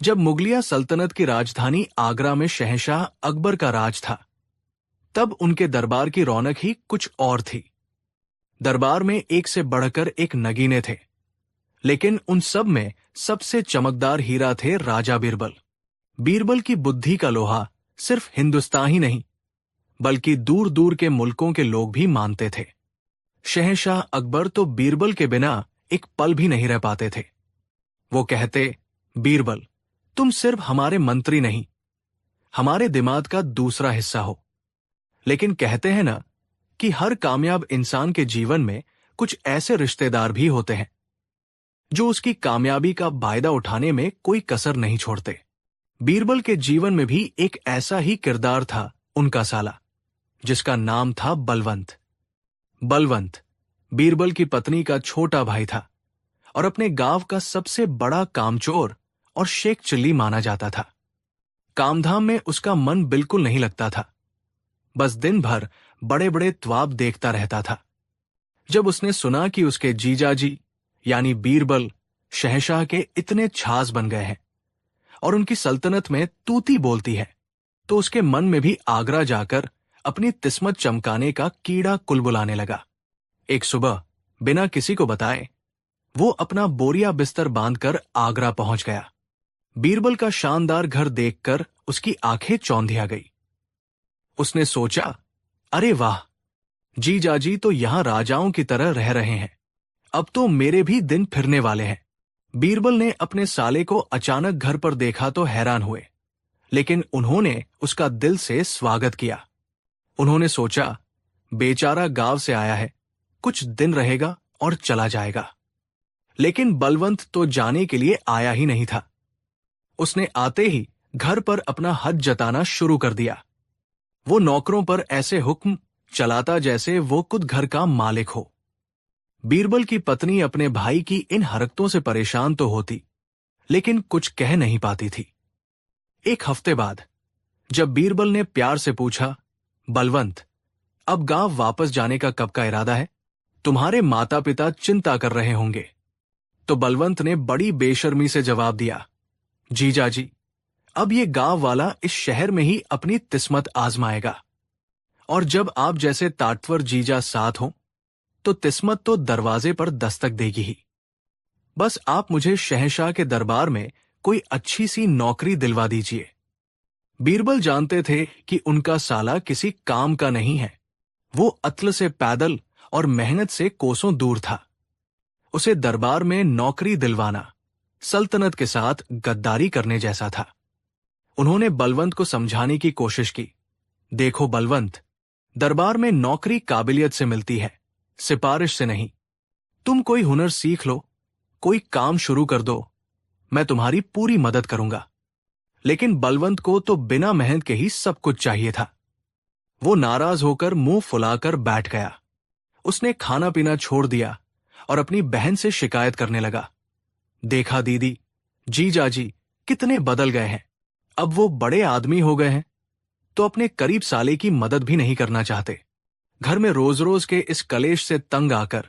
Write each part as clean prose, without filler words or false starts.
जब मुगलिया सल्तनत की राजधानी आगरा में शहंशाह अकबर का राज था, तब उनके दरबार की रौनक ही कुछ और थी। दरबार में एक से बढ़कर एक नगीने थे, लेकिन उन सब में सबसे चमकदार हीरा थे राजा बीरबल। बीरबल की बुद्धि का लोहा सिर्फ हिंदुस्तान ही नहीं, बल्कि दूर दूर के मुल्कों के लोग भी मानते थे। शहंशाह अकबर तो बीरबल के बिना एक पल भी नहीं रह पाते थे। वो कहते, बीरबल, तुम सिर्फ हमारे मंत्री नहीं, हमारे दिमाग का दूसरा हिस्सा हो। लेकिन कहते हैं ना कि हर कामयाब इंसान के जीवन में कुछ ऐसे रिश्तेदार भी होते हैं जो उसकी कामयाबी का फायदा उठाने में कोई कसर नहीं छोड़ते। बीरबल के जीवन में भी एक ऐसा ही किरदार था उनका साला, जिसका नाम था बलवंत। बलवंत बीरबल की पत्नी का छोटा भाई था और अपने गांव का सबसे बड़ा कामचोर और शेख चिल्ली माना जाता था। कामधाम में उसका मन बिल्कुल नहीं लगता था, बस दिन भर बड़े बड़े ख्वाब देखता रहता था। जब उसने सुना कि उसके जीजाजी यानी बीरबल शहंशाह के इतने छास बन गए हैं और उनकी सल्तनत में तूती बोलती है, तो उसके मन में भी आगरा जाकर अपनी किस्मत चमकाने का कीड़ा कुलबुलाने लगा। एक सुबह बिना किसी को बताए वो अपना बोरिया बिस्तर बांधकर आगरा पहुंच गया। बीरबल का शानदार घर देखकर उसकी आंखें चौंधिया गई। उसने सोचा, अरे वाह, जीजाजी तो यहां राजाओं की तरह रह रहे हैं, अब तो मेरे भी दिन फिरने वाले हैं। बीरबल ने अपने साले को अचानक घर पर देखा तो हैरान हुए, लेकिन उन्होंने उसका दिल से स्वागत किया। उन्होंने सोचा, बेचारा गांव से आया है, कुछ दिन रहेगा और चला जाएगा। लेकिन बलवंत तो जाने के लिए आया ही नहीं था। उसने आते ही घर पर अपना हद जताना शुरू कर दिया। वो नौकरों पर ऐसे हुक्म चलाता जैसे वो खुद घर का मालिक हो। बीरबल की पत्नी अपने भाई की इन हरकतों से परेशान तो होती, लेकिन कुछ कह नहीं पाती थी। एक हफ्ते बाद जब बीरबल ने प्यार से पूछा, बलवंत, अब गांव वापस जाने का कब का इरादा है? तुम्हारे माता पिता चिंता कर रहे होंगे। तो बलवंत ने बड़ी बेशर्मी से जवाब दिया, जीजाजी, अब ये गांव वाला इस शहर में ही अपनी किस्मत आजमाएगा, और जब आप जैसे ताकतवर जीजा साथ हो तो किस्मत तो दरवाजे पर दस्तक देगी ही। बस आप मुझे शहंशाह के दरबार में कोई अच्छी सी नौकरी दिलवा दीजिए। बीरबल जानते थे कि उनका साला किसी काम का नहीं है। वो अत्ल से पैदल और मेहनत से कोसों दूर था। उसे दरबार में नौकरी दिलवाना सल्तनत के साथ गद्दारी करने जैसा था। उन्होंने बलवंत को समझाने की कोशिश की, देखो बलवंत, दरबार में नौकरी काबिलियत से मिलती है, सिफारिश से नहीं। तुम कोई हुनर सीख लो, कोई काम शुरू कर दो, मैं तुम्हारी पूरी मदद करूंगा। लेकिन बलवंत को तो बिना मेहनत के ही सब कुछ चाहिए था। वो नाराज होकर मुंह फुलाकर बैठ गया। उसने खाना पीना छोड़ दिया और अपनी बहन से शिकायत करने लगा, देखा दीदी, जीजाजी कितने बदल गए हैं। अब वो बड़े आदमी हो गए हैं तो अपने करीब साले की मदद भी नहीं करना चाहते। घर में रोज रोज के इस कलेश से तंग आकर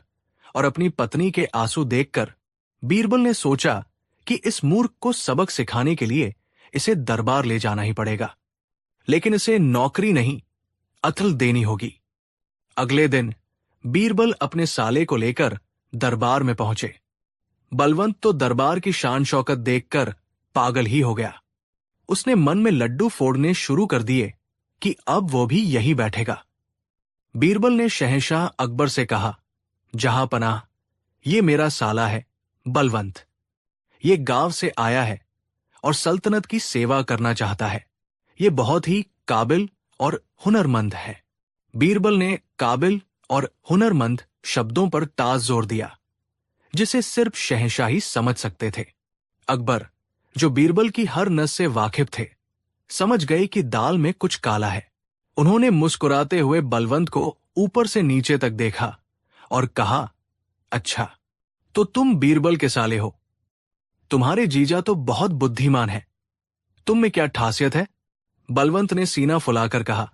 और अपनी पत्नी के आंसू देखकर बीरबल ने सोचा कि इस मूर्ख को सबक सिखाने के लिए इसे दरबार ले जाना ही पड़ेगा। लेकिन इसे नौकरी नहीं, अथल देनी होगी। अगले दिन बीरबल अपने साले को लेकर दरबार में पहुंचे। बलवंत तो दरबार की शान शौकत देखकर पागल ही हो गया। उसने मन में लड्डू फोड़ने शुरू कर दिए कि अब वो भी यही बैठेगा। बीरबल ने शहंशाह अकबर से कहा, जहां पनाह, ये मेरा साला है बलवंत। ये गांव से आया है और सल्तनत की सेवा करना चाहता है। ये बहुत ही काबिल और हुनरमंद है। बीरबल ने काबिल और हुनरमंद शब्दों पर ताज जोर दिया, जिसे सिर्फ शहंशाह ही समझ सकते थे। अकबर, जो बीरबल की हर नस से वाकिफ थे, समझ गए कि दाल में कुछ काला है। उन्होंने मुस्कुराते हुए बलवंत को ऊपर से नीचे तक देखा और कहा, अच्छा, तो तुम बीरबल के साले हो। तुम्हारे जीजा तो बहुत बुद्धिमान है, तुम में क्या खासियत है? बलवंत ने सीना फुलाकर कहा,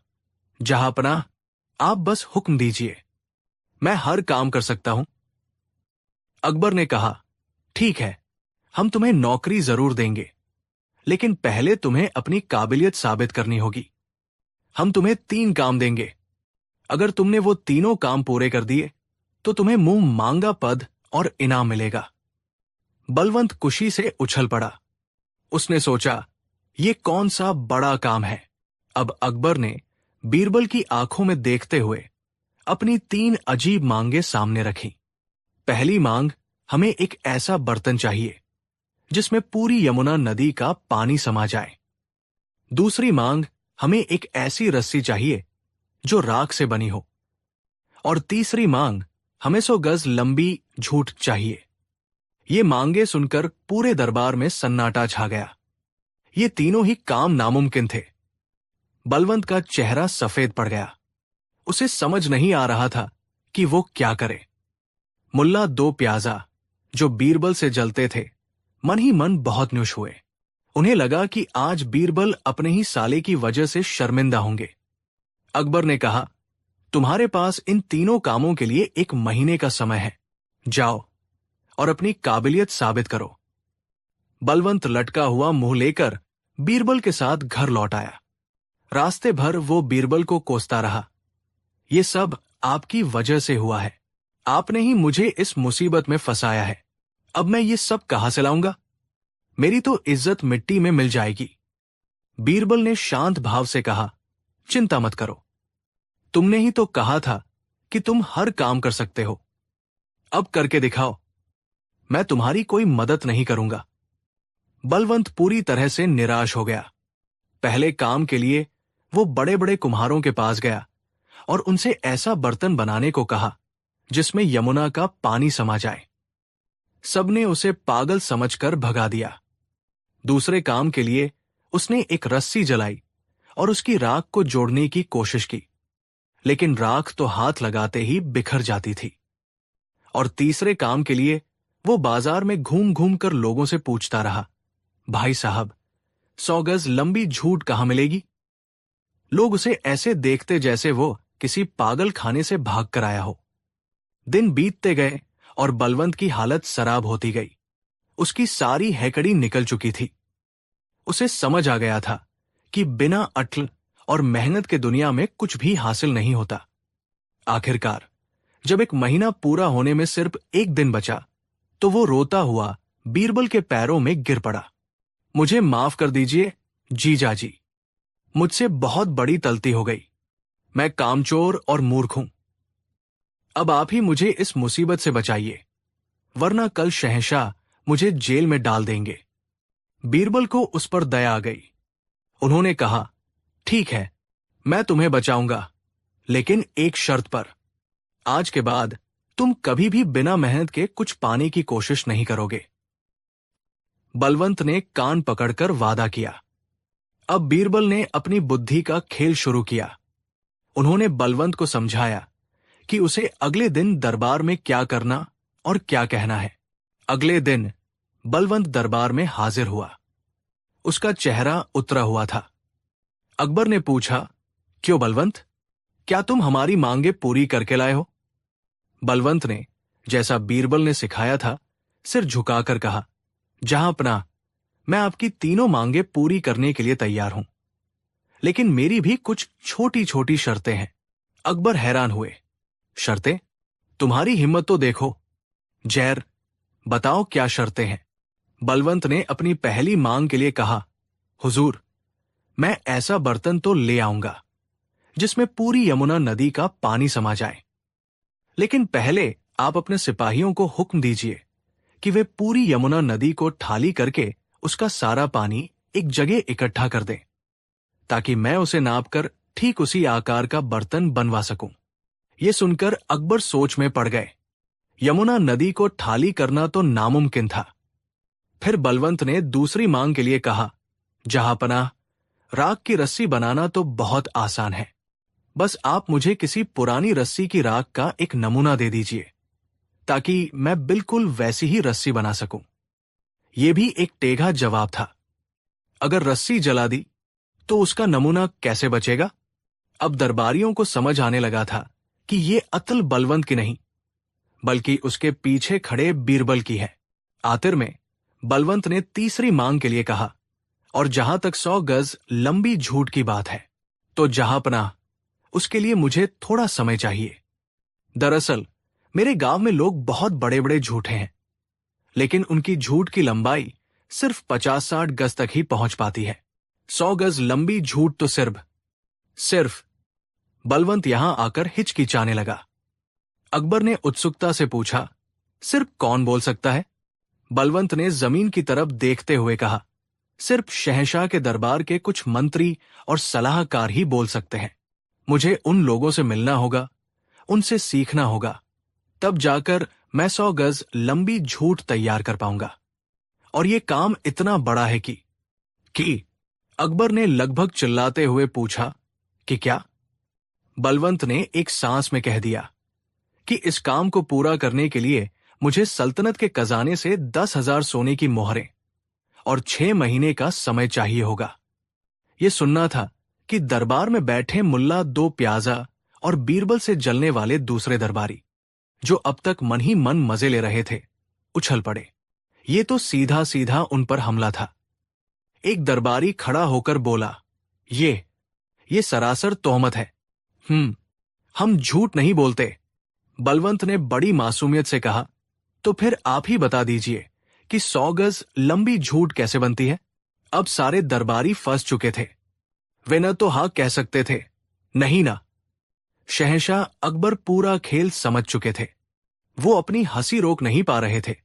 जहांपनाह, आप बस हुक्म दीजिए, मैं हर काम कर सकता हूं। अकबर ने कहा, ठीक है, हम तुम्हें नौकरी जरूर देंगे, लेकिन पहले तुम्हें अपनी काबिलियत साबित करनी होगी। हम तुम्हें 3 काम देंगे। अगर तुमने वो तीनों काम पूरे कर दिए तो तुम्हें मुंह मांगा पद और इनाम मिलेगा। बलवंत खुशी से उछल पड़ा। उसने सोचा, ये कौन सा बड़ा काम है। अब अकबर ने बीरबल की आंखों में देखते हुए अपनी 3 अजीब मांगे सामने रखी। पहली मांग, हमें एक ऐसा बर्तन चाहिए जिसमें पूरी यमुना नदी का पानी समा जाए। दूसरी मांग, हमें एक ऐसी रस्सी चाहिए जो राख से बनी हो। और तीसरी मांग, हमें 100 गज लंबी झूठ चाहिए। ये मांगे सुनकर पूरे दरबार में सन्नाटा छा गया। ये तीनों ही काम नामुमकिन थे। बलवंत का चेहरा सफेद पड़ गया। उसे समझ नहीं आ रहा था कि वो क्या करे। मुल्ला 2 प्याजा, जो बीरबल से जलते थे, मन ही मन बहुत न्युश हुए। उन्हें लगा कि आज बीरबल अपने ही साले की वजह से शर्मिंदा होंगे। अकबर ने कहा, तुम्हारे पास इन तीनों कामों के लिए 1 महीने का समय है। जाओ और अपनी काबिलियत साबित करो। बलवंत लटका हुआ मुंह लेकर बीरबल के साथ घर लौट आया। रास्ते भर वो बीरबल को कोसता रहा। ये सब आपकी वजह से हुआ है। आपने ही मुझे इस मुसीबत में फंसाया है। अब मैं ये सब कहां से लाऊंगा? मेरी तो इज्जत मिट्टी में मिल जाएगी। बीरबल ने शांत भाव से कहा, चिंता मत करो। तुमने ही तो कहा था कि तुम हर काम कर सकते हो। अब करके दिखाओ। मैं तुम्हारी कोई मदद नहीं करूंगा। बलवंत पूरी तरह से निराश हो गया। पहले काम के लिए वो बड़े बड़े कुम्हारों के पास गया और उनसे ऐसा बर्तन बनाने को कहा जिसमें यमुना का पानी समा जाए। सबने उसे पागल समझकर भगा दिया। दूसरे काम के लिए उसने एक रस्सी जलाई और उसकी राख को जोड़ने की कोशिश की, लेकिन राख तो हाथ लगाते ही बिखर जाती थी। और तीसरे काम के लिए वो बाजार में घूम घूम कर लोगों से पूछता रहा, भाई साहब, 100 गज लंबी झूठ कहां मिलेगी? लोग उसे ऐसे देखते जैसे वो किसी पागल खाने से भाग कर आया हो। दिन बीतते गए और बलवंत की हालत सराब होती गई। उसकी सारी हैकड़ी निकल चुकी थी। उसे समझ आ गया था कि बिना अटल और मेहनत के दुनिया में कुछ भी हासिल नहीं होता। आखिरकार जब 1 महीना पूरा होने में सिर्फ 1 दिन बचा तो वो रोता हुआ बीरबल के पैरों में गिर पड़ा। मुझे माफ कर दीजिए जीजा जी, मुझसे बहुत बड़ी गलती हो गई। मैं कामचोर और मूर्ख हूं। अब आप ही मुझे इस मुसीबत से बचाइए, वरना कल शहंशाह मुझे जेल में डाल देंगे। बीरबल को उस पर दया आ गई। उन्होंने कहा, ठीक है, मैं तुम्हें बचाऊंगा, लेकिन एक शर्त पर। आज के बाद तुम कभी भी बिना मेहनत के कुछ पाने की कोशिश नहीं करोगे। बलवंत ने कान पकड़कर वादा किया। अब बीरबल ने अपनी बुद्धि का खेल शुरू किया। उन्होंने बलवंत को समझाया कि उसे अगले दिन दरबार में क्या करना और क्या कहना है। अगले दिन बलवंत दरबार में हाजिर हुआ। उसका चेहरा उतरा हुआ था। अकबर ने पूछा, क्यों बलवंत, क्या तुम हमारी मांगे पूरी करके लाए हो? बलवंत ने, जैसा बीरबल ने सिखाया था, सिर झुकाकर कहा, जहांपनाह, मैं आपकी तीनों मांगे पूरी करने के लिए तैयार हूं, लेकिन मेरी भी कुछ छोटी छोटी शर्तें हैं। अकबर हैरान हुए। शर्तें? तुम्हारी हिम्मत तो देखो। जैर, बताओ क्या शर्तें हैं? बलवंत ने अपनी पहली मांग के लिए कहा, हुजूर, मैं ऐसा बर्तन तो ले आऊंगा जिसमें पूरी यमुना नदी का पानी समा जाए, लेकिन पहले आप अपने सिपाहियों को हुक्म दीजिए कि वे पूरी यमुना नदी को ठाली करके उसका सारा पानी एक जगह इकट्ठा कर दें, ताकि मैं उसे नापकर ठीक उसी आकार का बर्तन बनवा सकूं। ये सुनकर अकबर सोच में पड़ गए। यमुना नदी को ठाली करना तो नामुमकिन था। फिर बलवंत ने दूसरी मांग के लिए कहा, जहांपनाह, राख की रस्सी बनाना तो बहुत आसान है। बस आप मुझे किसी पुरानी रस्सी की राख का एक नमूना दे दीजिए, ताकि मैं बिल्कुल वैसी ही रस्सी बना सकूं। यह भी एक टेढ़ा जवाब था। अगर रस्सी जला दी तो उसका नमूना कैसे बचेगा? अब दरबारियों को समझ आने लगा था कि ये अतल बलवंत की नहीं, बल्कि उसके पीछे खड़े बीरबल की है। आखिर में बलवंत ने तीसरी मांग के लिए कहा, और जहां तक 100 गज लंबी झूठ की बात है, तो जहांपनाह, उसके लिए मुझे थोड़ा समय चाहिए। दरअसल मेरे गांव में लोग बहुत बड़े बड़े झूठे हैं, लेकिन उनकी झूठ की लंबाई सिर्फ 50-60 गज तक ही पहुंच पाती है। 100 गज लंबी झूठ तो सिर्फ बलवंत यहां आकर हिचकिचाने लगा। अकबर ने उत्सुकता से पूछा, सिर्फ कौन बोल सकता है? बलवंत ने जमीन की तरफ देखते हुए कहा, सिर्फ शहंशाह के दरबार के कुछ मंत्री और सलाहकार ही बोल सकते हैं। मुझे उन लोगों से मिलना होगा, उनसे सीखना होगा, तब जाकर मैं 100 गज लंबी झूठ तैयार कर पाऊंगा। और ये काम इतना बड़ा है कि अकबर ने लगभग चिल्लाते हुए पूछा कि क्या? बलवंत ने एक सांस में कह दिया कि इस काम को पूरा करने के लिए मुझे सल्तनत के खजाने से 10,000 सोने की मोहरें और 6 महीने का समय चाहिए होगा। यह सुनना था कि दरबार में बैठे मुल्ला 2 प्याजा और बीरबल से जलने वाले दूसरे दरबारी, जो अब तक मन ही मन मजे ले रहे थे, उछल पड़े। ये तो सीधा सीधा उन पर हमला था। एक दरबारी खड़ा होकर बोला, ये सरासर तोहमत है। हम झूठ नहीं बोलते। बलवंत ने बड़ी मासूमियत से कहा, तो फिर आप ही बता दीजिए कि 100 गज लंबी झूठ कैसे बनती है? अब सारे दरबारी फंस चुके थे। वे न तो हाँ कह सकते थे, नहीं ना। शहंशाह अकबर पूरा खेल समझ चुके थे। वो अपनी हंसी रोक नहीं पा रहे थे।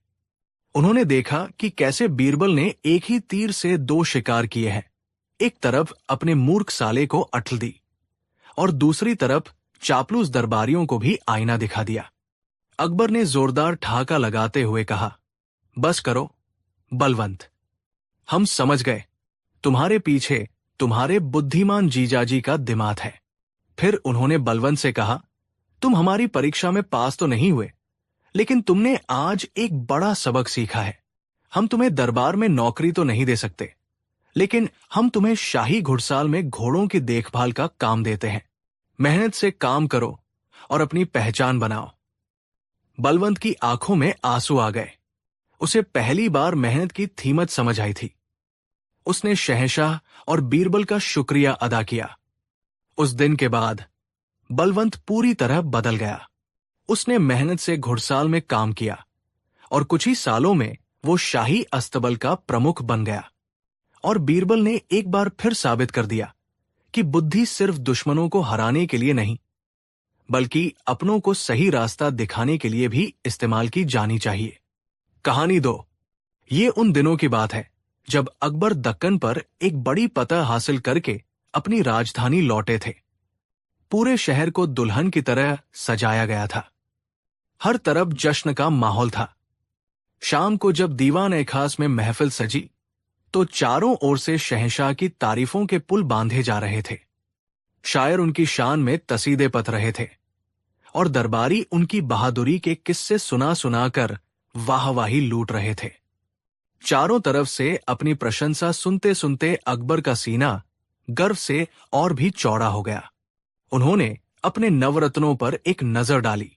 उन्होंने देखा कि कैसे बीरबल ने एक ही तीर से 2 शिकार किए हैं। एक तरफ अपने मूर्ख साले को अटल दी और दूसरी तरफ चापलूस दरबारियों को भी आईना दिखा दिया। अकबर ने जोरदार ठहाका लगाते हुए कहा, बस करो बलवंत, हम समझ गए तुम्हारे पीछे तुम्हारे बुद्धिमान जीजाजी का दिमाग है। फिर उन्होंने बलवंत से कहा, तुम हमारी परीक्षा में पास तो नहीं हुए, लेकिन तुमने आज एक बड़ा सबक सीखा है। हम तुम्हें दरबार में नौकरी तो नहीं दे सकते, लेकिन हम तुम्हें शाही घुड़साल में घोड़ों की देखभाल का काम देते हैं। मेहनत से काम करो और अपनी पहचान बनाओ। बलवंत की आंखों में आंसू आ गए। उसे पहली बार मेहनत की कीमत समझ आई थी। उसने शहंशाह और बीरबल का शुक्रिया अदा किया। उस दिन के बाद बलवंत पूरी तरह बदल गया। उसने मेहनत से घुड़साल में काम किया और कुछ ही सालों में वो शाही अस्तबल का प्रमुख बन गया। और बीरबल ने एक बार फिर साबित कर दिया कि बुद्धि सिर्फ दुश्मनों को हराने के लिए नहीं, बल्कि अपनों को सही रास्ता दिखाने के लिए भी इस्तेमाल की जानी चाहिए। कहानी 2। ये उन दिनों की बात है जब अकबर दक्कन पर एक बड़ी फतह हासिल करके अपनी राजधानी लौटे थे। पूरे शहर को दुल्हन की तरह सजाया गया था। हर तरफ जश्न का माहौल था। शाम को जब दीवान-ए-खास में महफिल सजी, तो चारों ओर से शहंशाह की तारीफों के पुल बांधे जा रहे थे। शायर उनकी शान में तसीदे पत रहे थे और दरबारी उनकी बहादुरी के किस्से सुना सुनाकर वाहवाही लूट रहे थे। चारों तरफ से अपनी प्रशंसा सुनते सुनते अकबर का सीना गर्व से और भी चौड़ा हो गया। उन्होंने अपने नवरत्नों पर एक नजर डाली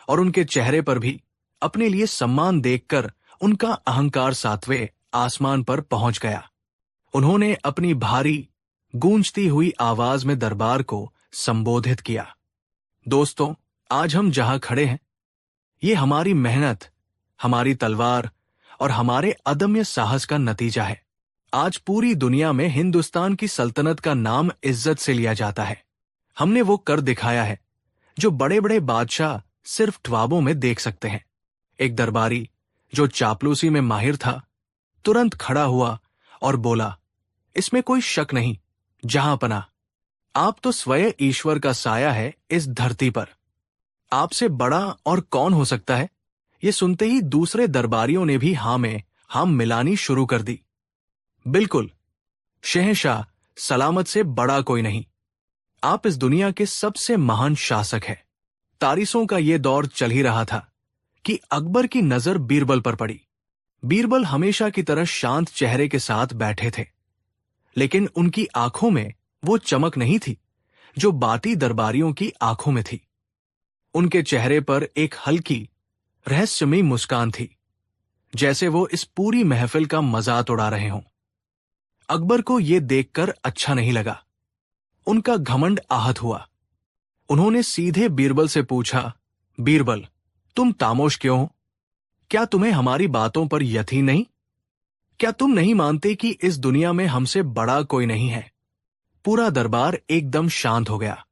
और उनके चेहरे पर भी अपने लिए सम्मान देखकर उनका अहंकार 7वें आसमान पर पहुंच गया। उन्होंने अपनी भारी गूंजती हुई आवाज में दरबार को संबोधित किया, दोस्तों, आज हम जहां खड़े हैं, ये हमारी मेहनत, हमारी तलवार और हमारे अदम्य साहस का नतीजा है। आज पूरी दुनिया में हिंदुस्तान की सल्तनत का नाम इज्जत से लिया जाता है। हमने वो कर दिखाया है जो बड़े बड़े बादशाह सिर्फ ख्वाबों में देख सकते हैं। एक दरबारी जो चापलूसी में माहिर था, तुरंत खड़ा हुआ और बोला, इसमें कोई शक नहीं, जहांपनाह, आप तो स्वयं ईश्वर का साया है इस धरती पर। आपसे बड़ा और कौन हो सकता है? ये सुनते ही दूसरे दरबारियों ने भी हाँ में हाँ मिलानी शुरू कर दी। बिल्कुल, शहंशाह, सलामत से बड़ा कोई नहीं। आप इस दुनिया के सबसे महान शासक हैं। तारीसों का ये दौर चल ही रहा था कि अकबर की नजर बीरबल पर पड़ी। बीरबल हमेशा की तरह शांत चेहरे के साथ बैठे थे, लेकिन उनकी आंखों में वो चमक नहीं थी जो बाकी दरबारियों की आंखों में थी। उनके चेहरे पर एक हल्की रहस्यमयी मुस्कान थी, जैसे वो इस पूरी महफिल का मजाक उड़ा रहे हों। अकबर को ये देखकर अच्छा नहीं लगा। उनका घमंड आहत हुआ। उन्होंने सीधे बीरबल से पूछा, बीरबल, तुम तामोश क्यों हो? क्या तुम्हें हमारी बातों पर यकीन नहीं? क्या तुम नहीं मानते कि इस दुनिया में हमसे बड़ा कोई नहीं है? पूरा दरबार एकदम शांत हो गया।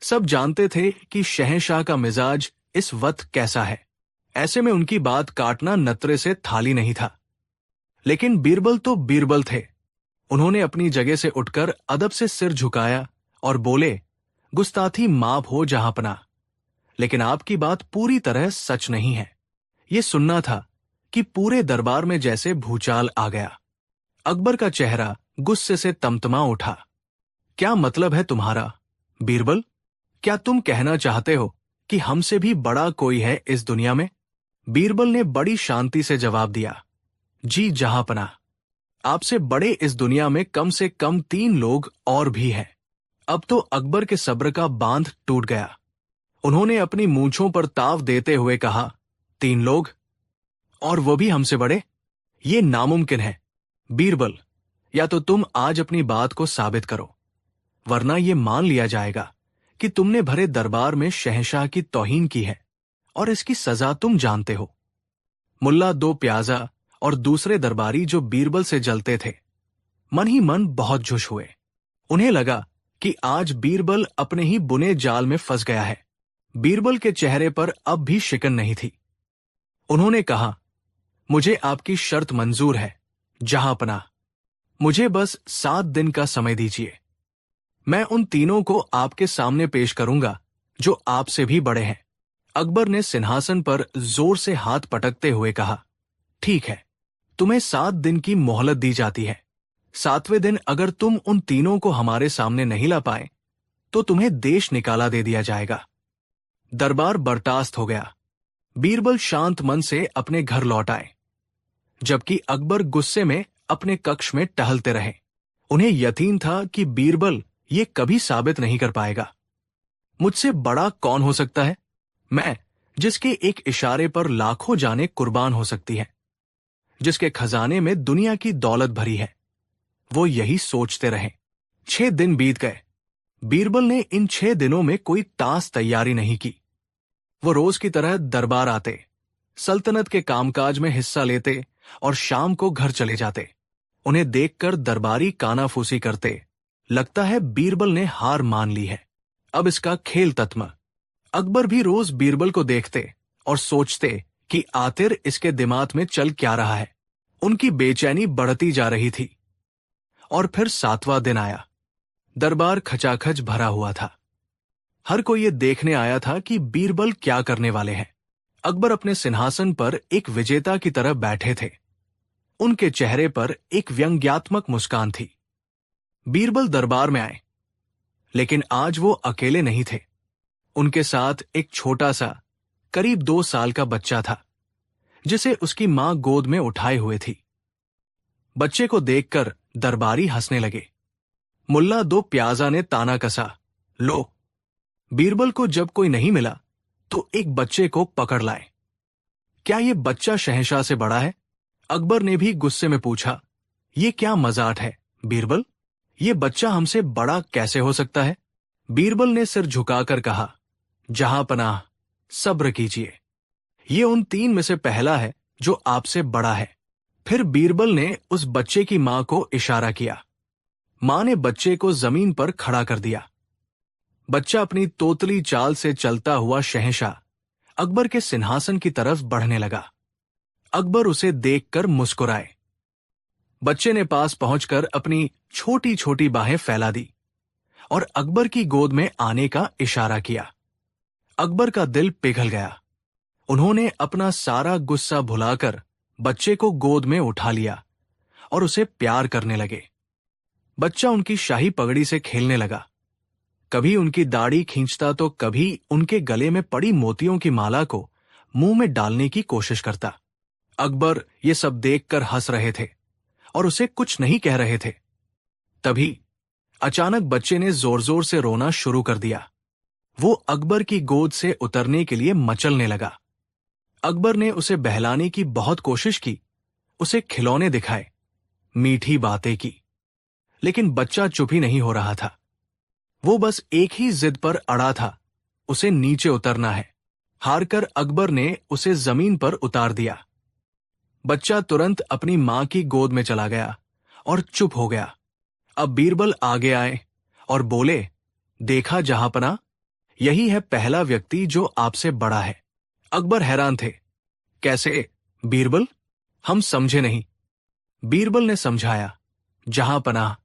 सब जानते थे कि शहंशाह का मिजाज इस वक्त कैसा है। ऐसे में उनकी बात काटना नतरे से थाली नहीं था। लेकिन बीरबल तो बीरबल थे। उन्होंने अपनी जगह से उठकर अदब से सिर झुकाया और बोले, गुस्ताखी माफ हो जहांपना, लेकिन आपकी बात पूरी तरह सच नहीं है। ये सुनना था कि पूरे दरबार में जैसे भूचाल आ गया। अकबर का चेहरा गुस्से से तमतमा उठा। क्या मतलब है तुम्हारा, बीरबल? क्या तुम कहना चाहते हो कि हमसे भी बड़ा कोई है इस दुनिया में? बीरबल ने बड़ी शांति से जवाब दिया, जी जहांपना, आपसे बड़े इस दुनिया में कम से कम 3 लोग और भी हैं। अब तो अकबर के सब्र का बांध टूट गया। उन्होंने अपनी मूंछों पर ताव देते हुए कहा, 3 लोग? और वो भी हमसे बड़े? ये नामुमकिन है। बीरबल, या तो तुम आज अपनी बात को साबित करो, वरना ये मान लिया जाएगा कि तुमने भरे दरबार में शहंशाह की तौहीन की है और इसकी सजा तुम जानते हो। मुल्ला दो प्याजा और दूसरे दरबारी जो बीरबल से जलते थे, मन ही मन बहुत खुश हुए। उन्हें लगा कि आज बीरबल अपने ही बुने जाल में फंस गया है। बीरबल के चेहरे पर अब भी शिकन नहीं थी। उन्होंने कहा, मुझे आपकी शर्त मंजूर है जहांपना। मुझे बस 7 दिन का समय दीजिए। मैं उन तीनों को आपके सामने पेश करूंगा जो आपसे भी बड़े हैं। अकबर ने सिंहासन पर जोर से हाथ पटकते हुए कहा, ठीक है, तुम्हें 7 दिन की मोहलत दी जाती है। 7वें दिन अगर तुम उन तीनों को हमारे सामने नहीं ला पाए तो तुम्हें देश निकाला दे दिया जाएगा। दरबार बर्दाश्त हो गया। बीरबल शांत मन से अपने घर लौट आए, जबकि अकबर गुस्से में अपने कक्ष में टहलते रहे। उन्हें यकीन था कि बीरबल ये कभी साबित नहीं कर पाएगा। मुझसे बड़ा कौन हो सकता है? मैं, जिसके एक इशारे पर लाखों जाने कुर्बान हो सकती है, जिसके खजाने में दुनिया की दौलत भरी है। वो यही सोचते रहे। 6 दिन बीत गए। बीरबल ने इन 6 दिनों में कोई तास तैयारी नहीं की। वो रोज की तरह दरबार आते, सल्तनत के कामकाज में हिस्सा लेते और शाम को घर चले जाते। उन्हें देखकर दरबारी कानाफूसी करते, लगता है बीरबल ने हार मान ली है, अब इसका खेल तत्म। अकबर भी रोज बीरबल को देखते और सोचते कि आखिर इसके दिमाग में चल क्या रहा है। उनकी बेचैनी बढ़ती जा रही थी। और फिर 7वां दिन आया। दरबार खचाखच भरा हुआ था। हर कोई ये देखने आया था कि बीरबल क्या करने वाले हैं। अकबर अपने सिंहासन पर एक विजेता की तरह बैठे थे। उनके चेहरे पर एक व्यंग्यात्मक मुस्कान थी। बीरबल दरबार में आए, लेकिन आज वो अकेले नहीं थे। उनके साथ एक छोटा सा, करीब 2 साल का बच्चा था, जिसे उसकी मां गोद में उठाए हुए थी। बच्चे को देखकर दरबारी हंसने लगे। मुल्ला दो प्याजा ने ताना कसा, लो, बीरबल को जब कोई नहीं मिला तो एक बच्चे को पकड़ लाए। क्या ये बच्चा शहंशाह से बड़ा है? अकबर ने भी गुस्से में पूछा, ये क्या मजाक है बीरबल? ये बच्चा हमसे बड़ा कैसे हो सकता है? बीरबल ने सिर झुकाकर कहा, जहांपनाह, सब्र कीजिए। ये उन 3 में से पहला है जो आपसे बड़ा है। फिर बीरबल ने उस बच्चे की मां को इशारा किया। मां ने बच्चे को जमीन पर खड़ा कर दिया। बच्चा अपनी तोतली चाल से चलता हुआ शहंशाह अकबर के सिंहासन की तरफ बढ़ने लगा। अकबर उसे देखकर मुस्कुराए। बच्चे ने पास पहुंचकर अपनी छोटी छोटी बाहें फैला दी और अकबर की गोद में आने का इशारा किया। अकबर का दिल पिघल गया। उन्होंने अपना सारा गुस्सा भुलाकर बच्चे को गोद में उठा लिया और उसे प्यार करने लगे। बच्चा उनकी शाही पगड़ी से खेलने लगा। कभी उनकी दाढ़ी खींचता तो कभी उनके गले में पड़ी मोतियों की माला को मुंह में डालने की कोशिश करता। अकबर ये सब देखकर हंस रहे थे और उसे कुछ नहीं कह रहे थे। तभी अचानक बच्चे ने जोर जोर से रोना शुरू कर दिया। वो अकबर की गोद से उतरने के लिए मचलने लगा। अकबर ने उसे बहलाने की बहुत कोशिश की, उसे खिलौने दिखाए, मीठी बातें की, लेकिन बच्चा चुप ही नहीं हो रहा था। वो बस एक ही जिद पर अड़ा था, उसे नीचे उतरना है। हारकर अकबर ने उसे जमीन पर उतार दिया। बच्चा तुरंत अपनी मां की गोद में चला गया और चुप हो गया। अब बीरबल आगे आए और बोले, देखा जहांपना, यही है पहला व्यक्ति जो आपसे बड़ा है। अकबर हैरान थे। कैसे बीरबल? हम समझे नहीं। बीरबल ने समझाया, जहांपना,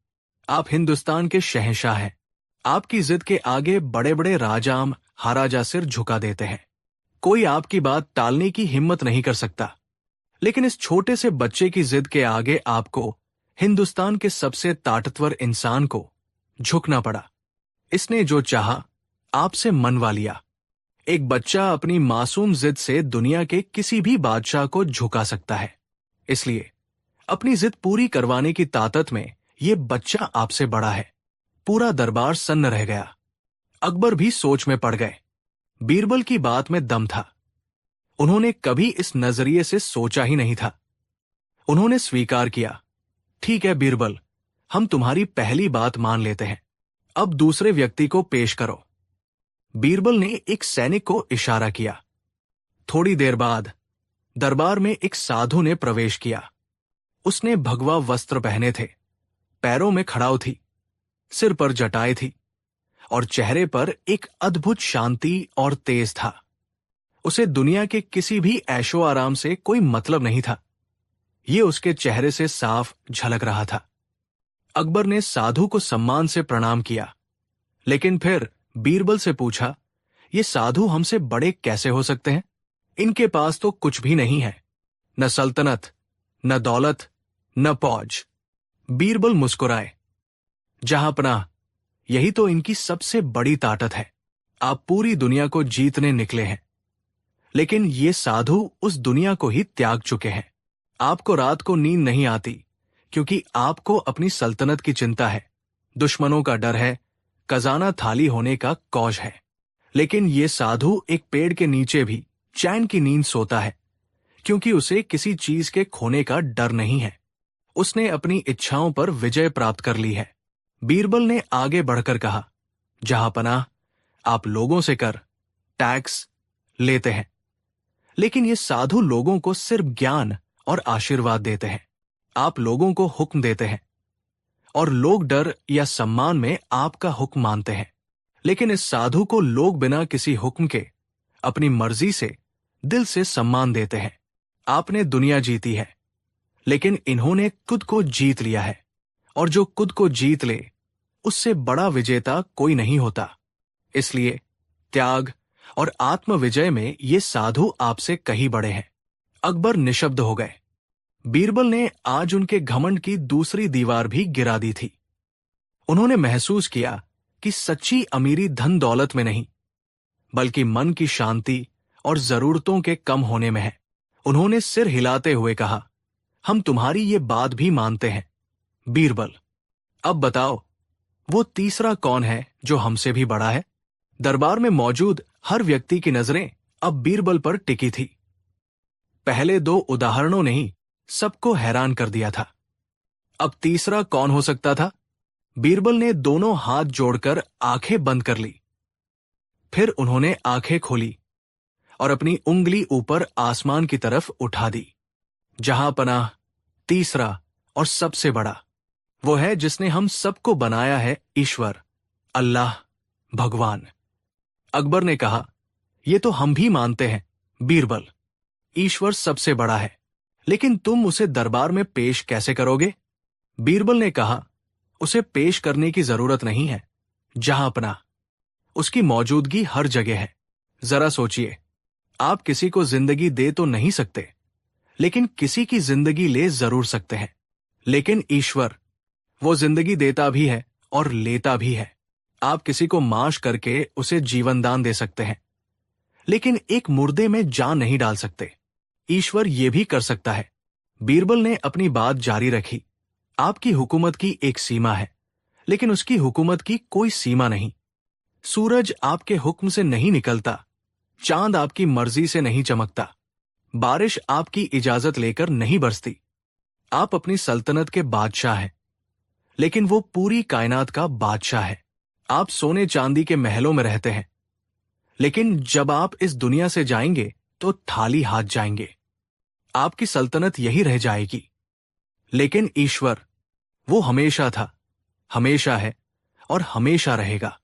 आप हिंदुस्तान के शहंशाह हैं। आपकी जिद के आगे बड़े बड़े राजाम हाराजा सिर झुका देते हैं। कोई आपकी बात टालने की हिम्मत नहीं कर सकता। लेकिन इस छोटे से बच्चे की जिद के आगे आपको, हिंदुस्तान के सबसे ताकतवर इंसान को, झुकना पड़ा। इसने जो चाहा, आपसे मनवा लिया। एक बच्चा अपनी मासूम जिद से दुनिया के किसी भी बादशाह को झुका सकता है। इसलिए अपनी जिद पूरी करवाने की ताकत में ये बच्चा आपसे बड़ा है। पूरा दरबार सन्न रह गया। अकबर भी सोच में पड़ गए। बीरबल की बात में दम था। उन्होंने कभी इस नजरिए से सोचा ही नहीं था। उन्होंने स्वीकार किया, ठीक है बीरबल, हम तुम्हारी पहली बात मान लेते हैं। अब दूसरे व्यक्ति को पेश करो। बीरबल ने एक सैनिक को इशारा किया। थोड़ी देर बाद दरबार में एक साधु ने प्रवेश किया। उसने भगवा वस्त्र पहने थे, पैरों में खड़ाऊ थी, सिर पर जटाएं थी और चेहरे पर एक अद्भुत शांति और तेज था। उसे दुनिया के किसी भी ऐशो आराम से कोई मतलब नहीं था। ये उसके चेहरे से साफ झलक रहा था। अकबर ने साधु को सम्मान से प्रणाम किया, लेकिन फिर बीरबल से पूछा, ये साधु हमसे बड़े कैसे हो सकते हैं? इनके पास तो कुछ भी नहीं है, न सल्तनत, न दौलत, न फौज। बीरबल मुस्कुराए, जहांपनाह, यही तो इनकी सबसे बड़ी ताकत है। आप पूरी दुनिया को जीतने निकले हैं, लेकिन ये साधु उस दुनिया को ही त्याग चुके हैं। आपको रात को नींद नहीं आती क्योंकि आपको अपनी सल्तनत की चिंता है, दुश्मनों का डर है, खजाना थाली होने का कौश है। लेकिन ये साधु एक पेड़ के नीचे भी चैन की नींद सोता है, क्योंकि उसे किसी चीज के खोने का डर नहीं है। उसने अपनी इच्छाओं पर विजय प्राप्त कर ली है। बीरबल ने आगे बढ़कर कहा, जहांपनाह, आप लोगों से कर, टैक्स लेते हैं, लेकिन ये साधु लोगों को सिर्फ ज्ञान और आशीर्वाद देते हैं। आप लोगों को हुक्म देते हैं और लोग डर या सम्मान में आपका हुक्म मानते हैं। लेकिन इस साधु को लोग बिना किसी हुक्म के अपनी मर्जी से दिल से सम्मान देते हैं। आपने दुनिया जीती है, लेकिन इन्होंने खुद को जीत लिया है, और जो खुद को जीत ले, उससे बड़ा विजेता कोई नहीं होता। इसलिए त्याग और आत्मविजय में ये साधु आपसे कहीं बड़े हैं। अकबर निशब्द हो गए। बीरबल ने आज उनके घमंड की दूसरी दीवार भी गिरा दी थी। उन्होंने महसूस किया कि सच्ची अमीरी धन दौलत में नहीं, बल्कि मन की शांति और जरूरतों के कम होने में है। उन्होंने सिर हिलाते हुए कहा, हम तुम्हारी ये बात भी मानते हैं बीरबल। अब बताओ, वो तीसरा कौन है जो हमसे भी बड़ा है? दरबार में मौजूद हर व्यक्ति की नजरें अब बीरबल पर टिकी थी। पहले दो उदाहरणों ने ही सबको हैरान कर दिया था। अब तीसरा कौन हो सकता था? बीरबल ने दोनों हाथ जोड़कर आंखें बंद कर ली। फिर उन्होंने आंखें खोली और अपनी उंगली ऊपर आसमान की तरफ उठा दी। जहांपनाह, तीसरा और सबसे बड़ा वो है जिसने हम सबको बनाया है, ईश्वर, अल्लाह, भगवान। अकबर ने कहा, ये तो हम भी मानते हैं बीरबल, ईश्वर सबसे बड़ा है, लेकिन तुम उसे दरबार में पेश कैसे करोगे? बीरबल ने कहा, उसे पेश करने की जरूरत नहीं है जहांपनाह, उसकी मौजूदगी हर जगह है। जरा सोचिए, आप किसी को जिंदगी दे तो नहीं सकते, लेकिन किसी की जिंदगी ले जरूर सकते हैं। लेकिन ईश्वर, वो जिंदगी देता भी है और लेता भी है। आप किसी को माश करके उसे जीवन दान दे सकते हैं, लेकिन एक मुर्दे में जान नहीं डाल सकते। ईश्वर ये भी कर सकता है। बीरबल ने अपनी बात जारी रखी, आपकी हुकूमत की एक सीमा है, लेकिन उसकी हुकूमत की कोई सीमा नहीं। सूरज आपके हुक्म से नहीं निकलता, चांद आपकी मर्जी से नहीं चमकता, बारिश आपकी इजाजत लेकर नहीं बरसती। आप अपनी सल्तनत के बादशाह हैं, लेकिन वो पूरी कायनात का बादशाह है। आप सोने चांदी के महलों में रहते हैं, लेकिन जब आप इस दुनिया से जाएंगे तो थाली हाथ जाएंगे। आपकी सल्तनत यही रह जाएगी। लेकिन ईश्वर, वो हमेशा था, हमेशा है और हमेशा रहेगा।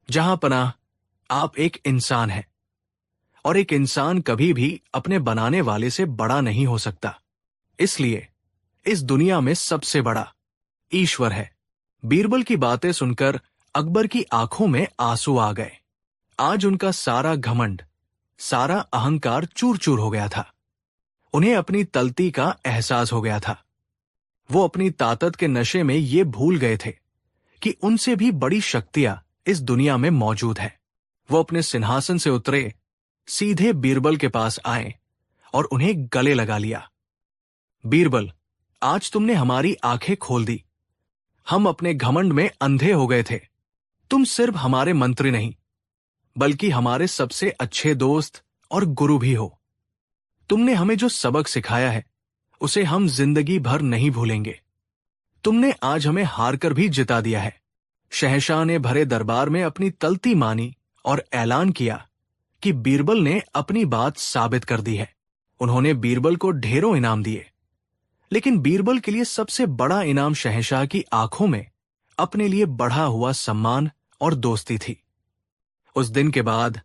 जहां पनाह, आप एक इंसान हैं, और एक इंसान कभी भी अपने बनाने वाले से बड़ा नहीं हो सकता। इसलिए इस दुनिया में सबसे बड़ा ईश्वर है। बीरबल की बातें सुनकर अकबर की आंखों में आंसू आ गए। आज उनका सारा घमंड, सारा अहंकार चूर चूर हो गया था। उन्हें अपनी तलती का एहसास हो गया था। वो अपनी ताकत के नशे में ये भूल गए थे कि उनसे भी बड़ी शक्तियां इस दुनिया में मौजूद है। वो अपने सिंहासन से उतरे, सीधे बीरबल के पास आए और उन्हें गले लगा लिया। बीरबल, आज तुमने हमारी आंखें खोल दी। हम अपने घमंड में अंधे हो गए थे। तुम सिर्फ हमारे मंत्री नहीं, बल्कि हमारे सबसे अच्छे दोस्त और गुरु भी हो। तुमने हमें जो सबक सिखाया है, उसे हम जिंदगी भर नहीं भूलेंगे। तुमने आज हमें हार कर भी जिता दिया है। शहंशाह ने भरे दरबार में अपनी तलती मानी और ऐलान किया कि बीरबल ने अपनी बात साबित कर दी है। उन्होंने बीरबल को ढेरों इनाम दिए, लेकिन बीरबल के लिए सबसे बड़ा इनाम शहंशाह की आंखों में अपने लिए बढ़ा हुआ सम्मान और दोस्ती थी। उस दिन के बाद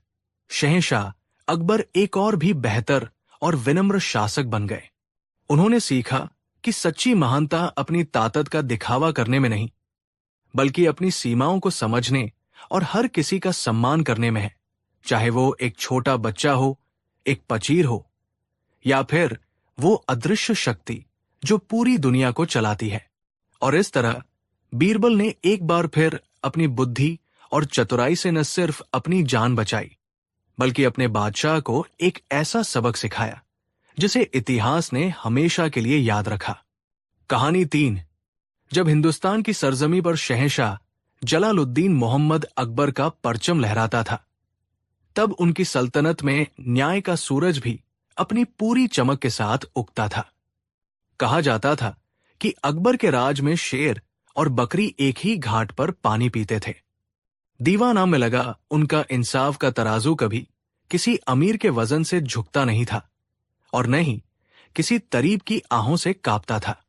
शहंशाह अकबर एक और भी बेहतर और विनम्र शासक बन गए। उन्होंने सीखा कि सच्ची महानता अपनी ताकत का दिखावा करने में नहीं, बल्कि अपनी सीमाओं को समझने और हर किसी का सम्मान करने में है, चाहे वो एक छोटा बच्चा हो, एक फकीर हो, या फिर वो अदृश्य शक्ति जो पूरी दुनिया को चलाती है। और इस तरह बीरबल ने एक बार फिर अपनी बुद्धि और चतुराई से न सिर्फ अपनी जान बचाई, बल्कि अपने बादशाह को एक ऐसा सबक सिखाया जिसे इतिहास ने हमेशा के लिए याद रखा। कहानी 3। जब हिंदुस्तान की सरजमी पर शहंशाह जलालुद्दीन मोहम्मद अकबर का परचम लहराता था, तब उनकी सल्तनत में न्याय का सूरज भी अपनी पूरी चमक के साथ उगता था। कहा जाता था कि अकबर के राज में शेर और बकरी एक ही घाट पर पानी पीते थे। दीवाना में लगा उनका इंसाफ का तराजू कभी किसी अमीर के वजन से झुकता नहीं था और न ही किसी तरीब की आहों से कांपता था।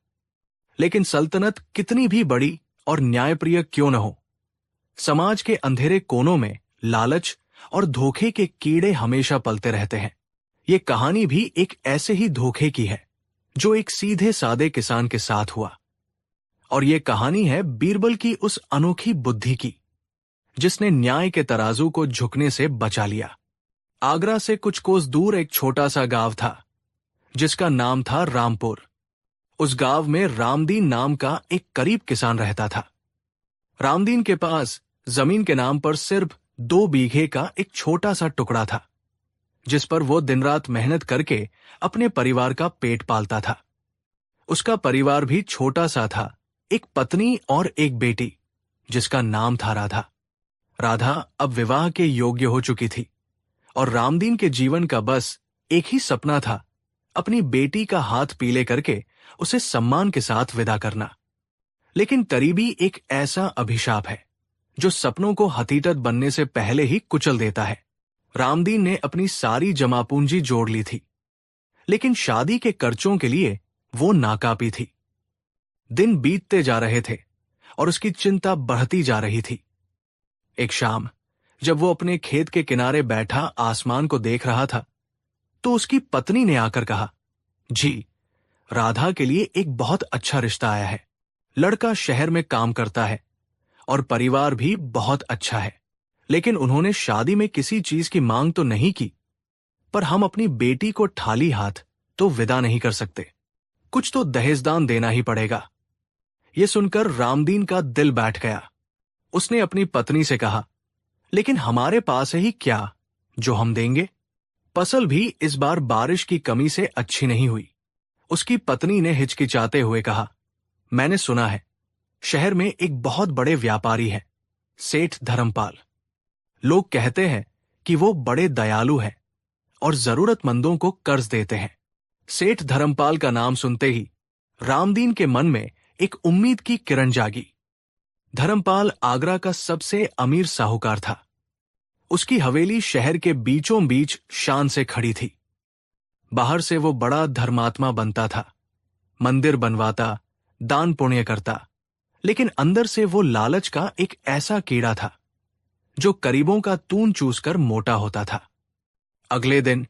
लेकिन सल्तनत कितनी भी बड़ी और न्यायप्रिय क्यों न हो, समाज के अंधेरे कोनों में लालच और धोखे के कीड़े हमेशा पलते रहते हैं। ये कहानी भी एक ऐसे ही धोखे की है जो एक सीधे सादे किसान के साथ हुआ। और ये कहानी है बीरबल की उस अनोखी बुद्धि की, जिसने न्याय के तराजू को झुकने से बचा लिया। आगरा से कुछ कोस दूर एक छोटा सा गांव था, जिसका नाम था रामपुर। उस गांव में रामदीन नाम का एक गरीब किसान रहता था। रामदीन के पास जमीन के नाम पर सिर्फ 2 बीघे का एक छोटा सा टुकड़ा था, जिस पर वो दिन रात मेहनत करके अपने परिवार का पेट पालता था। उसका परिवार भी छोटा सा था, एक पत्नी और एक बेटी, जिसका नाम था राधा। राधा अब विवाह के योग्य हो चुकी थी और रामदीन के जीवन का बस एक ही सपना था, अपनी बेटी का हाथ पीले करके उसे सम्मान के साथ विदा करना। लेकिन करीबी एक ऐसा अभिशाप है जो सपनों को हकीकत बनने से पहले ही कुचल देता है। रामदीन ने अपनी सारी जमा पूंजी जोड़ ली थी, लेकिन शादी के खर्चों के लिए वो नाकाफी थी। दिन बीतते जा रहे थे और उसकी चिंता बढ़ती जा रही थी। एक शाम जब वो अपने खेत के किनारे बैठा आसमान को देख रहा था, तो उसकी पत्नी ने आकर कहा, जी, राधा के लिए एक बहुत अच्छा रिश्ता आया है। लड़का शहर में काम करता है और परिवार भी बहुत अच्छा है, लेकिन उन्होंने शादी में किसी चीज की मांग तो नहीं की, पर हम अपनी बेटी को खाली हाथ तो विदा नहीं कर सकते। कुछ तो दहेजदान देना ही पड़ेगा। यह सुनकर रामदीन का दिल बैठ गया। उसने अपनी पत्नी से कहा, लेकिन हमारे पास है ही क्या जो हम देंगे? फसल भी इस बार बारिश की कमी से अच्छी नहीं हुई। उसकी पत्नी ने हिचकिचाते हुए कहा, मैंने सुना है शहर में एक बहुत बड़े व्यापारी है, सेठ धर्मपाल। लोग कहते हैं कि वो बड़े दयालु हैं और जरूरतमंदों को कर्ज देते हैं। सेठ धर्मपाल का नाम सुनते ही रामदीन के मन में एक उम्मीद की किरण जागी। धर्मपाल आगरा का सबसे अमीर साहूकार था। उसकी हवेली शहर के बीचों बीच शान से खड़ी थी। बाहर से वो बड़ा धर्मात्मा बनता था, मंदिर बनवाता, दान पुण्य करता, लेकिन अंदर से वो लालच का एक ऐसा कीड़ा था जो करीबों का तून चूसकर मोटा होता था। अगले दिन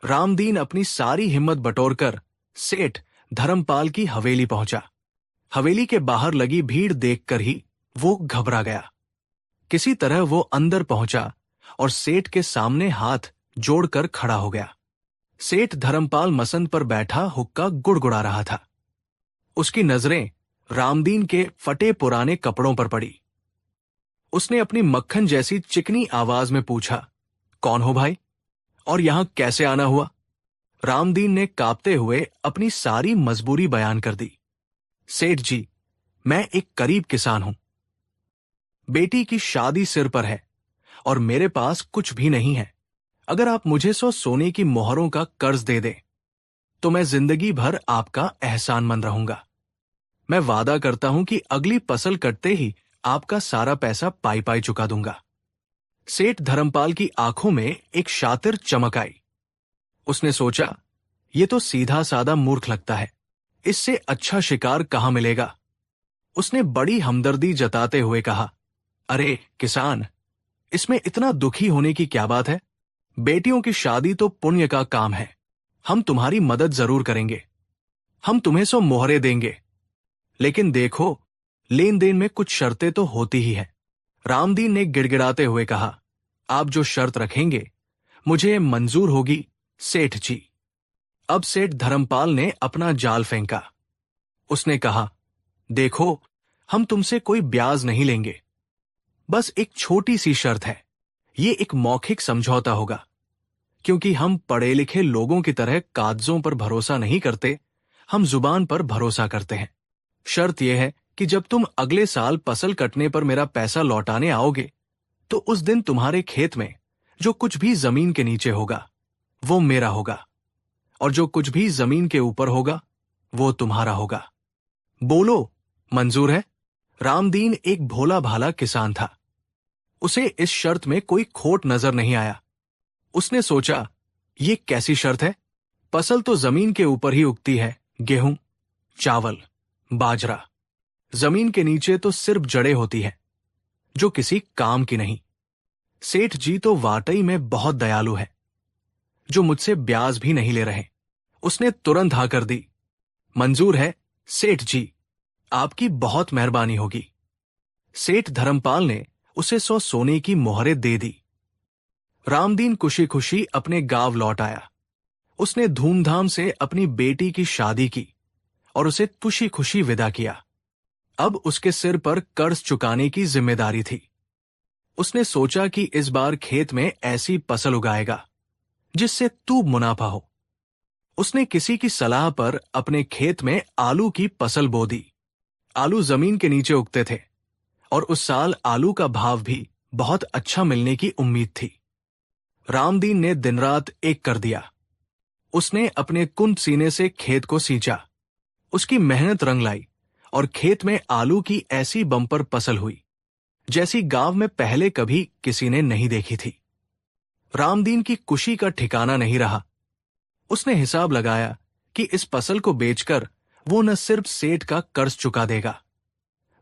रामदीन अपनी सारी हिम्मत बटोरकर सेठ धर्मपाल की हवेली पहुंचा। हवेली के बाहर लगी भीड़ देखकर ही वो घबरा गया। किसी तरह वो अंदर पहुंचा और सेठ के सामने हाथ जोड़कर खड़ा हो गया। सेठ धर्मपाल मसंद पर बैठा हुक्का गुड़गुड़ा रहा था। उसकी नजरें रामदीन के फटे पुराने कपड़ों पर पड़ी। उसने अपनी मक्खन जैसी चिकनी आवाज में पूछा, कौन हो भाई, और यहां कैसे आना हुआ? रामदीन ने कांपते हुए अपनी सारी मजबूरी बयान कर दी। सेठ जी, मैं एक गरीब किसान हूं। बेटी की शादी सिर पर है और मेरे पास कुछ भी नहीं है। अगर आप मुझे 100 सोने की मोहरों का कर्ज दे दें तो मैं जिंदगी भर आपका एहसानमंद रहूंगा। मैं वादा करता हूं कि अगली फसल कटते ही आपका सारा पैसा पाई पाई चुका दूंगा। सेठ धर्मपाल की आंखों में एक शातिर चमक आई। उसने सोचा, ये तो सीधा साधा मूर्ख लगता है, इससे अच्छा शिकार कहां मिलेगा। उसने बड़ी हमदर्दी जताते हुए कहा, अरे किसान, इसमें इतना दुखी होने की क्या बात है? बेटियों की शादी तो पुण्य का काम है। हम तुम्हारी मदद जरूर करेंगे। हम तुम्हें 100 मोहरे देंगे, लेकिन देखो, लेन देन में कुछ शर्तें तो होती ही है। रामदीन ने गिड़गिड़ाते हुए कहा, आप जो शर्त रखेंगे मुझे मंजूर होगी सेठ जी। अब सेठ धर्मपाल ने अपना जाल फेंका। उसने कहा, देखो, हम तुमसे कोई ब्याज नहीं लेंगे। बस एक छोटी सी शर्त है। ये एक मौखिक समझौता होगा, क्योंकि हम पढ़े लिखे लोगों की तरह कागजों पर भरोसा नहीं करते, हम जुबान पर भरोसा करते हैं। शर्त यह है कि जब तुम अगले साल फसल कटने पर मेरा पैसा लौटाने आओगे तो उस दिन तुम्हारे खेत में जो कुछ भी जमीन के नीचे होगा वो मेरा होगा, और जो कुछ भी जमीन के ऊपर होगा वो तुम्हारा होगा। बोलो, मंजूर है? रामदीन एक भोला भाला किसान था। उसे इस शर्त में कोई खोट नजर नहीं आया। उसने सोचा, ये कैसी शर्त है? फसल तो जमीन के ऊपर ही उगती है, गेहूं, चावल, बाजरा। जमीन के नीचे तो सिर्फ जड़ें होती है जो किसी काम की नहीं। सेठ जी तो वाकई में बहुत दयालु है, जो मुझसे ब्याज भी नहीं ले रहे। उसने तुरंत हाँ कर दी। मंजूर है सेठ जी, आपकी बहुत मेहरबानी होगी। सेठ धर्मपाल ने उसे 100 सोने की मोहरें दे दी। रामदीन खुशी खुशी अपने गांव लौट आया। उसने धूमधाम से अपनी बेटी की शादी की और उसे खुशी खुशी विदा किया। अब उसके सिर पर कर्ज चुकाने की जिम्मेदारी थी। उसने सोचा कि इस बार खेत में ऐसी फसल उगाएगा जिससे खूब मुनाफा हो। उसने किसी की सलाह पर अपने खेत में आलू की फसल बो दी। आलू जमीन के नीचे उगते थे और उस साल आलू का भाव भी बहुत अच्छा मिलने की उम्मीद थी। रामदीन ने दिन रात एक कर दिया। उसने अपने कुंद सीने से खेत को सींचा। उसकी मेहनत रंग लाई और खेत में आलू की ऐसी बम्पर फसल हुई जैसी गांव में पहले कभी किसी ने नहीं देखी थी। रामदीन की खुशी का ठिकाना नहीं रहा। उसने हिसाब लगाया कि इस फसल को बेचकर वो न सिर्फ सेठ का कर्ज चुका देगा,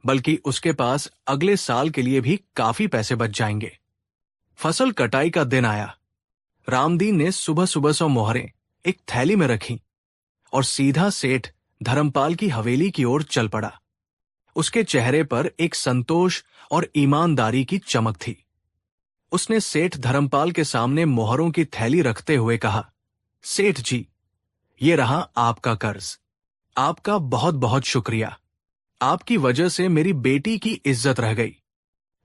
बल्कि उसके पास अगले साल के लिए भी काफी पैसे बच जाएंगे। फसल कटाई का दिन आया। रामदीन ने सुबह सुबह 100 मोहरें एक थैली में रखी और सीधा सेठ धर्मपाल की हवेली की ओर चल पड़ा। उसके चेहरे पर एक संतोष और ईमानदारी की चमक थी। उसने सेठ धर्मपाल के सामने मोहरों की थैली रखते हुए कहा, सेठ जी, ये रहा आपका कर्ज। आपका बहुत बहुत शुक्रिया। आपकी वजह से मेरी बेटी की इज्जत रह गई।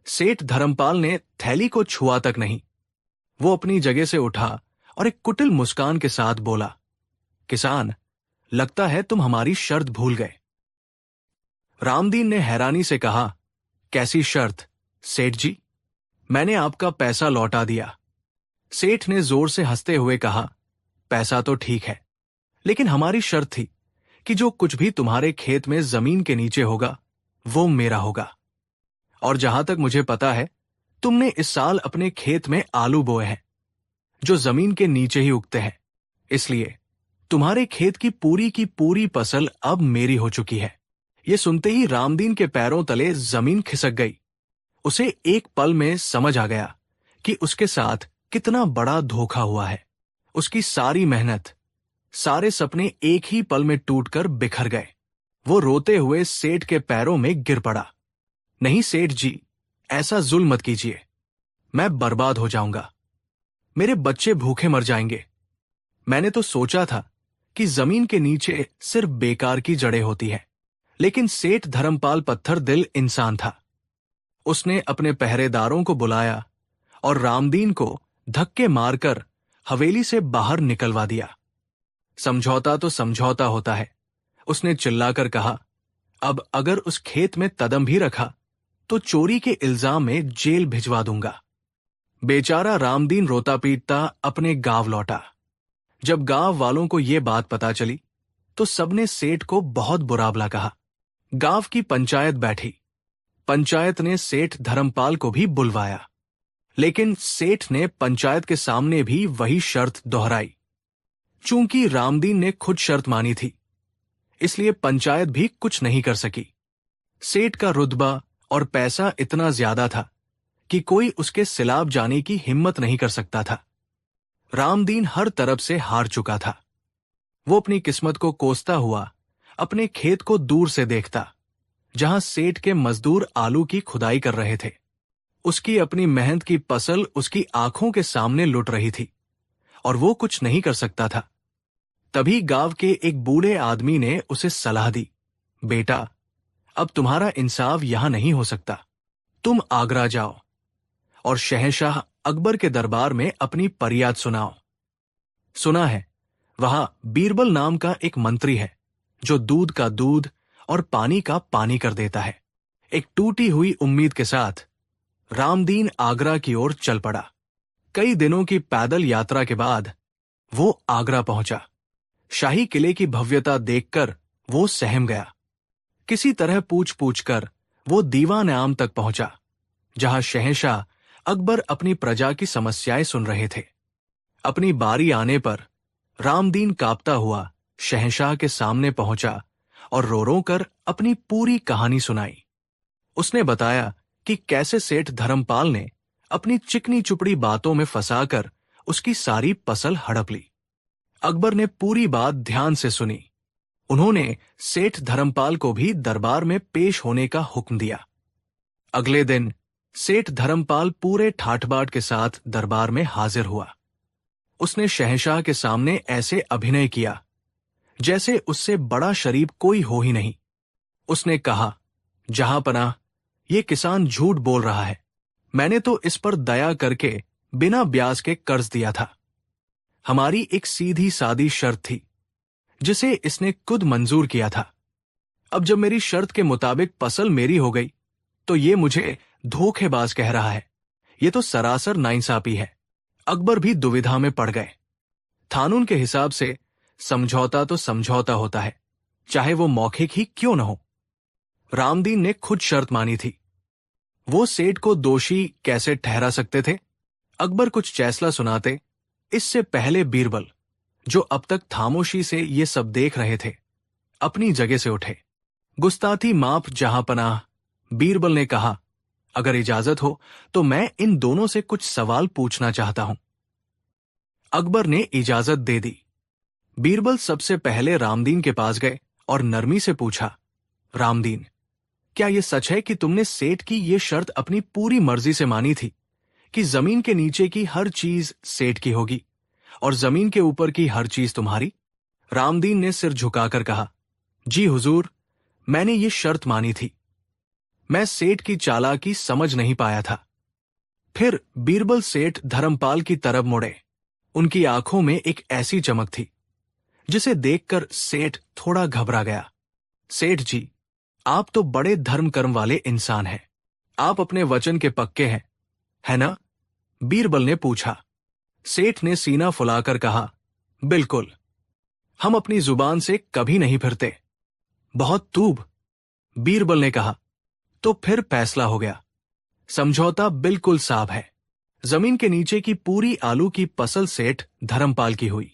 सेठ धर्मपाल ने थैली को छुआ तक नहीं। वो अपनी जगह से उठा और एक कुटिल मुस्कान के साथ बोला, किसान, लगता है तुम हमारी शर्त भूल गए। रामदीन ने हैरानी से कहा, कैसी शर्त सेठ जी? मैंने आपका पैसा लौटा दिया। सेठ ने जोर से हंसते हुए कहा, पैसा तो ठीक है, लेकिन हमारी शर्त थी कि जो कुछ भी तुम्हारे खेत में जमीन के नीचे होगा वो मेरा होगा। और जहां तक मुझे पता है, तुमने इस साल अपने खेत में आलू बोए हैं जो जमीन के नीचे ही उगते हैं, इसलिए तुम्हारे खेत की पूरी फसल अब मेरी हो चुकी है। ये सुनते ही रामदीन के पैरों तले जमीन खिसक गई। उसे एक पल में समझ आ गया कि उसके साथ कितना बड़ा धोखा हुआ है। उसकी सारी मेहनत, सारे सपने एक ही पल में टूटकर बिखर गए। वो रोते हुए सेठ के पैरों में गिर पड़ा। नहीं सेठ जी, ऐसा जुल्म मत कीजिए। मैं बर्बाद हो जाऊंगा, मेरे बच्चे भूखे मर जाएंगे। मैंने तो सोचा था कि जमीन के नीचे सिर्फ बेकार की जड़ें होती हैं, लेकिन सेठ धर्मपाल पत्थर दिल इंसान था। उसने अपने पहरेदारों को बुलाया और रामदीन को धक्के मारकर हवेली से बाहर निकलवा दिया। समझौता तो समझौता होता है, उसने चिल्लाकर कहा। अब अगर उस खेत में कदम भी रखा तो चोरी के इल्जाम में जेल भिजवा दूंगा। बेचारा रामदीन रोता पीटता अपने गांव लौटा। जब गांव वालों को यह बात पता चली तो सबने सेठ को बहुत बुरा भला कहा। गांव की पंचायत बैठी। पंचायत ने सेठ धर्मपाल को भी बुलवाया, लेकिन सेठ ने पंचायत के सामने भी वही शर्त दोहराई। चूंकि रामदीन ने खुद शर्त मानी थी, इसलिए पंचायत भी कुछ नहीं कर सकी। सेठ का रुतबा और पैसा इतना ज्यादा था कि कोई उसके खिलाफ जाने की हिम्मत नहीं कर सकता था। रामदीन हर तरफ से हार चुका था। वो अपनी किस्मत को कोसता हुआ अपने खेत को दूर से देखता, जहां सेठ के मजदूर आलू की खुदाई कर रहे थे। उसकी अपनी मेहनत की फसल उसकी आंखों के सामने लुट रही थी और वो कुछ नहीं कर सकता था। तभी गांव के एक बूढ़े आदमी ने उसे सलाह दी, बेटा, अब तुम्हारा इंसाफ यहां नहीं हो सकता। तुम आगरा जाओ और शहंशाह अकबर के दरबार में अपनी फरियाद सुनाओ। सुना है वहां बीरबल नाम का एक मंत्री है जो दूध का दूध और पानी का पानी कर देता है। एक टूटी हुई उम्मीद के साथ रामदीन आगरा की ओर चल पड़ा। कई दिनों की पैदल यात्रा के बाद वो आगरा पहुंचा। शाही किले की भव्यता देखकर वो सहम गया। किसी तरह पूछ पूछ कर वो दीवान आम तक पहुंचा, जहां शहंशाह अकबर अपनी प्रजा की समस्याएं सुन रहे थे। अपनी बारी आने पर रामदीन कांपता हुआ शहंशाह के सामने पहुंचा और रो रो कर अपनी पूरी कहानी सुनाई। उसने बताया कि कैसे सेठ धर्मपाल ने अपनी चिकनी चुपड़ी बातों में फंसाकर उसकी सारी फसल हड़प ली। अकबर ने पूरी बात ध्यान से सुनी। उन्होंने सेठ धर्मपाल को भी दरबार में पेश होने का हुक्म दिया। अगले दिन सेठ धर्मपाल पूरे ठाठ-बाट के साथ दरबार में हाजिर हुआ। उसने शहंशाह के सामने ऐसे अभिनय किया जैसे उससे बड़ा शरीफ कोई हो ही नहीं। उसने कहा, जहांपनाह, ये किसान झूठ बोल रहा है। मैंने तो इस पर दया करके बिना ब्याज के कर्ज दिया था। हमारी एक सीधी सादी शर्त थी जिसे इसने खुद मंजूर किया था। अब जब मेरी शर्त के मुताबिक फसल मेरी हो गई तो ये मुझे धोखेबाज कह रहा है। ये तो सरासर नाइंसाफी है। अकबर भी दुविधा में पड़ गए। कानून के हिसाब से समझौता तो समझौता होता है, चाहे वो मौखिक ही क्यों न हो। रामदीन ने खुद शर्त मानी थी। वो सेठ को दोषी कैसे ठहरा सकते थे? अकबर कुछ फैसला सुनाते इससे पहले बीरबल, जो अब तक खामोशी से ये सब देख रहे थे, अपनी जगह से उठे। गुस्ताखी माफ जहांपनाह, बीरबल ने कहा, अगर इजाजत हो तो मैं इन दोनों से कुछ सवाल पूछना चाहता हूं। अकबर ने इजाजत दे दी। बीरबल सबसे पहले रामदीन के पास गए और नरमी से पूछा, रामदीन, क्या यह सच है कि तुमने सेठ की ये शर्त अपनी पूरी मर्जी से मानी थी कि जमीन के नीचे की हर चीज सेठ की होगी और जमीन के ऊपर की हर चीज तुम्हारी? रामदीन ने सिर झुकाकर कहा, जी हुजूर, मैंने ये शर्त मानी थी। मैं सेठ की चालाकी समझ नहीं पाया था। फिर बीरबल सेठ धर्मपाल की तरफ मुड़े। उनकी आंखों में एक ऐसी चमक थी जिसे देखकर सेठ थोड़ा घबरा गया। सेठ जी, आप तो बड़े धर्म कर्म वाले इंसान हैं। आप अपने वचन के पक्के हैं, है ना? बीरबल ने पूछा। सेठ ने सीना फुलाकर कहा, बिल्कुल। हम अपनी जुबान से कभी नहीं फिरते। बहुत तूब, बीरबल ने कहा। तो फिर फैसला हो गया। समझौता बिल्कुल साफ है। जमीन के नीचे की पूरी आलू की फसल सेठ धर्मपाल की हुई।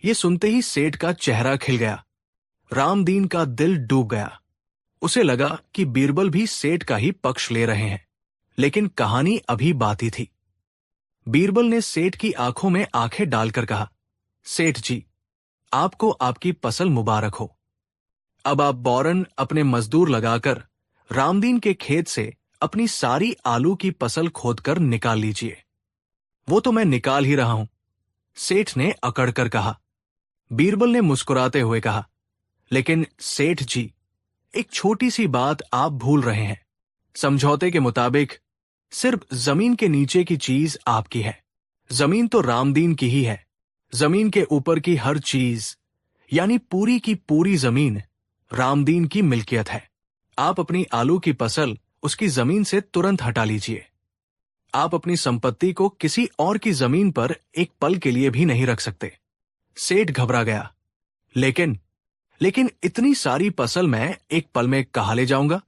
ये सुनते ही सेठ का चेहरा खिल गया। रामदीन का दिल डूब गया। उसे लगा कि बीरबल भी सेठ का ही पक्ष ले रहे हैं, लेकिन कहानी अभी बाकी थी। बीरबल ने सेठ की आंखों में आंखें डालकर कहा, सेठ जी, आपको आपकी फसल मुबारक हो। अब आप बौरन अपने मजदूर लगाकर रामदीन के खेत से अपनी सारी आलू की फसल खोदकर निकाल लीजिए। वो तो मैं निकाल ही रहा हूं, सेठ ने अकड़कर कहा। बीरबल ने मुस्कुराते हुए कहा, लेकिन सेठ जी, एक छोटी सी बात आप भूल रहे हैं। समझौते के मुताबिक सिर्फ जमीन के नीचे की चीज आपकी है। जमीन तो रामदीन की ही है। जमीन के ऊपर की हर चीज, यानी पूरी की पूरी जमीन, रामदीन की मिल्कियत है। आप अपनी आलू की फसल उसकी जमीन से तुरंत हटा लीजिए। आप अपनी संपत्ति को किसी और की जमीन पर एक पल के लिए भी नहीं रख सकते। सेठ घबरा गया। लेकिन इतनी सारी फसल मैं एक पल में कहाँ ले जाऊंगा?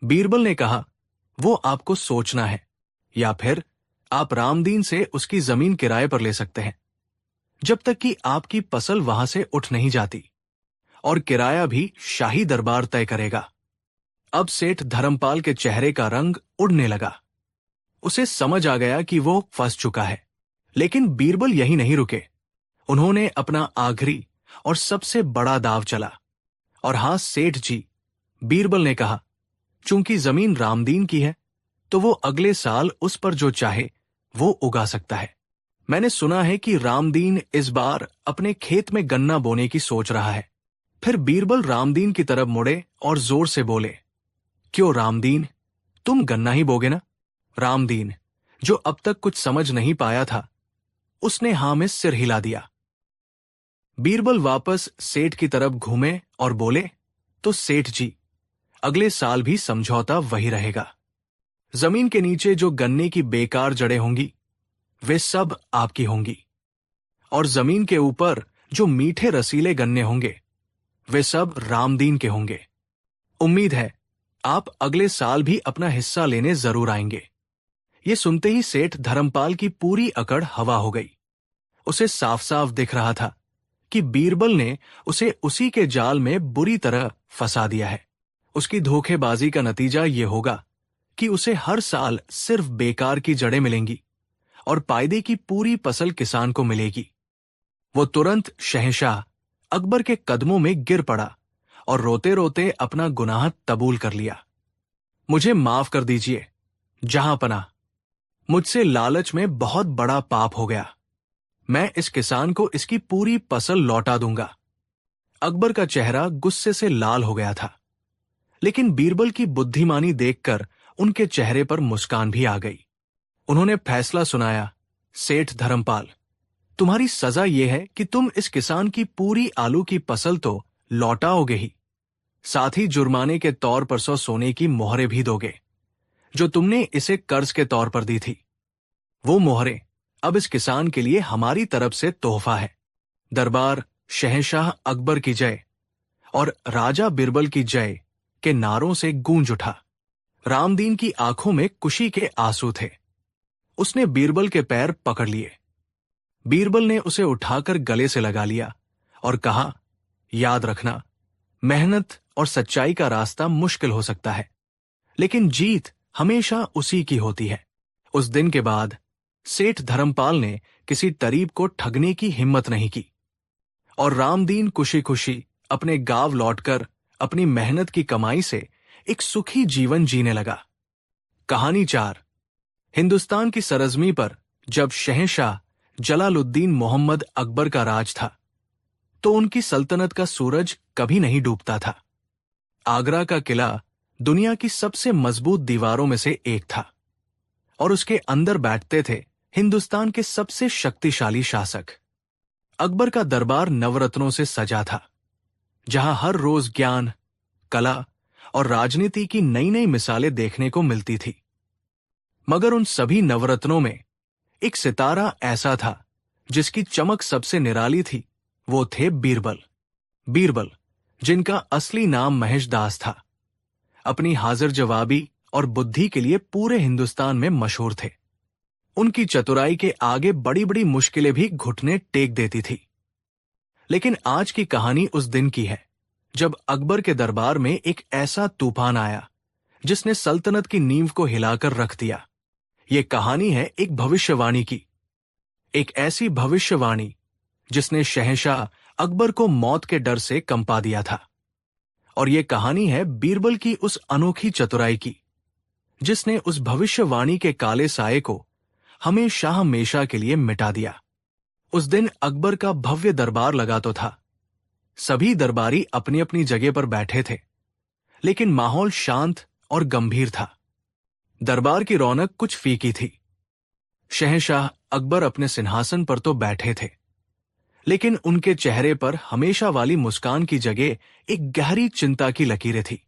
बीरबल ने कहा, वो आपको सोचना है, या फिर आप रामदीन से उसकी जमीन किराए पर ले सकते हैं, जब तक कि आपकी फसल वहां से उठ नहीं जाती, और किराया भी शाही दरबार तय करेगा। अब सेठ धर्मपाल के चेहरे का रंग उड़ने लगा। उसे समझ आ गया कि वो फंस चुका है। लेकिन बीरबल यही नहीं रुके। उन्होंने अपना आखिरी और सबसे बड़ा दाव चला। और हां सेठ जी, बीरबल ने कहा, चूंकि जमीन रामदीन की है, तो वो अगले साल उस पर जो चाहे वो उगा सकता है। मैंने सुना है कि रामदीन इस बार अपने खेत में गन्ना बोने की सोच रहा है। फिर बीरबल रामदीन की तरफ मुड़े और जोर से बोले, क्यों रामदीन, तुम गन्ना ही बोगे ना? रामदीन, जो अब तक कुछ समझ नहीं पाया था, उसने हां में सिर हिला दिया। बीरबल वापस सेठ की तरफ घूमे और बोले, तो सेठ जी, अगले साल भी समझौता वही रहेगा। जमीन के नीचे जो गन्ने की बेकार जड़ें होंगी, वे सब आपकी होंगी, और जमीन के ऊपर जो मीठे रसीले गन्ने होंगे, वे सब रामदीन के होंगे। उम्मीद है आप अगले साल भी अपना हिस्सा लेने जरूर आएंगे। ये सुनते ही सेठ धर्मपाल की पूरी अकड़ हवा हो गई। उसे साफ साफ दिख रहा था कि बीरबल ने उसे उसी के जाल में बुरी तरह फंसा दिया है। उसकी धोखेबाजी का नतीजा ये होगा कि उसे हर साल सिर्फ बेकार की जड़ें मिलेंगी और फायदे की पूरी फसल किसान को मिलेगी। वो तुरंत शहंशाह अकबर के कदमों में गिर पड़ा और रोते रोते अपना गुनाह कबूल कर लिया। मुझे माफ कर दीजिए जहांपनाह, मुझसे लालच में बहुत बड़ा पाप हो गया। मैं इस किसान को इसकी पूरी फसल लौटा दूंगा। अकबर का चेहरा गुस्से से लाल हो गया था, लेकिन बीरबल की बुद्धिमानी देखकर उनके चेहरे पर मुस्कान भी आ गई। उन्होंने फैसला सुनाया, सेठ धर्मपाल, तुम्हारी सजा यह है कि तुम इस किसान की पूरी आलू की फसल तो लौटाओगे ही, साथ ही जुर्माने के तौर पर 100 सोने की मोहरें भी दोगे, जो तुमने इसे कर्ज के तौर पर दी थी। वो मोहरें अब इस किसान के लिए हमारी तरफ से तोहफा है। दरबार शहंशाह अकबर की जय और राजा बीरबल की जय के नारों से गूंज उठा। रामदीन की आंखों में खुशी के आंसू थे। उसने बीरबल के पैर पकड़ लिए। बीरबल ने उसे उठाकर गले से लगा लिया और कहा, याद रखना, मेहनत और सच्चाई का रास्ता मुश्किल हो सकता है, लेकिन जीत हमेशा उसी की होती है। उस दिन के बाद सेठ धर्मपाल ने किसी तरीब को ठगने की हिम्मत नहीं की और रामदीन खुशी खुशी अपने गांव लौटकर अपनी मेहनत की कमाई से एक सुखी जीवन जीने लगा। कहानी 4। हिंदुस्तान की सरजमी पर जब शहंशाह जलालुद्दीन मोहम्मद अकबर का राज था, तो उनकी सल्तनत का सूरज कभी नहीं डूबता था। आगरा का किला दुनिया की सबसे मजबूत दीवारों में से एक था और उसके अंदर बैठते थे हिंदुस्तान के सबसे शक्तिशाली शासक। अकबर का दरबार नवरत्नों से सजा था, जहां हर रोज ज्ञान, कला और राजनीति की नई नई मिसालें देखने को मिलती थी। मगर उन सभी नवरत्नों में एक सितारा ऐसा था जिसकी चमक सबसे निराली थी। वो थे बीरबल। बीरबल, जिनका असली नाम महेशदास था, अपनी हाजिर जवाबी और बुद्धि के लिए पूरे हिंदुस्तान में मशहूर थे। उनकी चतुराई के आगे बड़ी बड़ी मुश्किलें भी घुटने टेक देती थी। लेकिन आज की कहानी उस दिन की है जब अकबर के दरबार में एक ऐसा तूफान आया जिसने सल्तनत की नींव को हिलाकर रख दिया। ये कहानी है एक भविष्यवाणी की, एक ऐसी भविष्यवाणी जिसने शहंशाह अकबर को मौत के डर से कंपा दिया था। और ये कहानी है बीरबल की उस अनोखी चतुराई की, जिसने उस भविष्यवाणी के काले साये को हमेशा हमेशा के लिए मिटा दिया। उस दिन अकबर का भव्य दरबार लगा तो था। सभी दरबारी अपनी अपनी जगह पर बैठे थे, लेकिन माहौल शांत और गंभीर था। दरबार की रौनक कुछ फीकी थी। शहंशाह अकबर अपने सिंहासन पर तो बैठे थे, लेकिन उनके चेहरे पर हमेशा वाली मुस्कान की जगह एक गहरी चिंता की लकीरें थी।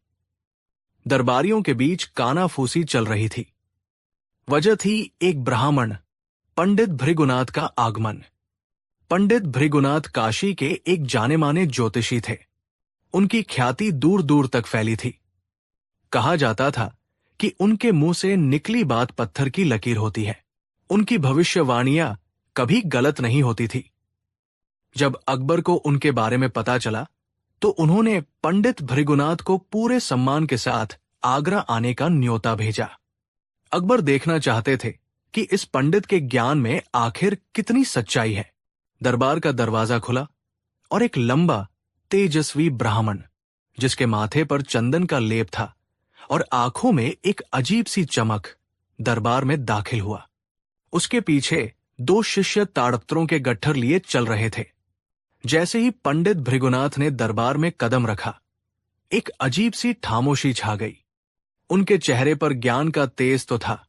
दरबारियों के बीच कानाफूसी चल रही थी। वजह थी एक ब्राह्मण पंडित भृगुनाथ का आगमन। पंडित भृगुनाथ काशी के एक जाने माने ज्योतिषी थे। उनकी ख्याति दूर दूर तक फैली थी। कहा जाता था कि उनके मुंह से निकली बात पत्थर की लकीर होती है। उनकी भविष्यवाणियां कभी गलत नहीं होती थी। जब अकबर को उनके बारे में पता चला तो उन्होंने पंडित भृगुनाथ को पूरे सम्मान के साथ आगरा आने का न्योता भेजा। अकबर देखना चाहते थे कि इस पंडित के ज्ञान में आखिर कितनी सच्चाई है। दरबार का दरवाजा खुला और एक लंबा तेजस्वी ब्राह्मण, जिसके माथे पर चंदन का लेप था और आंखों में एक अजीब सी चमक, दरबार में दाखिल हुआ। उसके पीछे 2 शिष्य ताड़पत्रों के गट्ठर लिए चल रहे थे। जैसे ही पंडित भृगुनाथ ने दरबार में कदम रखा, एक अजीब सी खामोशी छा गई। उनके चेहरे पर ज्ञान का तेज तो था,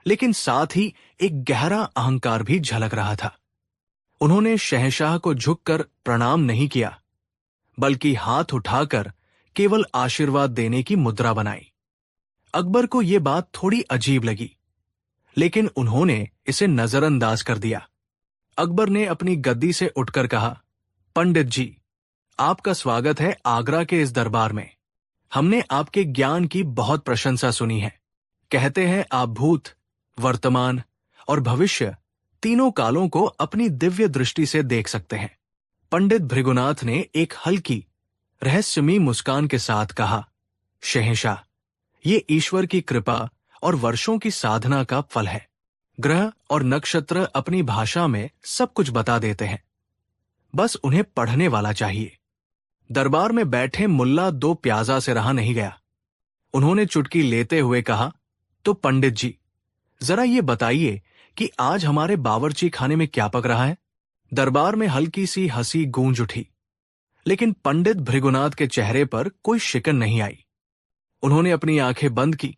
लेकिन साथ ही एक गहरा अहंकार भी झलक रहा था। उन्होंने शहंशाह को झुककर प्रणाम नहीं किया, बल्कि हाथ उठाकर केवल आशीर्वाद देने की मुद्रा बनाई। अकबर को यह बात थोड़ी अजीब लगी, लेकिन उन्होंने इसे नजरअंदाज कर दिया। अकबर ने अपनी गद्दी से उठकर कहा, पंडित जी, आपका स्वागत है आगरा के इस दरबार में। हमने आपके ज्ञान की बहुत प्रशंसा सुनी है। कहते हैं आप भूत, वर्तमान और भविष्य तीनों कालों को अपनी दिव्य दृष्टि से देख सकते हैं। पंडित भृगुनाथ ने एक हल्की रहस्यमयी मुस्कान के साथ कहा, शहंशाह, ये ईश्वर की कृपा और वर्षों की साधना का फल है। ग्रह और नक्षत्र अपनी भाषा में सब कुछ बता देते हैं, बस उन्हें पढ़ने वाला चाहिए। दरबार में बैठे मुल्ला 2 प्याजा से रहा नहीं गया। उन्होंने चुटकी लेते हुए कहा, तो पंडित जी, जरा ये बताइए कि आज हमारे बावर्ची खाने में क्या पक रहा है। दरबार में हल्की सी हंसी गूंज उठी, लेकिन पंडित भृगुनाथ के चेहरे पर कोई शिकन नहीं आई। उन्होंने अपनी आंखें बंद की,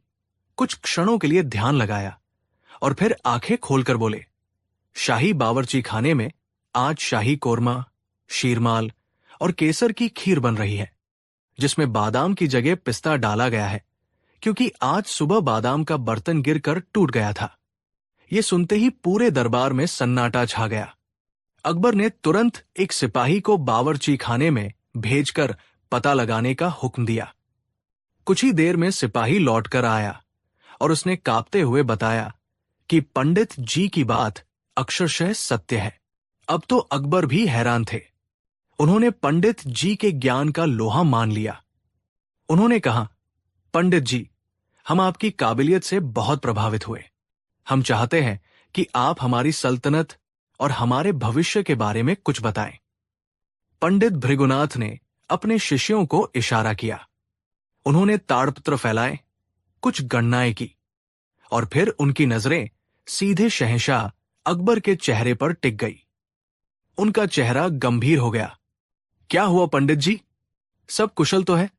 कुछ क्षणों के लिए ध्यान लगाया और फिर आंखें खोलकर बोले, शाही बावर्ची खाने में आज शाही कोरमा, शीरमाल और केसर की खीर बन रही है, जिसमें बादाम की जगह पिस्ता डाला गया है, क्योंकि आज सुबह बादाम का बर्तन गिरकर टूट गया था। यह सुनते ही पूरे दरबार में सन्नाटा छा गया। अकबर ने तुरंत एक सिपाही को बावर्ची खाने में भेजकर पता लगाने का हुक्म दिया। कुछ ही देर में सिपाही लौटकर आया और उसने कांपते हुए बताया कि पंडित जी की बात अक्षरशः सत्य है। अब तो अकबर भी हैरान थे। उन्होंने पंडित जी के ज्ञान का लोहा मान लिया। उन्होंने कहा, पंडित जी, हम आपकी काबिलियत से बहुत प्रभावित हुए। हम चाहते हैं कि आप हमारी सल्तनत और हमारे भविष्य के बारे में कुछ बताएं। पंडित भृगुनाथ ने अपने शिष्यों को इशारा किया। उन्होंने ताड़पत्र फैलाए, कुछ गणनाएं की और फिर उनकी नजरें सीधे शहंशाह अकबर के चेहरे पर टिक गई। उनका चेहरा गंभीर हो गया। क्या हुआ पंडित जी, सब कुशल तो है?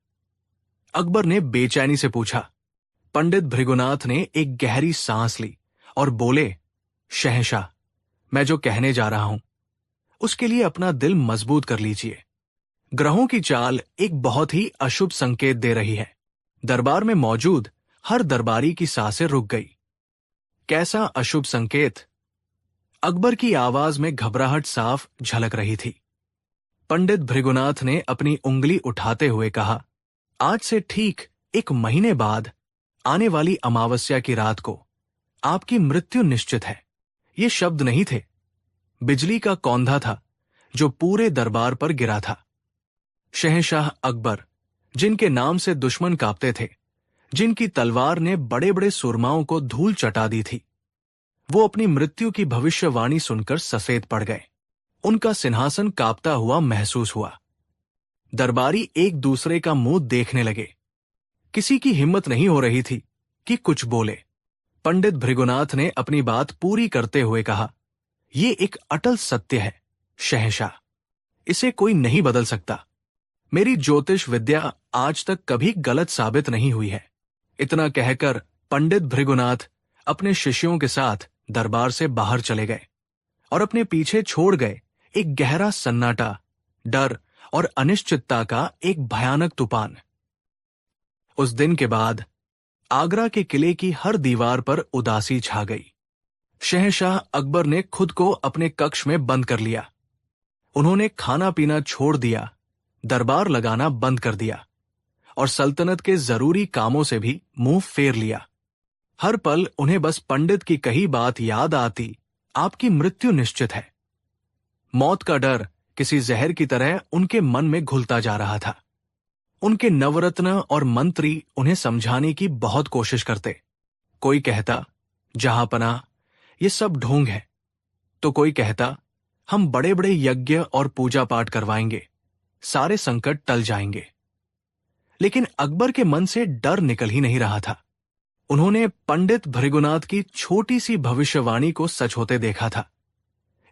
अकबर ने बेचैनी से पूछा। पंडित भृगुनाथ ने एक गहरी सांस ली और बोले, शहंशाह, मैं जो कहने जा रहा हूं उसके लिए अपना दिल मजबूत कर लीजिए। ग्रहों की चाल एक बहुत ही अशुभ संकेत दे रही है। दरबार में मौजूद हर दरबारी की सांसें रुक गई। कैसा अशुभ संकेत? अकबर की आवाज में घबराहट साफ झलक रही थी। पंडित भृगुनाथ ने अपनी उंगली उठाते हुए कहा, आज से ठीक 1 महीने बाद आने वाली अमावस्या की रात को आपकी मृत्यु निश्चित है। ये शब्द नहीं थे, बिजली का कौंधा था जो पूरे दरबार पर गिरा था। शहंशाह अकबर, जिनके नाम से दुश्मन कांपते थे, जिनकी तलवार ने बड़े बड़े सुरमाओं को धूल चटा दी थी, वो अपनी मृत्यु की भविष्यवाणी सुनकर सफेद पड़ गए। उनका सिंहासन कांपता हुआ महसूस हुआ। दरबारी एक दूसरे का मुंह देखने लगे। किसी की हिम्मत नहीं हो रही थी कि कुछ बोले। पंडित भृगुनाथ ने अपनी बात पूरी करते हुए कहा, ये एक अटल सत्य है शहंशाह, इसे कोई नहीं बदल सकता। मेरी ज्योतिष विद्या आज तक कभी गलत साबित नहीं हुई है। इतना कहकर पंडित भृगुनाथ अपने शिष्यों के साथ दरबार से बाहर चले गए और अपने पीछे छोड़ गए एक गहरा सन्नाटा, डर और अनिश्चितता का एक भयानक तूफान। उस दिन के बाद आगरा के किले की हर दीवार पर उदासी छा गई। शहंशाह अकबर ने खुद को अपने कक्ष में बंद कर लिया। उन्होंने खाना पीना छोड़ दिया, दरबार लगाना बंद कर दिया और सल्तनत के जरूरी कामों से भी मुंह फेर लिया। हर पल उन्हें बस पंडित की कही बात याद आती, आपकी मृत्यु निश्चित है। मौत का डर किसी जहर की तरह उनके मन में घुलता जा रहा था। उनके नवरत्न और मंत्री उन्हें समझाने की बहुत कोशिश करते। कोई कहता, जहांपनाह, ये सब ढोंग है, तो कोई कहता, हम बड़े बड़े यज्ञ और पूजा पाठ करवाएंगे, सारे संकट टल जाएंगे। लेकिन अकबर के मन से डर निकल ही नहीं रहा था। उन्होंने पंडित भृगुनाथ की छोटी सी भविष्यवाणी को सच होते देखा था,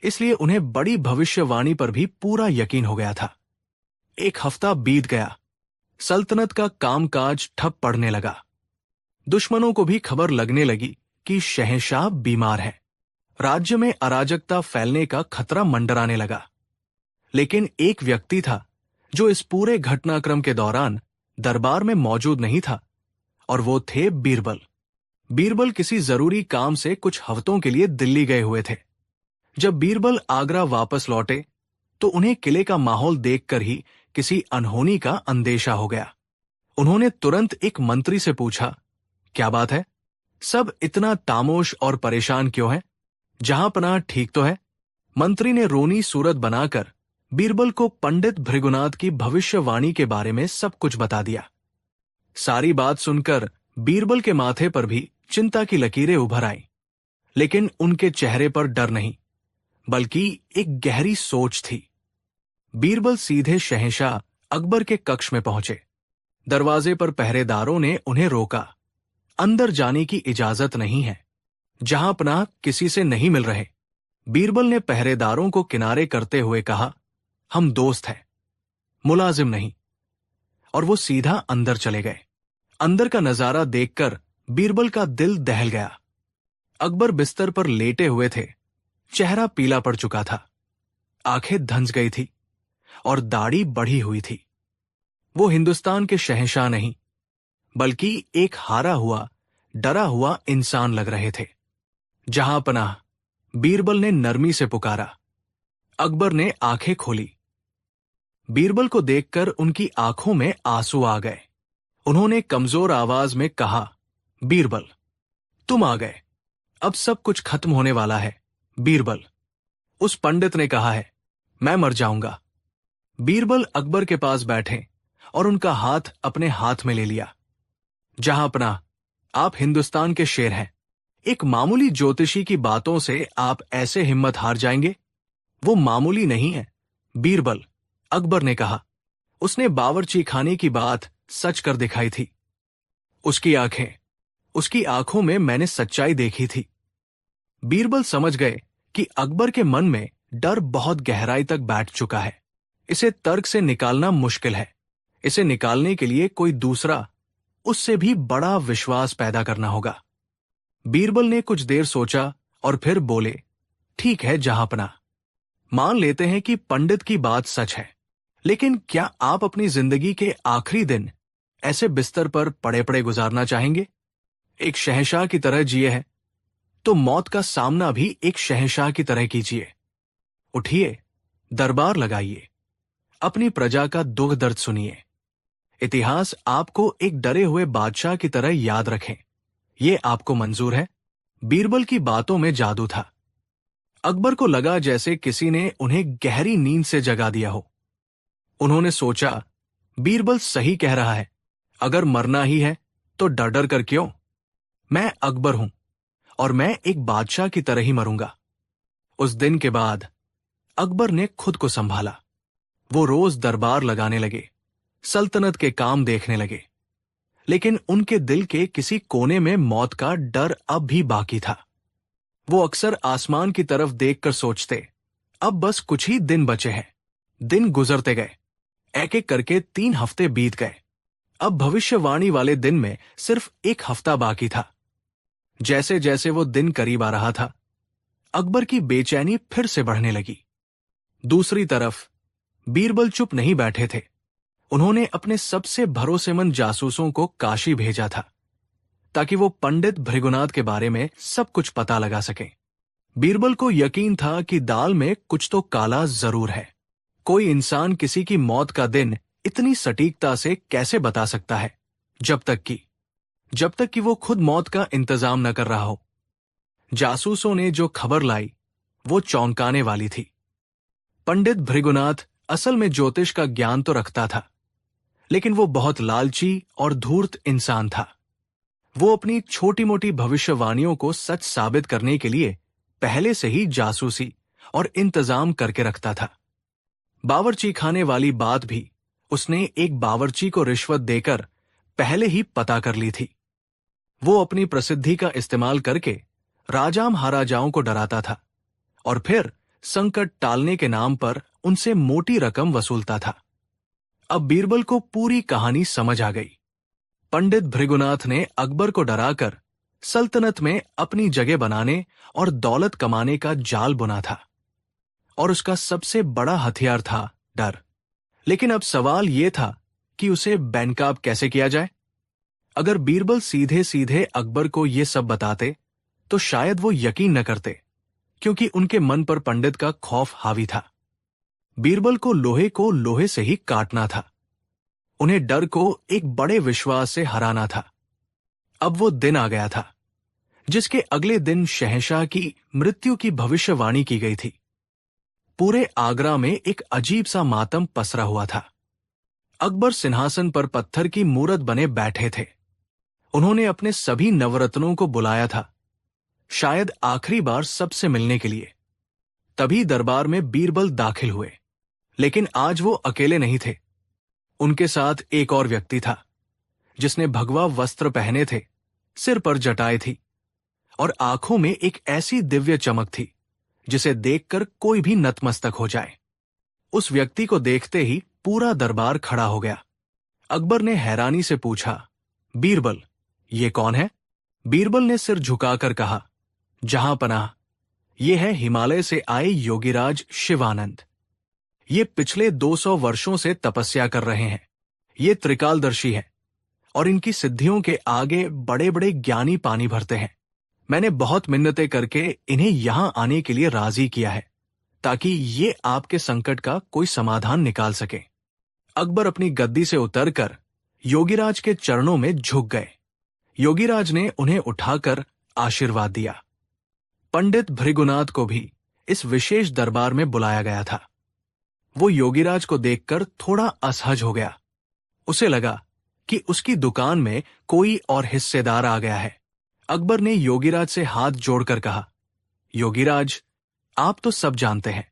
इसलिए उन्हें बड़ी भविष्यवाणी पर भी पूरा यकीन हो गया था। 1 हफ्ता बीत गया। सल्तनत का कामकाज ठप पड़ने लगा। दुश्मनों को भी खबर लगने लगी कि शहंशाह बीमार है। राज्य में अराजकता फैलने का खतरा मंडराने लगा। लेकिन एक व्यक्ति था जो इस पूरे घटनाक्रम के दौरान दरबार में मौजूद नहीं था, और वो थे बीरबल। बीरबल किसी जरूरी काम से कुछ हफ्तों के लिए दिल्ली गए हुए थे। जब बीरबल आगरा वापस लौटे तो उन्हें किले का माहौल देखकर ही किसी अनहोनी का अंदेशा हो गया। उन्होंने तुरंत एक मंत्री से पूछा, क्या बात है? सब इतना तामोश और परेशान क्यों है? जहांपनाह ठीक तो है? मंत्री ने रोनी सूरत बनाकर बीरबल को पंडित भृगुनाथ की भविष्यवाणी के बारे में सब कुछ बता दिया। सारी बात सुनकर बीरबल के माथे पर भी चिंता की लकीरें उभर आईं, लेकिन उनके चेहरे पर डर नहीं, बल्कि एक गहरी सोच थी। बीरबल सीधे शहंशाह अकबर के कक्ष में पहुंचे। दरवाजे पर पहरेदारों ने उन्हें रोका। अंदर जाने की इजाजत नहीं है, जहांपनाह किसी से नहीं मिल रहे। बीरबल ने पहरेदारों को किनारे करते हुए कहा, हम दोस्त हैं, मुलाजिम नहीं। और वो सीधा अंदर चले गए। अंदर का नजारा देखकर बीरबल का दिल दहल गया। अकबर बिस्तर पर लेटे हुए थे। चेहरा पीला पड़ चुका था, आंखें धंस गई थी और दाढ़ी बढ़ी हुई थी। वो हिंदुस्तान के शहंशाह नहीं, बल्कि एक हारा हुआ, डरा हुआ इंसान लग रहे थे। जहांपनाह, बीरबल ने नरमी से पुकारा। अकबर ने आंखें खोली। बीरबल को देखकर उनकी आंखों में आंसू आ गए। उन्होंने कमजोर आवाज में कहा, बीरबल, तुम आ गए, अब सब कुछ खत्म होने वाला है। बीरबल, उस पंडित ने कहा है, मैं मर जाऊंगा। बीरबल अकबर के पास बैठे और उनका हाथ अपने हाथ में ले लिया। जहांपनाह, आप हिंदुस्तान के शेर हैं। एक मामूली ज्योतिषी की बातों से आप ऐसे हिम्मत हार जाएंगे? वो मामूली नहीं है बीरबल, अकबर ने कहा। उसने बावर्ची खाने की बात सच कर दिखाई थी। उसकी आंखों में मैंने सच्चाई देखी थी। बीरबल समझ गए कि अकबर के मन में डर बहुत गहराई तक बैठ चुका है। इसे तर्क से निकालना मुश्किल है। इसे निकालने के लिए कोई दूसरा, उससे भी बड़ा विश्वास पैदा करना होगा। बीरबल ने कुछ देर सोचा और फिर बोले, ठीक है जहांपनाह, मान लेते हैं कि पंडित की बात सच है, लेकिन क्या आप अपनी जिंदगी के आखिरी दिन ऐसे बिस्तर पर पड़े पड़े गुजारना चाहेंगे? एक शहंशाह की तरह जिए हैं, तो मौत का सामना भी एक शहंशाह की तरह कीजिए। उठिए, दरबार लगाइए, अपनी प्रजा का दुख दर्द सुनिए। इतिहास आपको एक डरे हुए बादशाह की तरह याद रखें। ये आपको मंजूर है? बीरबल की बातों में जादू था। अकबर को लगा जैसे किसी ने उन्हें गहरी नींद से जगा दिया हो। उन्होंने सोचा, बीरबल सही कह रहा है। अगर मरना ही है तो डर डर कर क्यों? मैं अकबर हूं और मैं एक बादशाह की तरह ही मरूंगा। उस दिन के बाद अकबर ने खुद को संभाला। वो रोज दरबार लगाने लगे, सल्तनत के काम देखने लगे। लेकिन उनके दिल के किसी कोने में मौत का डर अब भी बाकी था। वो अक्सर आसमान की तरफ देखकर सोचते, अब बस कुछ ही दिन बचे हैं। दिन गुजरते गए, एक एक करके 3 हफ्ते बीत गए। अब भविष्यवाणी वाले दिन में सिर्फ 1 हफ्ता बाकी था। जैसे जैसे वो दिन करीब आ रहा था, अकबर की बेचैनी फिर से बढ़ने लगी। दूसरी तरफ बीरबल चुप नहीं बैठे थे। उन्होंने अपने सबसे भरोसेमंद जासूसों को काशी भेजा था ताकि वो पंडित भृगुनाथ के बारे में सब कुछ पता लगा सकें। बीरबल को यकीन था कि दाल में कुछ तो काला जरूर है। कोई इंसान किसी की मौत का दिन इतनी सटीकता से कैसे बता सकता है, जब तक कि वो खुद मौत का इंतजाम न कर रहा हो। जासूसों ने जो खबर लाई वो चौंकाने वाली थी। पंडित भृगुनाथ असल में ज्योतिष का ज्ञान तो रखता था, लेकिन वो बहुत लालची और धूर्त इंसान था। वो अपनी छोटी मोटी भविष्यवाणियों को सच साबित करने के लिए पहले से ही जासूसी और इंतजाम करके रखता था। बावर्ची खाने वाली बात भी उसने एक बावर्ची को रिश्वत देकर पहले ही पता कर ली थी। वो अपनी प्रसिद्धि का इस्तेमाल करके राजा महाराजाओं को डराता था और फिर संकट टालने के नाम पर उनसे मोटी रकम वसूलता था। अब बीरबल को पूरी कहानी समझ आ गई। पंडित भृगुनाथ ने अकबर को डराकर सल्तनत में अपनी जगह बनाने और दौलत कमाने का जाल बुना था, और उसका सबसे बड़ा हथियार था डर। लेकिन अब सवाल यह था कि उसे बेनकाब कैसे किया जाए। अगर बीरबल सीधे सीधे अकबर को यह सब बताते तो शायद वो यकीन न करते, क्योंकि उनके मन पर पंडित का खौफ हावी था। बीरबल को लोहे से ही काटना था। उन्हें डर को एक बड़े विश्वास से हराना था। अब वो दिन आ गया था जिसके अगले दिन शहंशाह की मृत्यु की भविष्यवाणी की गई थी। पूरे आगरा में एक अजीब सा मातम पसरा हुआ था। अकबर सिंहासन पर पत्थर की मूरत बने बैठे थे। उन्होंने अपने सभी नवरत्नों को बुलाया था, शायद आखिरी बार सबसे मिलने के लिए। तभी दरबार में बीरबल दाखिल हुए, लेकिन आज वो अकेले नहीं थे। उनके साथ एक और व्यक्ति था जिसने भगवा वस्त्र पहने थे, सिर पर जटाएं थी और आंखों में एक ऐसी दिव्य चमक थी जिसे देखकर कोई भी नतमस्तक हो जाए। उस व्यक्ति को देखते ही पूरा दरबार खड़ा हो गया। अकबर ने हैरानी से पूछा, बीरबल, ये कौन है? बीरबल ने सिर झुकाकर कहा, जहां पनाह, ये है हिमालय से आए योगीराज शिवानंद। ये पिछले 200 वर्षों से तपस्या कर रहे हैं। ये त्रिकालदर्शी है और इनकी सिद्धियों के आगे बड़े बड़े ज्ञानी पानी भरते हैं। मैंने बहुत मिन्नतें करके इन्हें यहां आने के लिए राजी किया है ताकि ये आपके संकट का कोई समाधान निकाल सके। अकबर अपनी गद्दी से उतरकर योगीराज के चरणों में झुक गए। योगीराज ने उन्हें उठाकर आशीर्वाद दिया। पंडित भृगुनाथ को भी इस विशेष दरबार में बुलाया गया था। वो योगीराज को देखकर थोड़ा असहज हो गया। उसे लगा कि उसकी दुकान में कोई और हिस्सेदार आ गया है। अकबर ने योगीराज से हाथ जोड़कर कहा, योगीराज, आप तो सब जानते हैं,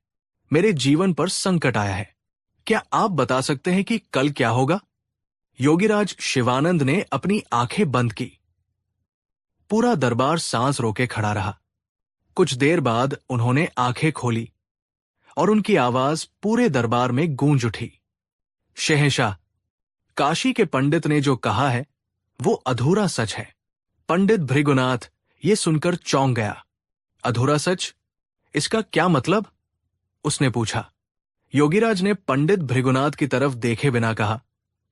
मेरे जीवन पर संकट आया है। क्या आप बता सकते हैं कि कल क्या होगा? योगीराज शिवानंद ने अपनी आंखें बंद की। पूरा दरबार सांस रोके खड़ा रहा। कुछ देर बाद उन्होंने आंखें खोली और उनकी आवाज पूरे दरबार में गूंज उठी। शहंशाह, काशी के पंडित ने जो कहा है वो अधूरा सच है। पंडित भृगुनाथ ये सुनकर चौंक गया। अधूरा सच? इसका क्या मतलब? उसने पूछा। योगीराज ने पंडित भृगुनाथ की तरफ देखे बिना कहा,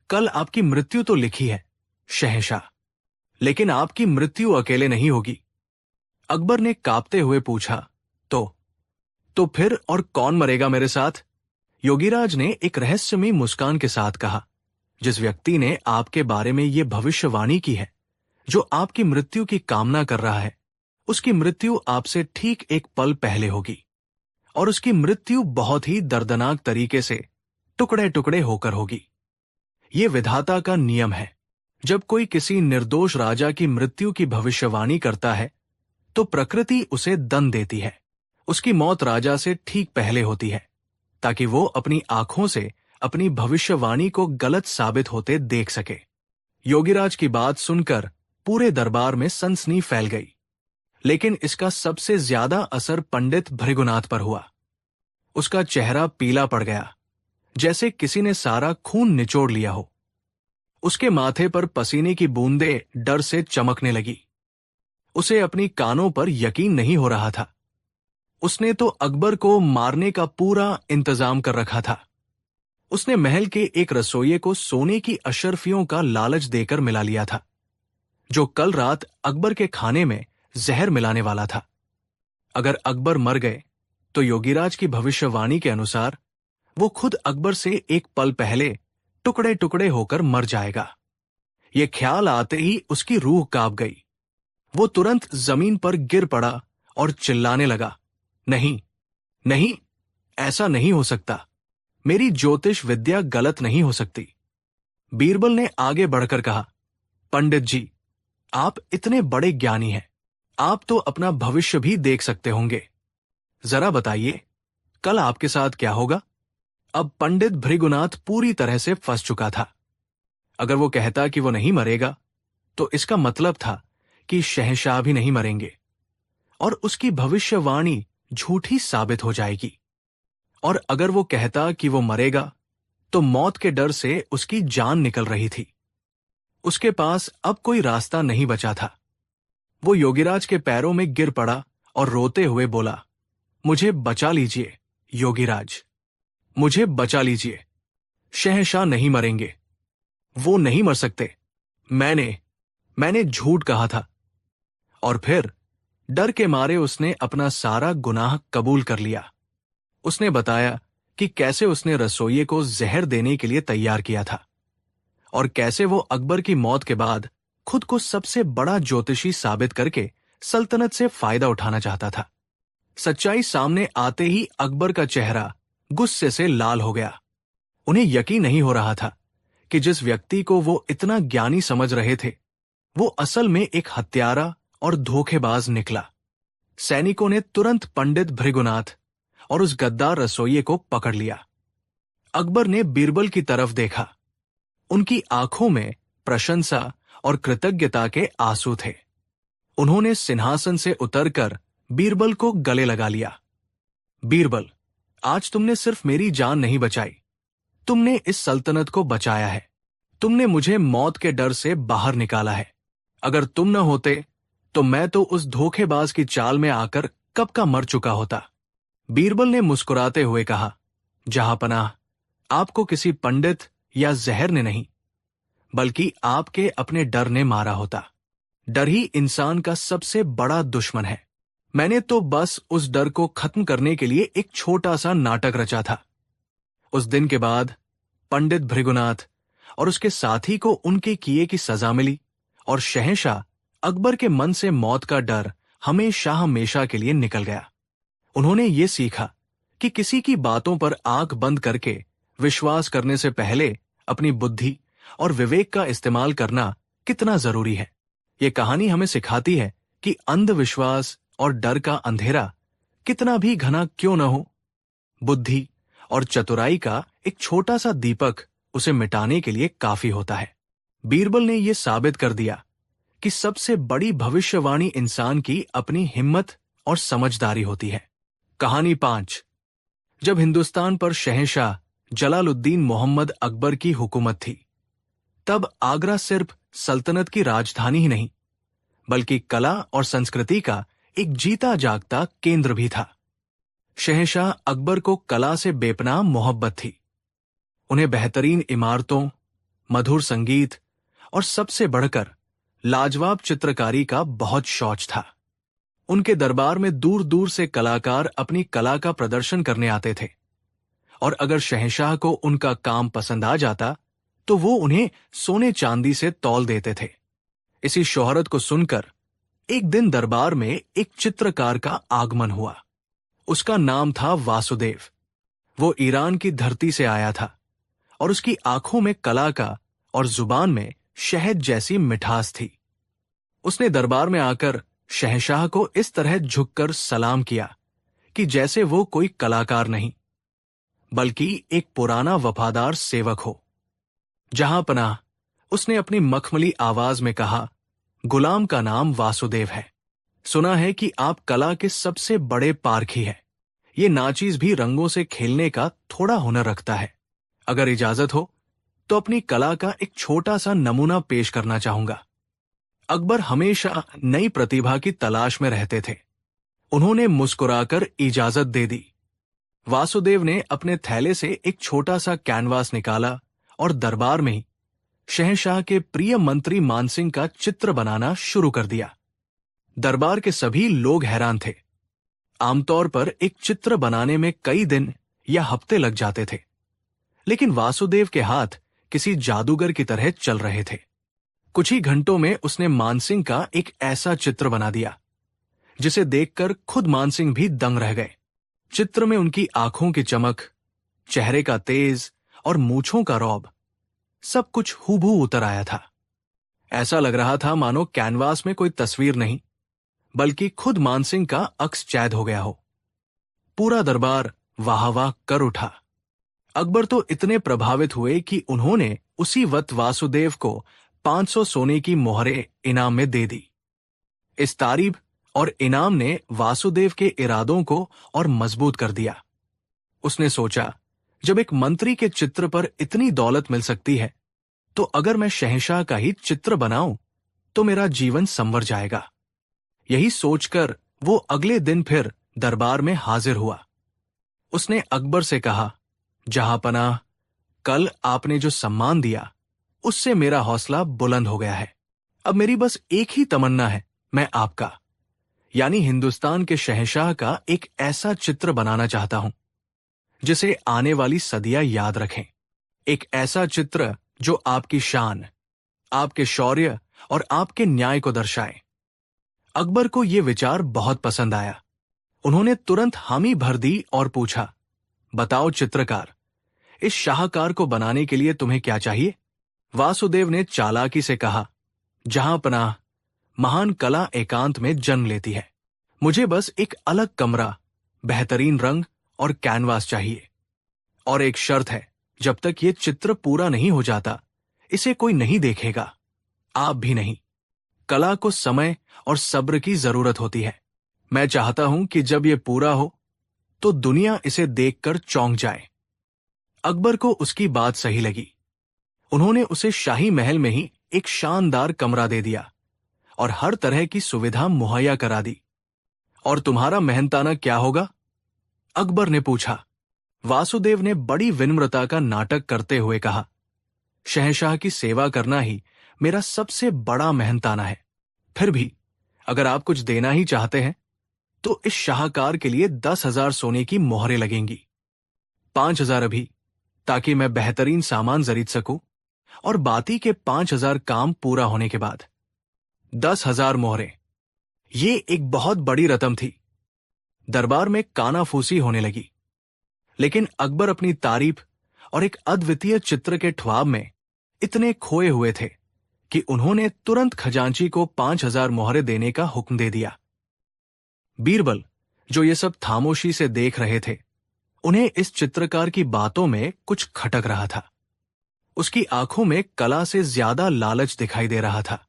कल आपकी मृत्यु तो लिखी है शहंशाह, लेकिन आपकी मृत्यु अकेले नहीं होगी। अकबर ने कांपते हुए पूछा, तो फिर और कौन मरेगा मेरे साथ? योगीराज ने एक रहस्यमयी मुस्कान के साथ कहा, जिस व्यक्ति ने आपके बारे में ये भविष्यवाणी की है, जो आपकी मृत्यु की कामना कर रहा है, उसकी मृत्यु आपसे ठीक एक पल पहले होगी, और उसकी मृत्यु बहुत ही दर्दनाक तरीके से टुकड़े टुकड़े होकर होगी। ये विधाता का नियम है। जब कोई किसी निर्दोष राजा की मृत्यु की भविष्यवाणी करता है, तो प्रकृति उसे दंड देती है। उसकी मौत राजा से ठीक पहले होती है, ताकि वो अपनी आंखों से अपनी भविष्यवाणी को गलत साबित होते देख सके। योगीराज की बात सुनकर पूरे दरबार में सनसनी फैल गई, लेकिन इसका सबसे ज्यादा असर पंडित भृगुनाथ पर हुआ। उसका चेहरा पीला पड़ गया, जैसे किसी ने सारा खून निचोड़ लिया हो। उसके माथे पर पसीने की बूंदें डर से चमकने लगी। उसे अपनी कानों पर यकीन नहीं हो रहा था। उसने तो अकबर को मारने का पूरा इंतजाम कर रखा था। उसने महल के एक रसोइये को सोने की अशर्फियों का लालच देकर मिला लिया था, जो कल रात अकबर के खाने में जहर मिलाने वाला था। अगर अकबर मर गए तो योगीराज की भविष्यवाणी के अनुसार वो खुद अकबर से एक पल पहले टुकड़े टुकड़े होकर मर जाएगा। ये ख्याल आते ही उसकी रूह कांप गई। वो तुरंत जमीन पर गिर पड़ा और चिल्लाने लगा, नहीं नहीं, ऐसा नहीं हो सकता। मेरी ज्योतिष विद्या गलत नहीं हो सकती। बीरबल ने आगे बढ़कर कहा, पंडित जी, आप इतने बड़े ज्ञानी हैं, आप तो अपना भविष्य भी देख सकते होंगे। जरा बताइए, कल आपके साथ क्या होगा? अब पंडित भृगुनाथ पूरी तरह से फंस चुका था। अगर वो कहता कि वो नहीं मरेगा, तो इसका मतलब था कि शहंशाह भी नहीं मरेंगे, और उसकी भविष्यवाणी झूठी साबित हो जाएगी। और अगर वो कहता कि वो मरेगा, तो मौत के डर से उसकी जान निकल रही थी। उसके पास अब कोई रास्ता नहीं बचा था। वो योगीराज के पैरों में गिर पड़ा और रोते हुए बोला, मुझे बचा लीजिए योगीराज, मुझे बचा लीजिए। शहंशाह नहीं मरेंगे, वो नहीं मर सकते। मैंने झूठ कहा था। और फिर डर के मारे उसने अपना सारा गुनाह कबूल कर लिया। उसने बताया कि कैसे उसने रसोइये को जहर देने के लिए तैयार किया था, और कैसे वो अकबर की मौत के बाद खुद को सबसे बड़ा ज्योतिषी साबित करके सल्तनत से फायदा उठाना चाहता था। सच्चाई सामने आते ही अकबर का चेहरा गुस्से से लाल हो गया। उन्हें यकीन नहीं हो रहा था कि जिस व्यक्ति को वो इतना ज्ञानी समझ रहे थे, वो असल में एक हत्यारा और धोखेबाज निकला। सैनिकों ने तुरंत पंडित भृगुनाथ और उस गद्दार रसोइये को पकड़ लिया। अकबर ने बीरबल की तरफ देखा। उनकी आंखों में प्रशंसा और कृतज्ञता के आंसू थे। उन्होंने सिंहासन से उतरकर बीरबल को गले लगा लिया। बीरबल, आज तुमने सिर्फ मेरी जान नहीं बचाई, तुमने इस सल्तनत को बचाया है। तुमने मुझे मौत के डर से बाहर निकाला है। अगर तुम न होते तो मैं तो उस धोखेबाज की चाल में आकर कब का मर चुका होता। बीरबल ने मुस्कुराते हुए कहा, जहांपनाह, आपको किसी पंडित या जहर ने नहीं, बल्कि आपके अपने डर ने मारा होता। डर ही इंसान का सबसे बड़ा दुश्मन है। मैंने तो बस उस डर को खत्म करने के लिए एक छोटा सा नाटक रचा था। उस दिन के बाद पंडित भृगुनाथ और उसके साथी को उनके किए की सजा मिली, और शहंशाह अकबर के मन से मौत का डर हमेशा हमेशा के लिए निकल गया। उन्होंने ये सीखा कि किसी की बातों पर आंख बंद करके विश्वास करने से पहले अपनी बुद्धि और विवेक का इस्तेमाल करना कितना जरूरी है। ये कहानी हमें सिखाती है कि अंधविश्वास और डर का अंधेरा कितना भी घना क्यों न हो, बुद्धि और चतुराई का एक छोटा सा दीपक उसे मिटाने के लिए काफी होता है। बीरबल ने यह साबित कर दिया कि सबसे बड़ी भविष्यवाणी इंसान की अपनी हिम्मत और समझदारी होती है। कहानी 5। जब हिंदुस्तान पर शहंशाह जलालुद्दीन मोहम्मद अकबर की हुकूमत थी, तब आगरा सिर्फ सल्तनत की राजधानी ही नहीं, बल्कि कला और संस्कृति का एक जीता जागता केंद्र भी था। शहंशाह अकबर को कला से बेपनाह मोहब्बत थी। उन्हें बेहतरीन इमारतों, मधुर संगीत और सबसे बढ़कर लाजवाब चित्रकारी का बहुत शौक था। उनके दरबार में दूर दूर से कलाकार अपनी कला का प्रदर्शन करने आते थे, और अगर शहंशाह को उनका काम पसंद आ जाता तो वो उन्हें सोने चांदी से तौल देते थे। इसी शोहरत को सुनकर एक दिन दरबार में एक चित्रकार का आगमन हुआ। उसका नाम था वासुदेव। वो ईरान की धरती से आया था और उसकी आंखों में कला का और जुबान में शहद जैसी मिठास थी। उसने दरबार में आकर शहंशाह को इस तरह झुककर सलाम किया कि जैसे वो कोई कलाकार नहीं बल्कि एक पुराना वफादार सेवक हो। जहां पनाह, उसने अपनी मखमली आवाज में कहा, गुलाम का नाम वासुदेव है। सुना है कि आप कला के सबसे बड़े पारखी हैं। ये नाचीज भी रंगों से खेलने का थोड़ा हुनर रखता है। अगर इजाजत हो तो अपनी कला का एक छोटा सा नमूना पेश करना चाहूंगा। अकबर हमेशा नई प्रतिभा की तलाश में रहते थे। उन्होंने मुस्कुराकर इजाजत दे दी। वासुदेव ने अपने थैले से एक छोटा सा कैनवास निकाला और दरबार में ही शहंशाह के प्रिय मंत्री मानसिंह का चित्र बनाना शुरू कर दिया। दरबार के सभी लोग हैरान थे। आमतौर पर एक चित्र बनाने में कई दिन या हफ्ते लग जाते थे, लेकिन वासुदेव के हाथ किसी जादूगर की तरह चल रहे थे। कुछ ही घंटों में उसने मानसिंह का एक ऐसा चित्र बना दिया जिसे देखकर खुद मानसिंह भी दंग रह गए। चित्र में उनकी आंखों की चमक, चेहरे का तेज और मूंछों का रौब, सब कुछ हूबहू उतर आया था। ऐसा लग रहा था मानो कैनवास में कोई तस्वीर नहीं बल्कि खुद मानसिंह का अक्स कैद हो गया हो। पूरा दरबार वाह वाह कर उठा। अकबर तो इतने प्रभावित हुए कि उन्होंने उसी वक्त वासुदेव को 500 सोने की मोहरें इनाम में दे दी। इस तारीफ और इनाम ने वासुदेव के इरादों को और मजबूत कर दिया। उसने सोचा, जब एक मंत्री के चित्र पर इतनी दौलत मिल सकती है तो अगर मैं शहंशाह का ही चित्र बनाऊं तो मेरा जीवन संवर जाएगा। यही सोचकर वो अगले दिन फिर दरबार में हाजिर हुआ। उसने अकबर से कहा, जहांपनाह, कल आपने जो सम्मान दिया उससे मेरा हौसला बुलंद हो गया है। अब मेरी बस एक ही तमन्ना है, मैं आपका यानी हिंदुस्तान के शहंशाह का एक ऐसा चित्र बनाना चाहता हूं जिसे आने वाली सदियां याद रखें। एक ऐसा चित्र जो आपकी शान, आपके शौर्य और आपके न्याय को दर्शाए। अकबर को यह विचार बहुत पसंद आया। उन्होंने तुरंत हामी भर दी और पूछा, बताओ चित्रकार, इस शाहकार को बनाने के लिए तुम्हें क्या चाहिए? वासुदेव ने चालाकी से कहा, जहांपनाह, महान कला एकांत में जन्म लेती है। मुझे बस एक अलग कमरा, बेहतरीन रंग और कैनवास चाहिए। और एक शर्त है, जब तक ये चित्र पूरा नहीं हो जाता इसे कोई नहीं देखेगा, आप भी नहीं। कला को समय और सब्र की जरूरत होती है। मैं चाहता हूं कि जब ये पूरा हो तो दुनिया इसे देखकर चौंक जाए। अकबर को उसकी बात सही लगी। उन्होंने उसे शाही महल में ही एक शानदार कमरा दे दिया और हर तरह की सुविधा मुहैया करा दी। और तुम्हारा मेहनताना क्या होगा? अकबर ने पूछा। वासुदेव ने बड़ी विनम्रता का नाटक करते हुए कहा, शहंशाह की सेवा करना ही मेरा सबसे बड़ा मेहनताना है। फिर भी अगर आप कुछ देना ही चाहते हैं तो इस शाहकार के लिए 10,000 सोने की मोहरें लगेंगी। 5,000 अभी, ताकि मैं बेहतरीन सामान खरीद सकूं, और बाकी के 5,000 काम पूरा होने के बाद। 10,000 मोहरें, ये एक बहुत बड़ी रकम थी। दरबार में कानाफूसी होने लगी, लेकिन अकबर अपनी तारीफ और एक अद्वितीय चित्र के ख्वाब में इतने खोए हुए थे कि उन्होंने तुरंत खजांची को 5,000 मोहरें देने का हुक्म दे दिया। बीरबल, जो ये सब खामोशी से देख रहे थे, उन्हें इस चित्रकार की बातों में कुछ खटक रहा था। उसकी आंखों में कला से ज्यादा लालच दिखाई दे रहा था।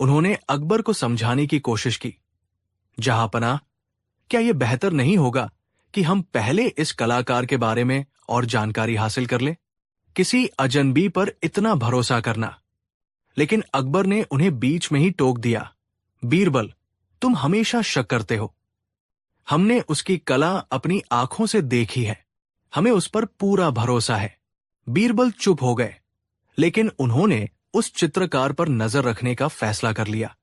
उन्होंने अकबर को समझाने की कोशिश की, जहांपनाह, क्या यह बेहतर नहीं होगा कि हम पहले इस कलाकार के बारे में और जानकारी हासिल कर लें? किसी अजनबी पर इतना भरोसा करना। लेकिन अकबर ने उन्हें बीच में ही टोक दिया, बीरबल, तुम हमेशा शक करते हो। हमने उसकी कला अपनी आंखों से देखी है, हमें उस पर पूरा भरोसा है। बीरबल चुप हो गए, लेकिन उन्होंने उस चित्रकार पर नजर रखने का फैसला कर लिया।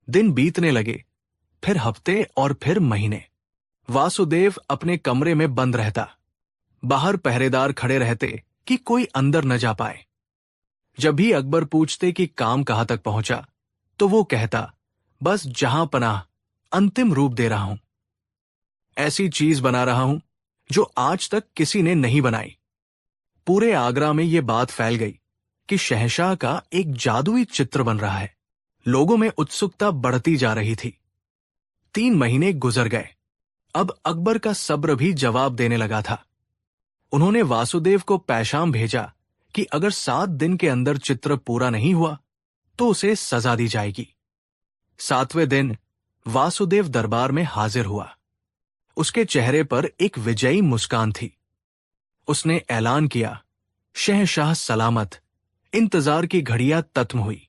दिन बीतने लगे, फिर हफ्ते और फिर महीने। वासुदेव अपने कमरे में बंद रहता। बाहर पहरेदार खड़े रहते कि कोई अंदर न जा पाए। जब भी अकबर पूछते कि काम कहां तक पहुंचा, तो वो कहता, बस जहां पनाह अंतिम रूप दे रहा हूं। ऐसी चीज बना रहा हूं जो आज तक किसी ने नहीं बनाई। पूरे आगरा में ये बात फैल गई कि शहंशाह का एक जादुई चित्र बन रहा है। लोगों में उत्सुकता बढ़ती जा रही थी। 3 महीने गुजर गए। अब अकबर का सब्र भी जवाब देने लगा था। उन्होंने वासुदेव को पैशाम भेजा कि अगर 7 दिन के अंदर चित्र पूरा नहीं हुआ तो उसे सजा दी जाएगी। 7वें दिन वासुदेव दरबार में हाजिर हुआ। उसके चेहरे पर एक विजयी मुस्कान थी। उसने ऐलान किया, शहंशाह सलामत। इंतजार की घड़ियां तत्म हुई।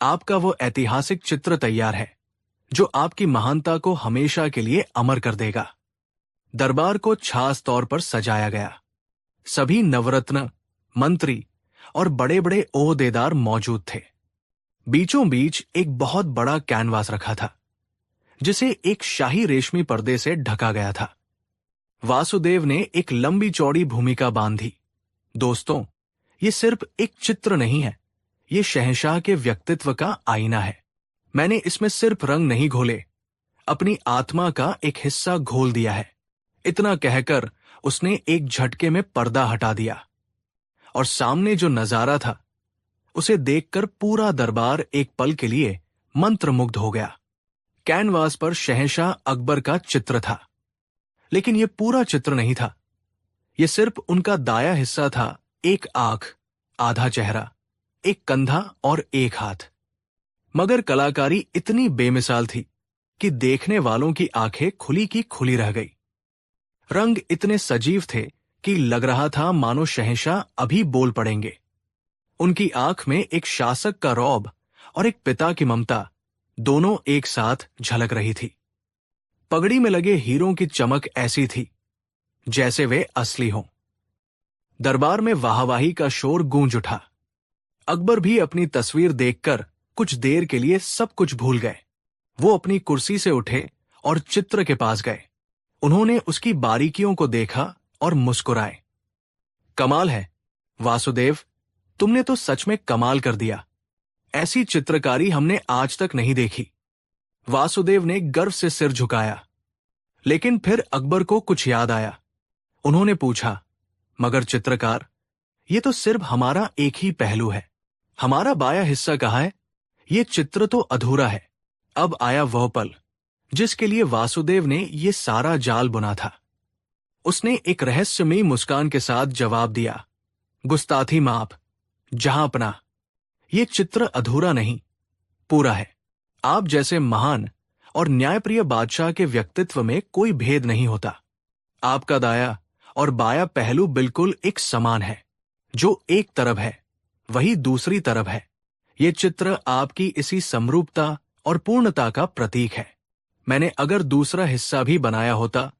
आपका वो ऐतिहासिक चित्र तैयार है जो आपकी महानता को हमेशा के लिए अमर कर देगा। दरबार को खास तौर पर सजाया गया। सभी नवरत्न, मंत्री और बड़े बड़े ओहदेदार मौजूद थे। बीचों बीच एक बहुत बड़ा कैनवास रखा था जिसे एक शाही रेशमी पर्दे से ढका गया था। वासुदेव ने एक लंबी चौड़ी भूमिका बांधी। दोस्तों, ये सिर्फ एक चित्र नहीं है, ये शहंशाह के व्यक्तित्व का आईना है। मैंने इसमें सिर्फ रंग नहीं घोले, अपनी आत्मा का एक हिस्सा घोल दिया है। इतना कहकर उसने एक झटके में पर्दा हटा दिया और सामने जो नजारा था उसे देखकर पूरा दरबार एक पल के लिए मंत्रमुग्ध हो गया। कैनवास पर शहंशाह अकबर का चित्र था, लेकिन यह पूरा चित्र नहीं था। यह सिर्फ उनका दाया हिस्सा था। एक आंख, आधा चेहरा, एक कंधा और एक हाथ। मगर कलाकारी इतनी बेमिसाल थी कि देखने वालों की आंखें खुली की खुली रह गई। रंग इतने सजीव थे कि लग रहा था मानो शहंशाह अभी बोल पड़ेंगे। उनकी आंख में एक शासक का रौब और एक पिता की ममता दोनों एक साथ झलक रही थी। पगड़ी में लगे हीरों की चमक ऐसी थी जैसे वे असली हों। दरबार में वाहवाही का शोर गूंज उठा। अकबर भी अपनी तस्वीर देखकर कुछ देर के लिए सब कुछ भूल गए। वो अपनी कुर्सी से उठे और चित्र के पास गए। उन्होंने उसकी बारीकियों को देखा और मुस्कुराए। कमाल है वासुदेव, तुमने तो सच में कमाल कर दिया। ऐसी चित्रकारी हमने आज तक नहीं देखी। वासुदेव ने गर्व से सिर झुकाया। लेकिन फिर अकबर को कुछ याद आया। उन्होंने पूछा, मगर चित्रकार, ये तो सिर्फ हमारा एक ही पहलू है। हमारा बाया हिस्सा कहाँ है? ये चित्र तो अधूरा है। अब आया वह पल जिसके लिए वासुदेव ने ये सारा जाल बुना था। उसने एक रहस्यमयी मुस्कान के साथ जवाब दिया, गुस्ताखी माफ, जहांपना। ये चित्र अधूरा नहीं, पूरा है। आप जैसे महान और न्यायप्रिय बादशाह के व्यक्तित्व में कोई भेद नहीं होता। आपका दाया और बाया पहलू बिल्कुल एक समान है। जो एक तरफ है वही दूसरी तरफ है। ये चित्र आपकी इसी समरूपता और पूर्णता का प्रतीक है। मैंने अगर दूसरा हिस्सा भी बनाया होता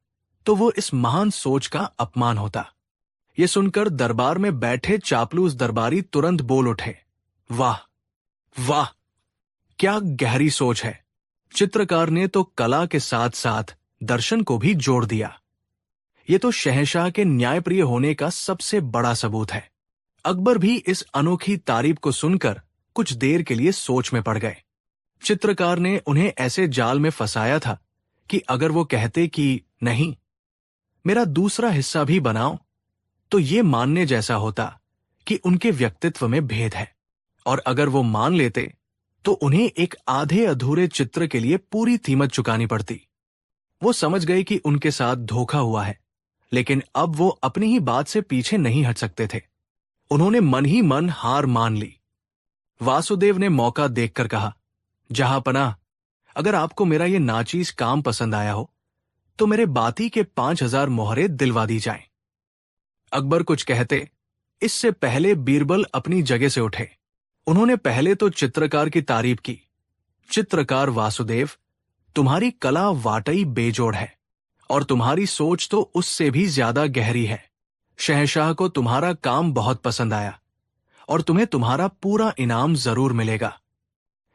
तो वो इस महान सोच का अपमान होता। ये सुनकर दरबार में बैठे चापलूस दरबारी तुरंत बोल उठे, वाह वाह, क्या गहरी सोच है। चित्रकार ने तो कला के साथ साथ दर्शन को भी जोड़ दिया। ये तो शहंशाह के न्यायप्रिय होने का सबसे बड़ा सबूत है। अकबर भी इस अनोखी तारीफ को सुनकर कुछ देर के लिए सोच में पड़ गए। चित्रकार ने उन्हें ऐसे जाल में फंसाया था कि अगर वो कहते कि नहीं, मेरा दूसरा हिस्सा भी बनाओ, तो ये मानने जैसा होता कि उनके व्यक्तित्व में भेद है। और अगर वो मान लेते तो उन्हें एक आधे अधूरे चित्र के लिए पूरी कीमत चुकानी पड़ती। वो समझ गए कि उनके साथ धोखा हुआ है, लेकिन अब वो अपनी ही बात से पीछे नहीं हट सकते थे। उन्होंने मन ही मन हार मान ली। वासुदेव ने मौका देखकर कहा, जहांपनाह, अगर आपको मेरा ये नाचीज काम पसंद आया हो तो मेरे बाती के 5000 मोहरे दिलवा दी जाएं। अकबर कुछ कहते इससे पहले बीरबल अपनी जगह से उठे। उन्होंने पहले तो चित्रकार की तारीफ की। चित्रकार वासुदेव, तुम्हारी कला वाकई बेजोड़ है और तुम्हारी सोच तो उससे भी ज्यादा गहरी है। शहंशाह को तुम्हारा काम बहुत पसंद आया और तुम्हें तुम्हारा पूरा इनाम जरूर मिलेगा।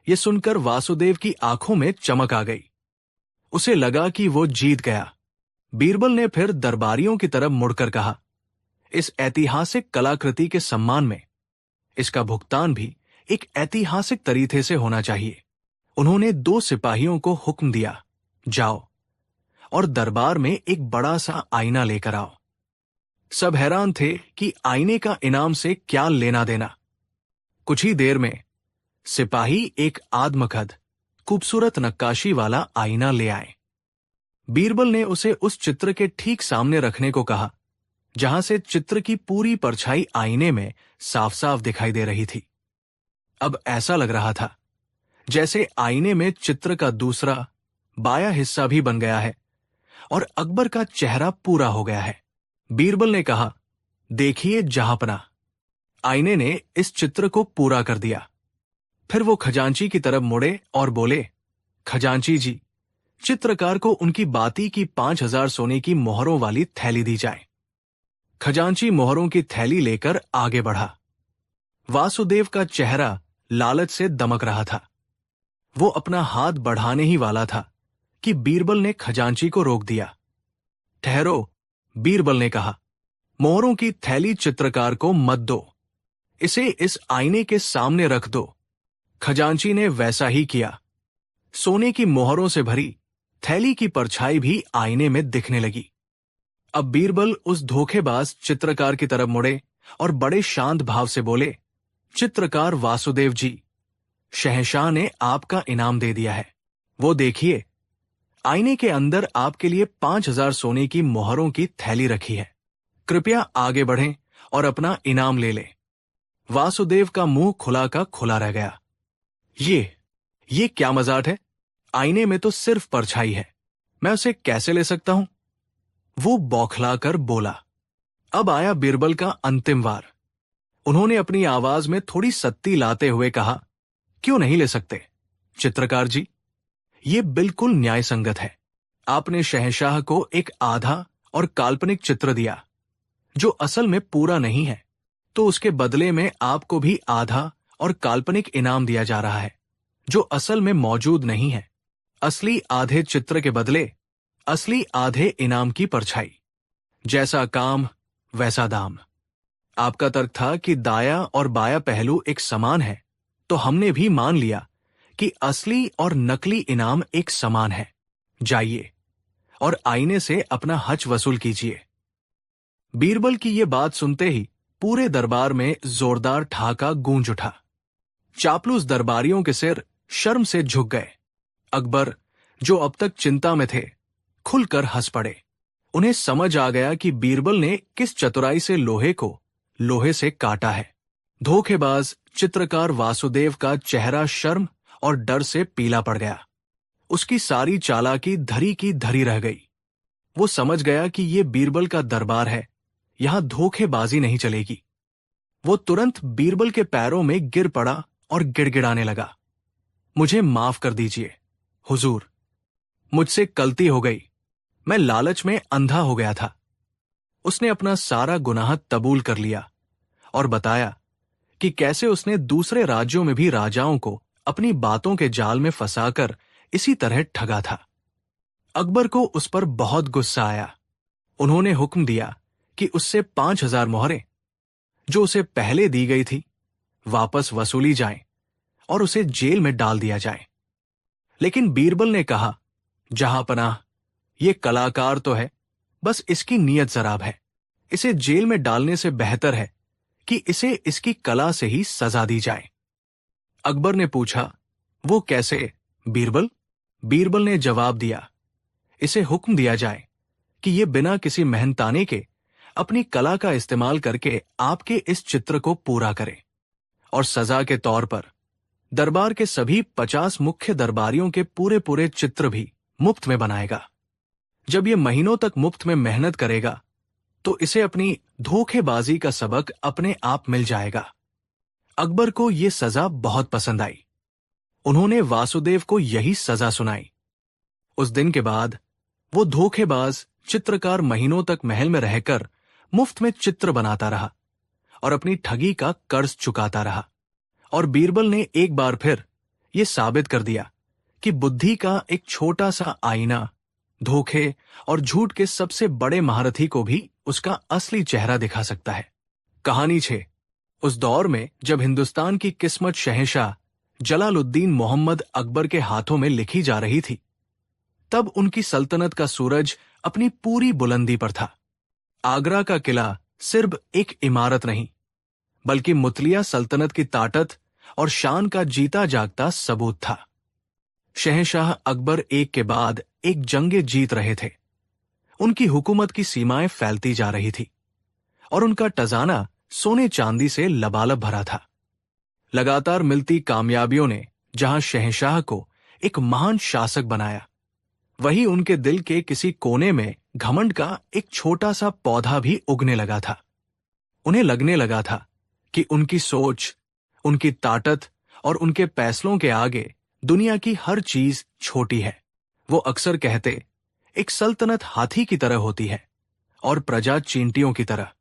ये सुनकर वासुदेव की आंखों में चमक आ गई। उसे लगा कि वो जीत गया। बीरबल ने फिर दरबारियों की तरफ मुड़कर कहा, इस ऐतिहासिक कलाकृति के सम्मान में इसका भुगतान भी एक ऐतिहासिक तरीके से होना चाहिए। उन्होंने 2 सिपाहियों को हुक्म दिया, जाओ और दरबार में एक बड़ा सा आईना लेकर आओ। सब हैरान थे कि आईने का इनाम से क्या लेना देना। कुछ ही देर में सिपाही एक आदमकद खूबसूरत नक्काशी वाला आईना ले आए। बीरबल ने उसे उस चित्र के ठीक सामने रखने को कहा, जहां से चित्र की पूरी परछाई आईने में साफ साफ दिखाई दे रही थी। अब ऐसा लग रहा था जैसे आईने में चित्र का दूसरा बायां हिस्सा भी बन गया है और अकबर का चेहरा पूरा हो गया है। बीरबल ने कहा, देखिए जहांपना, आईने ने इस चित्र को पूरा कर दिया। फिर वो खजांची की तरफ मुड़े और बोले, खजांची जी, चित्रकार को उनकी बाती की 5000 सोने की मोहरों वाली थैली दी जाए। खजांची मोहरों की थैली लेकर आगे बढ़ा। वासुदेव का चेहरा लालच से दमक रहा था। वो अपना हाथ बढ़ाने ही वाला था कि बीरबल ने खजांची को रोक दिया। ठहरो, बीरबल ने कहा, मोहरों की थैली चित्रकार को मत दो, इसे इस आईने के सामने रख दो। खजांची ने वैसा ही किया। सोने की मोहरों से भरी थैली की परछाई भी आईने में दिखने लगी। अब बीरबल उस धोखेबाज चित्रकार की तरफ मुड़े और बड़े शांत भाव से बोले, चित्रकार वासुदेव जी, शहंशाह ने आपका इनाम दे दिया है। वो देखिए, आईने के अंदर आपके लिए 5000 सोने की मोहरों की थैली रखी है। कृपया आगे बढ़ें और अपना इनाम ले लें। वासुदेव का मुंह खुला का खुला रह गया। ये क्या मजाक है? आईने में तो सिर्फ परछाई है, मैं उसे कैसे ले सकता हूं? वो बौखलाकर बोला। अब आया बीरबल का अंतिम वार। उन्होंने अपनी आवाज में थोड़ी सत्ती लाते हुए कहा, क्यों नहीं ले सकते चित्रकार जी? ये बिल्कुल न्याय संगत है। आपने शहंशाह को एक आधा और काल्पनिक चित्र दिया जो असल में पूरा नहीं है, तो उसके बदले में आपको भी आधा और काल्पनिक इनाम दिया जा रहा है जो असल में मौजूद नहीं है। असली आधे चित्र के बदले असली आधे इनाम की परछाई। जैसा काम वैसा दाम। आपका तर्क था कि दाया और बाया पहलू एक समान है, तो हमने भी मान लिया कि असली और नकली इनाम एक समान है। जाइए और आईने से अपना हज वसूल कीजिए। बीरबल की ये बात सुनते ही पूरे दरबार में जोरदार ठहाका गूंज उठा। चापलूस दरबारियों के सिर शर्म से झुक गए। अकबर, जो अब तक चिंता में थे, खुलकर हंस पड़े। उन्हें समझ आ गया कि बीरबल ने किस चतुराई से लोहे को लोहे से काटा है। धोखेबाज चित्रकार वासुदेव का चेहरा शर्म और डर से पीला पड़ गया। उसकी सारी चालाकी धरी की धरी रह गई। वो समझ गया कि ये बीरबल का दरबार है, यहां धोखेबाजी नहीं चलेगी। वो तुरंत बीरबल के पैरों में गिर पड़ा और गिड़गिड़ाने लगा, मुझे माफ कर दीजिए हुजूर, मुझसे गलती हो गई, मैं लालच में अंधा हो गया था। उसने अपना सारा गुनाह कबूल कर लिया और बताया कि कैसे उसने दूसरे राज्यों में भी राजाओं को अपनी बातों के जाल में फंसाकर इसी तरह ठगा था। अकबर को उस पर बहुत गुस्सा आया। उन्होंने हुक्म दिया कि उससे 5000 मोहरें जो उसे पहले दी गई थी वापस वसूली जाएं और उसे जेल में डाल दिया जाए। लेकिन बीरबल ने कहा, जहांपनाह, ये कलाकार तो है, बस इसकी नीयत जराब है। इसे जेल में डालने से बेहतर है कि इसे इसकी कला से ही सजा दी जाए। अकबर ने पूछा, वो कैसे बीरबल? बीरबल ने जवाब दिया, इसे हुक्म दिया जाए कि ये बिना किसी मेहनताने के अपनी कला का इस्तेमाल करके आपके इस चित्र को पूरा करे, और सजा के तौर पर दरबार के सभी 50 मुख्य दरबारियों के पूरे पूरे चित्र भी मुफ्त में बनाएगा। जब ये महीनों तक मुफ्त में मेहनत करेगा तो इसे अपनी धोखेबाजी का सबक अपने आप मिल जाएगा। अकबर को ये सजा बहुत पसंद आई। उन्होंने वासुदेव को यही सजा सुनाई। उस दिन के बाद वो धोखेबाज चित्रकार महीनों तक महल में रहकर मुफ्त में चित्र बनाता रहा और अपनी ठगी का कर्ज चुकाता रहा। और बीरबल ने एक बार फिर ये साबित कर दिया कि बुद्धि का एक छोटा सा आईना धोखे और झूठ के सबसे बड़े महारथी को भी उसका असली चेहरा दिखा सकता है। कहानी 6। उस दौर में जब हिंदुस्तान की किस्मत शहंशाह जलालुद्दीन मोहम्मद अकबर के हाथों में लिखी जा रही थी, तब उनकी सल्तनत का सूरज अपनी पूरी बुलंदी पर था। आगरा का किला सिर्फ एक इमारत नहीं, बल्कि मुतलिया सल्तनत की ताकत और शान का जीता जागता सबूत था। शहंशाह अकबर एक के बाद एक जंगे जीत रहे थे। उनकी हुकूमत की सीमाएं फैलती जा रही थी और उनका टजाना सोने चांदी से लबालब भरा था। लगातार मिलती कामयाबियों ने जहां शहंशाह को एक महान शासक बनाया, वहीं उनके दिल के किसी कोने में घमंड का एक छोटा सा पौधा भी उगने लगा था। उन्हें लगने लगा था कि उनकी सोच, उनकी ताकत और उनके फैसलों के आगे दुनिया की हर चीज छोटी है। वो अक्सर कहते, एक सल्तनत हाथी की तरह होती है और प्रजा चींटियों की तरह।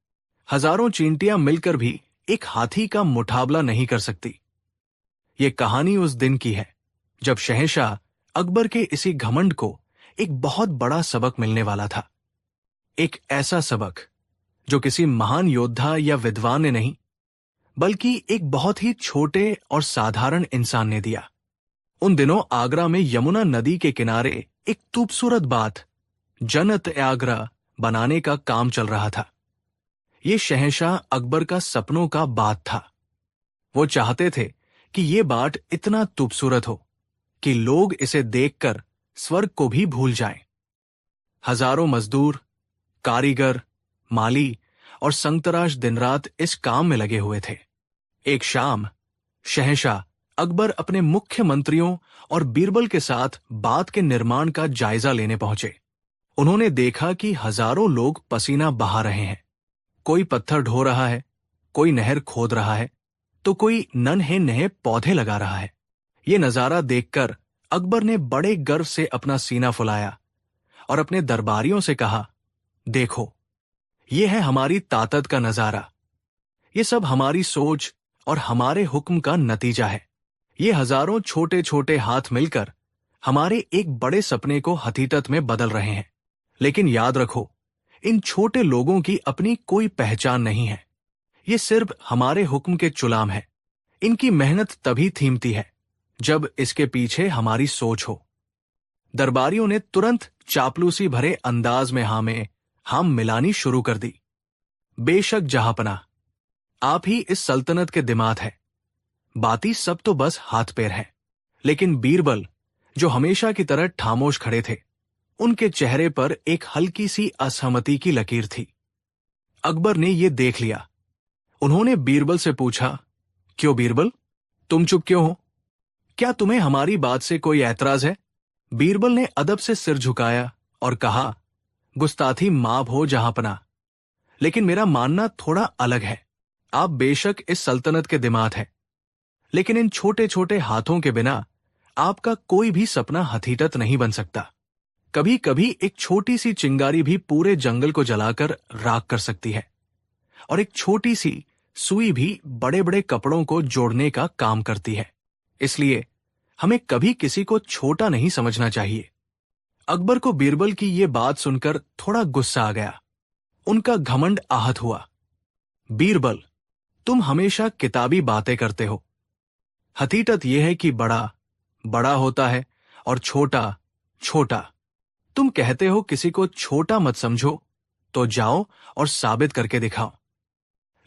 हजारों चींटियां मिलकर भी एक हाथी का मुकाबला नहीं कर सकती। ये कहानी उस दिन की है जब शहंशाह अकबर के इसी घमंड को एक बहुत बड़ा सबक मिलने वाला था। एक ऐसा सबक जो किसी महान योद्धा या विद्वान ने नहीं, बल्कि एक बहुत ही छोटे और साधारण इंसान ने दिया। उन दिनों आगरा में यमुना नदी के किनारे एक खूबसूरत बात, जन्नत आगरा बनाने का काम चल रहा था। ये शहंशाह अकबर का सपनों का बात था। वो चाहते थे कि ये बाट इतना खूबसूरत हो कि लोग इसे देखकर स्वर्ग को भी भूल जाएं। हजारों मजदूर, कारीगर, माली और संगतराश दिन रात इस काम में लगे हुए थे। एक शाम शहंशाह अकबर अपने मुख्य मंत्रियों और बीरबल के साथ बात के निर्माण का जायजा लेने पहुंचे। उन्होंने देखा कि हजारों लोग पसीना बहा रहे हैं। कोई पत्थर ढो रहा है, कोई नहर खोद रहा है, तो कोई नन्हे नए पौधे लगा रहा है। ये नजारा देखकर अकबर ने बड़े गर्व से अपना सीना फुलाया और अपने दरबारियों से कहा, देखो, ये है हमारी ताकत का नजारा। ये सब हमारी सोच और हमारे हुक्म का नतीजा है। ये हजारों छोटे छोटे हाथ मिलकर हमारे एक बड़े सपने को हकीकत में बदल रहे हैं। लेकिन याद रखो, इन छोटे लोगों की अपनी कोई पहचान नहीं है। ये सिर्फ हमारे हुक्म के गुलाम है। इनकी मेहनत तभी थीमती है जब इसके पीछे हमारी सोच हो। दरबारियों ने तुरंत चापलूसी भरे अंदाज में हम मिलानी शुरू कर दी। बेशक जहांपना, आप ही इस सल्तनत के दिमाग है। बाकी सब तो बस हाथ पैर है। लेकिन बीरबल, जो हमेशा की तरह खामोश खड़े थे, उनके चेहरे पर एक हल्की सी असहमति की लकीर थी। अकबर ने यह देख लिया। उन्होंने बीरबल से पूछा, क्यों बीरबल, तुम चुप क्यों हो? क्या तुम्हें हमारी बात से कोई ऐतराज है? बीरबल ने अदब से सिर झुकाया और कहा, गुस्ताखी माफ हो जहांपना, लेकिन मेरा मानना थोड़ा अलग है। आप बेशक इस सल्तनत के दिमाग हैं, लेकिन इन छोटे छोटे हाथों के बिना आपका कोई भी सपना हकीकत नहीं बन सकता। कभी कभी एक छोटी सी चिंगारी भी पूरे जंगल को जलाकर राख कर सकती है, और एक छोटी सी सुई भी बड़े बड़े कपड़ों को जोड़ने का काम करती है। इसलिए हमें कभी किसी को छोटा नहीं समझना चाहिए। अकबर को बीरबल की ये बात सुनकर थोड़ा गुस्सा आ गया। उनका घमंड आहत हुआ। बीरबल, तुम हमेशा किताबी बातें करते हो। हकीकत यह है कि बड़ा बड़ा होता है और छोटा छोटा। तुम कहते हो किसी को छोटा मत समझो, तो जाओ और साबित करके दिखाओ।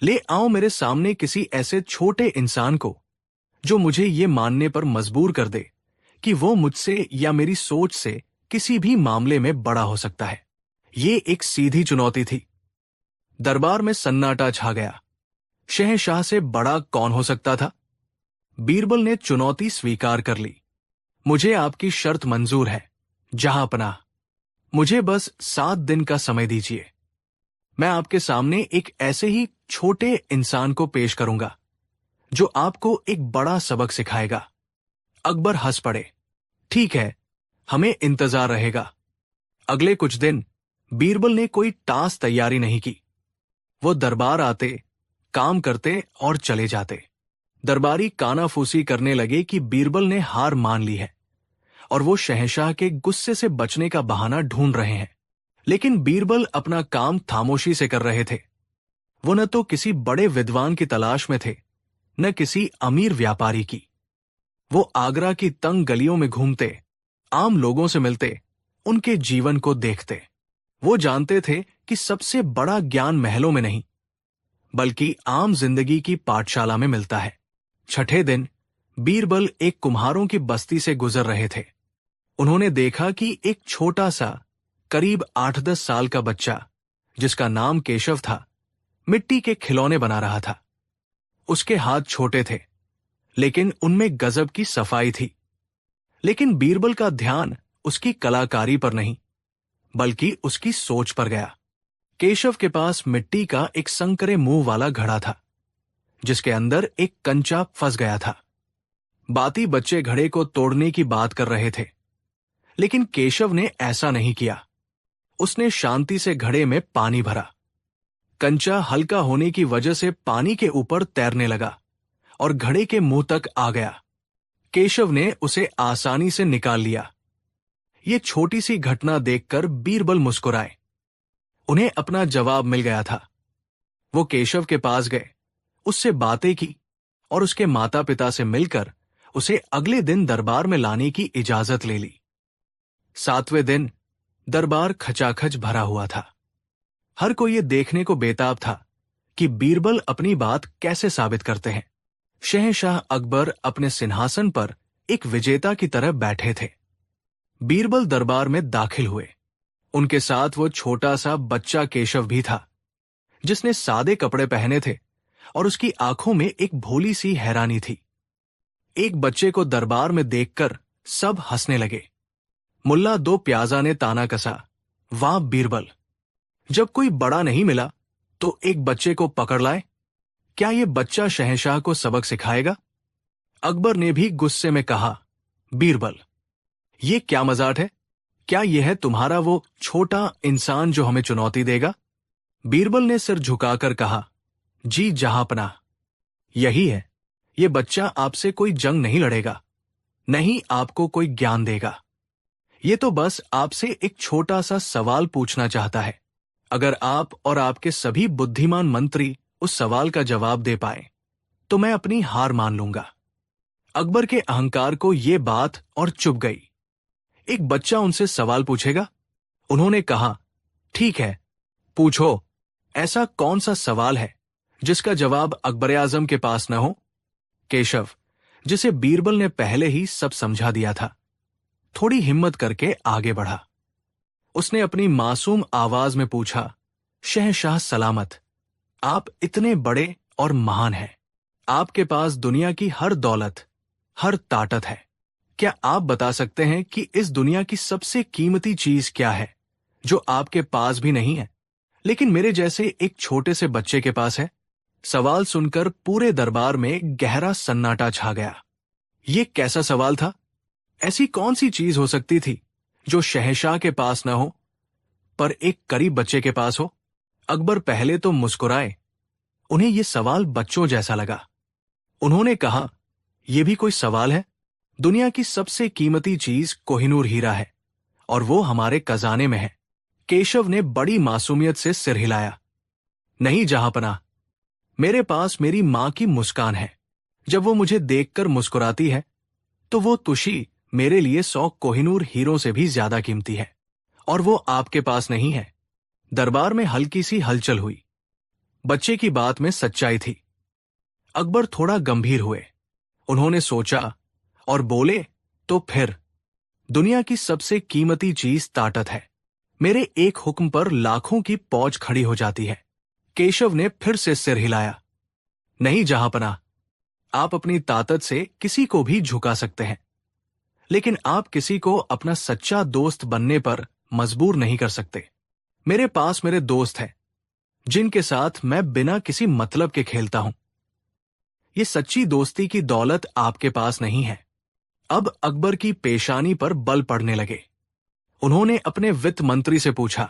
ले आओ मेरे सामने किसी ऐसे छोटे इंसान को जो मुझे ये मानने पर मजबूर कर दे कि वो मुझसे या मेरी सोच से किसी भी मामले में बड़ा हो सकता है। ये एक सीधी चुनौती थी। दरबार में सन्नाटा छा गया। शहंशाह से बड़ा कौन हो सकता था? बीरबल ने चुनौती स्वीकार कर ली। मुझे आपकी शर्त मंजूर है जहांपनाह। मुझे बस 7 दिन का समय दीजिए। मैं आपके सामने एक ऐसे ही छोटे इंसान को पेश करूंगा जो आपको एक बड़ा सबक सिखाएगा। अकबर हंस पड़े। ठीक है, हमें इंतजार रहेगा। अगले कुछ दिन बीरबल ने कोई टास तैयारी नहीं की। वो दरबार आते, काम करते और चले जाते। दरबारी कानाफूसी करने लगे कि बीरबल ने हार मान ली है और वो शहंशाह के गुस्से से बचने का बहाना ढूंढ रहे हैं। लेकिन बीरबल अपना काम खामोशी से कर रहे थे। वो न तो किसी बड़े विद्वान की तलाश में थे, न किसी अमीर व्यापारी की। वो आगरा की तंग गलियों में घूमते, आम लोगों से मिलते, उनके जीवन को देखते। वो जानते थे कि सबसे बड़ा ज्ञान महलों में नहीं, बल्कि आम जिंदगी की पाठशाला में मिलता है। छठे दिन बीरबल एक कुम्हारों की बस्ती से गुजर रहे थे। उन्होंने देखा कि एक छोटा सा, करीब 8-10 साल का बच्चा, जिसका नाम केशव था, मिट्टी के खिलौने बना रहा था। उसके हाथ छोटे थे, लेकिन उनमें गजब की सफाई थी। लेकिन बीरबल का ध्यान उसकी कलाकारी पर नहीं, बल्कि उसकी सोच पर गया। केशव के पास मिट्टी का एक संकरे मुंह वाला घड़ा था, जिसके अंदर एक कंचा फंस गया था। बाती बच्चे घड़े को तोड़ने की बात कर रहे थे, लेकिन केशव ने ऐसा नहीं किया। उसने शांति से घड़े में पानी भरा। कंचा हल्का होने की वजह से पानी के ऊपर तैरने लगा और घड़े के मुंह तक आ गया। केशव ने उसे आसानी से निकाल लिया। ये छोटी सी घटना देखकर बीरबल मुस्कुराए। उन्हें अपना जवाब मिल गया था। वो केशव के पास गए, उससे बातें की और उसके माता पिता से मिलकर उसे अगले दिन दरबार में लाने की इजाजत ले ली। 7वें दिन दरबार खचाखच भरा हुआ था। हर कोई ये देखने को बेताब था कि बीरबल अपनी बात कैसे साबित करते हैं। शहंशाह अकबर अपने सिंहासन पर एक विजेता की तरह बैठे थे। बीरबल दरबार में दाखिल हुए। उनके साथ वो छोटा सा बच्चा केशव भी था, जिसने सादे कपड़े पहने थे और उसकी आंखों में एक भोली सी हैरानी थी। एक बच्चे को दरबार में देखकर सब हंसने लगे। मुल्ला दो प्याजा ने ताना कसा, वाह बीरबल, जब कोई बड़ा नहीं मिला तो एक बच्चे को पकड़ लाए। क्या ये बच्चा शहंशाह को सबक सिखाएगा? अकबर ने भी गुस्से में कहा, बीरबल, ये क्या मजाक है? क्या यह है तुम्हारा वो छोटा इंसान जो हमें चुनौती देगा? बीरबल ने सिर झुकाकर कहा, जी जहांपनाह, यही है। ये बच्चा आपसे कोई जंग नहीं लड़ेगा, नहीं आपको कोई ज्ञान देगा। ये तो बस आपसे एक छोटा सा सवाल पूछना चाहता है। अगर आप और आपके सभी बुद्धिमान मंत्री उस सवाल का जवाब दे पाए तो मैं अपनी हार मान लूंगा। अकबर के अहंकार को ये बात और चुभ गई। एक बच्चा उनसे सवाल पूछेगा? उन्होंने कहा, ठीक है, पूछो। ऐसा कौन सा सवाल है जिसका जवाब अकबर आजम के पास न हो? केशव, जिसे बीरबल ने पहले ही सब समझा दिया था, थोड़ी हिम्मत करके आगे बढ़ा। उसने अपनी मासूम आवाज में पूछा, शहंशाह सलामत, आप इतने बड़े और महान हैं। आपके पास दुनिया की हर दौलत, हर ताकत है। क्या आप बता सकते हैं कि इस दुनिया की सबसे कीमती चीज क्या है जो आपके पास भी नहीं है, लेकिन मेरे जैसे एक छोटे से बच्चे के पास है? सवाल सुनकर पूरे दरबार में गहरा सन्नाटा छा गया। ये कैसा सवाल था? ऐसी कौन सी चीज हो सकती थी जो शहंशाह के पास न हो, पर एक करीब बच्चे के पास हो? अकबर पहले तो मुस्कुराए। उन्हें यह सवाल बच्चों जैसा लगा। उन्होंने कहा, यह भी कोई सवाल है? दुनिया की सबसे कीमती चीज कोहिनूर हीरा है और वो हमारे खजाने में है। केशव ने बड़ी मासूमियत से सिर हिलाया। नहीं जहांपनाह, मेरे पास मेरी मां की मुस्कान है। जब वो मुझे देखकर मुस्कुराती है तो वो तुशी मेरे लिए 100 कोहिनूर हीरों से भी ज्यादा कीमती है, और वो आपके पास नहीं है। दरबार में हल्की सी हलचल हुई। बच्चे की बात में सच्चाई थी। अकबर थोड़ा गंभीर हुए। उन्होंने सोचा और बोले, तो फिर दुनिया की सबसे कीमती चीज ताकत है। मेरे एक हुक्म पर लाखों की फौज खड़ी हो जाती है। केशव ने फिर से सिर हिलाया। नहीं जहांपनाह, आप अपनी ताकत से किसी को भी झुका सकते हैं, लेकिन आप किसी को अपना सच्चा दोस्त बनने पर मजबूर नहीं कर सकते। मेरे पास मेरे दोस्त हैं, जिनके साथ मैं बिना किसी मतलब के खेलता हूं। ये सच्ची दोस्ती की दौलत आपके पास नहीं है। अब अकबर की पेशानी पर बल पड़ने लगे। उन्होंने अपने वित्त मंत्री से पूछा।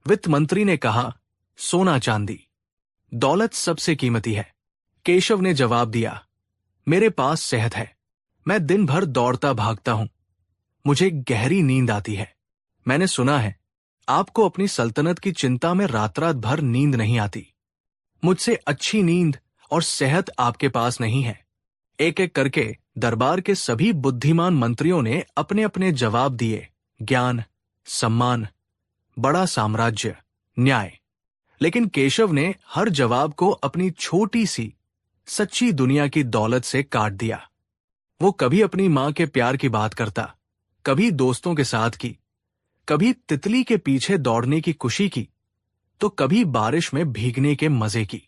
वित्त मंत्री ने कहा, सोना चांदी, दौलत सबसे कीमती है। केशव ने जवाब दिया, मेरे पास सेहत है। मैं दिन भर दौड़ता भागता हूं। मुझे गहरी नींद आती है। मैंने सुना है आपको अपनी सल्तनत की चिंता में रात रात भर नींद नहीं आती। मुझसे अच्छी नींद और सेहत आपके पास नहीं है। एक एक करके दरबार के सभी बुद्धिमान मंत्रियों ने अपने अपने जवाब दिए। ज्ञान, सम्मान, बड़ा साम्राज्य, न्याय। लेकिन केशव ने हर जवाब को अपनी छोटी सी सच्ची दुनिया की दौलत से काट दिया। वो कभी अपनी मां के प्यार की बात करता, कभी दोस्तों के साथ की, कभी तितली के पीछे दौड़ने की खुशी की, तो कभी बारिश में भीगने के मजे की।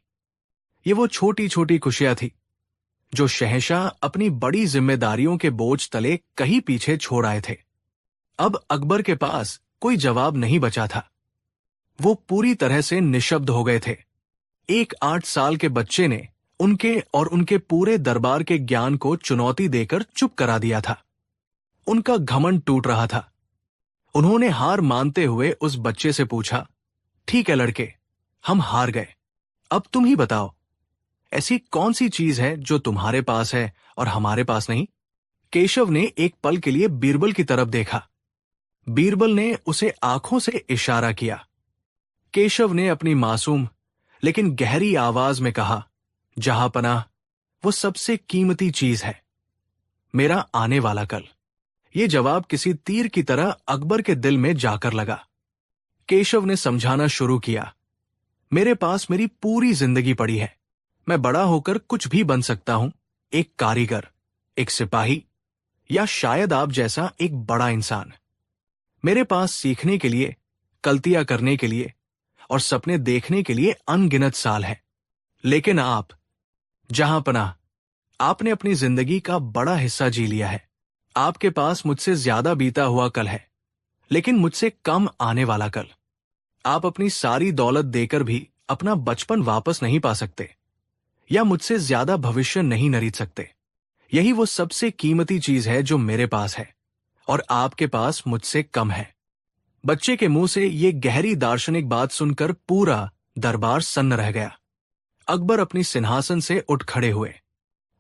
ये वो छोटी छोटी खुशियां थी जो शहंशाह अपनी बड़ी जिम्मेदारियों के बोझ तले कहीं पीछे छोड़ आए थे। अब अकबर के पास कोई जवाब नहीं बचा था। वो पूरी तरह से निशब्द हो गए थे। एक 8 साल के बच्चे ने उनके और उनके पूरे दरबार के ज्ञान को चुनौती देकर चुप करा दिया था। उनका घमंड टूट रहा था। उन्होंने हार मानते हुए उस बच्चे से पूछा, ठीक है लड़के, हम हार गए। अब तुम ही बताओ, ऐसी कौन सी चीज है जो तुम्हारे पास है और हमारे पास नहीं? केशव ने एक पल के लिए बीरबल की तरफ देखा। बीरबल ने उसे आंखों से इशारा किया। केशव ने अपनी मासूम लेकिन गहरी आवाज में कहा, जहांपनाह, वो सबसे कीमती चीज है, मेरा आने वाला कल। ये जवाब किसी तीर की तरह अकबर के दिल में जाकर लगा। केशव ने समझाना शुरू किया, मेरे पास मेरी पूरी जिंदगी पड़ी है। मैं बड़ा होकर कुछ भी बन सकता हूं, एक कारीगर, एक सिपाही, या शायद आप जैसा एक बड़ा इंसान। मेरे पास सीखने के लिए, गलतियां करने के लिए और सपने देखने के लिए अनगिनत साल है। लेकिन आप, जहांपनाह, आपने अपनी जिंदगी का बड़ा हिस्सा जी लिया है। आपके पास मुझसे ज्यादा बीता हुआ कल है, लेकिन मुझसे कम आने वाला कल। आप अपनी सारी दौलत देकर भी अपना बचपन वापस नहीं पा सकते, या मुझसे ज्यादा भविष्य नहीं नरीद सकते। यही वो सबसे कीमती चीज है जो मेरे पास है और आपके पास मुझसे कम है। बच्चे के मुंह से ये गहरी दार्शनिक बात सुनकर पूरा दरबार सन्न रह गया। अकबर अपनी सिंहासन से उठ खड़े हुए।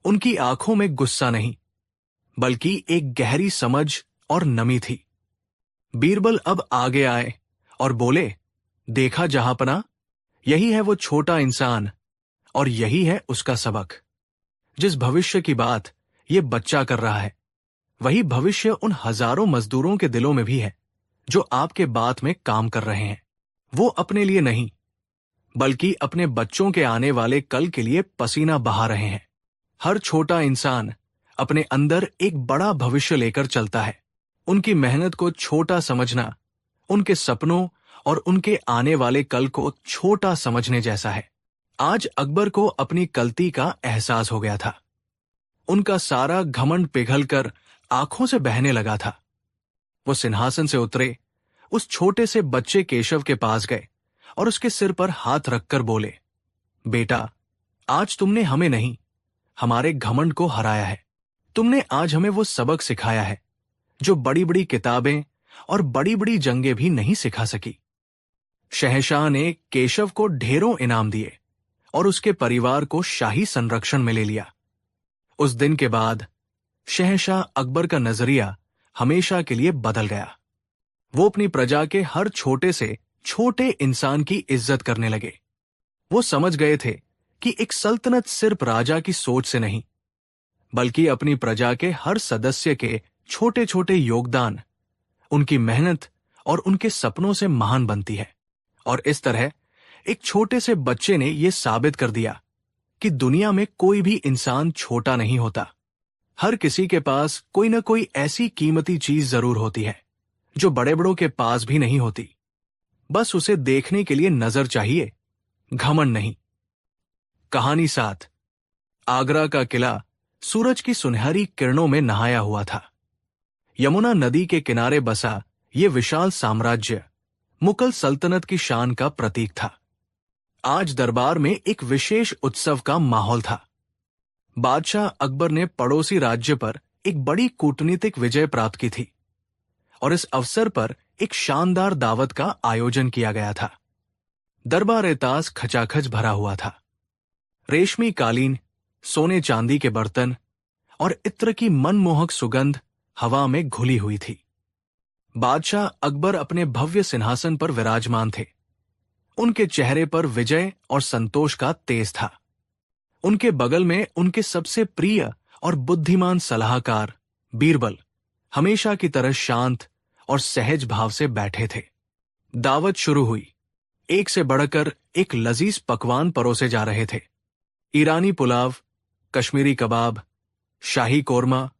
उनकी आंखों में गुस्सा नहीं, बल्कि एक गहरी समझ और नमी थी। बीरबल अब आगे आए और बोले, देखा जहांपनाह, यही है वो छोटा इंसान और यही है उसका सबक। जिस भविष्य की बात ये बच्चा कर रहा है, वही भविष्य उन हजारों मजदूरों के दिलों में भी है जो आपके बात में काम कर रहे हैं। वो अपने लिए नहीं, बल्कि अपने बच्चों के आने वाले कल के लिए पसीना बहा रहे हैं। हर छोटा इंसान अपने अंदर एक बड़ा भविष्य लेकर चलता है। उनकी मेहनत को छोटा समझना, उनके सपनों और उनके आने वाले कल को छोटा समझने जैसा है। आज अकबर को अपनी गलती का एहसास हो गया था। उनका सारा घमंड पिघलकर आंखों से बहने लगा था। वो सिंहासन से उतरे, उस छोटे से बच्चे केशव के पास गए और उसके सिर पर हाथ रखकर बोले, बेटा, आज तुमने हमें नहीं, हमारे घमंड को हराया है। तुमने आज हमें वो सबक सिखाया है जो बड़ी बड़ी किताबें और बड़ी बड़ी जंगें भी नहीं सिखा सकी। शहंशाह ने केशव को ढेरों इनाम दिए और उसके परिवार को शाही संरक्षण में ले लिया। उस दिन के बाद शहंशाह अकबर का नजरिया हमेशा के लिए बदल गया। वो अपनी प्रजा के हर छोटे से छोटे इंसान की इज्जत करने लगे। वो समझ गए थे कि एक सल्तनत सिर्फ राजा की सोच से नहीं, बल्कि अपनी प्रजा के हर सदस्य के छोटे छोटे योगदान, उनकी मेहनत और उनके सपनों से महान बनती है। और इस तरह एक छोटे से बच्चे ने यह साबित कर दिया कि दुनिया में कोई भी इंसान छोटा नहीं होता। हर किसी के पास कोई न कोई ऐसी कीमती चीज जरूर होती है जो बड़े बड़ों के पास भी नहीं होती। बस उसे देखने के लिए नजर चाहिए, घमंड नहीं। कहानी 7। आगरा का किला सूरज की सुनहरी किरणों में नहाया हुआ था। यमुना नदी के किनारे बसा ये विशाल साम्राज्य मुगल सल्तनत की शान का प्रतीक था। आज दरबार में एक विशेष उत्सव का माहौल था। बादशाह अकबर ने पड़ोसी राज्य पर एक बड़ी कूटनीतिक विजय प्राप्त की थी और इस अवसर पर एक शानदार दावत का आयोजन किया गया था। दरबार-ए-ताश खचाखच भरा हुआ था। रेशमी कालीन, सोने चांदी के बर्तन और इत्र की मनमोहक सुगंध हवा में घुली हुई थी। बादशाह अकबर अपने भव्य सिंहासन पर विराजमान थे। उनके चेहरे पर विजय और संतोष का तेज था। उनके बगल में उनके सबसे प्रिय और बुद्धिमान सलाहकार बीरबल हमेशा की तरह शांत और सहज भाव से बैठे थे। दावत शुरू हुई। एक से बढ़कर एक लजीज पकवान परोसे जा रहे थे। ईरानी पुलाव, कश्मीरी कबाब, शाही कोरमा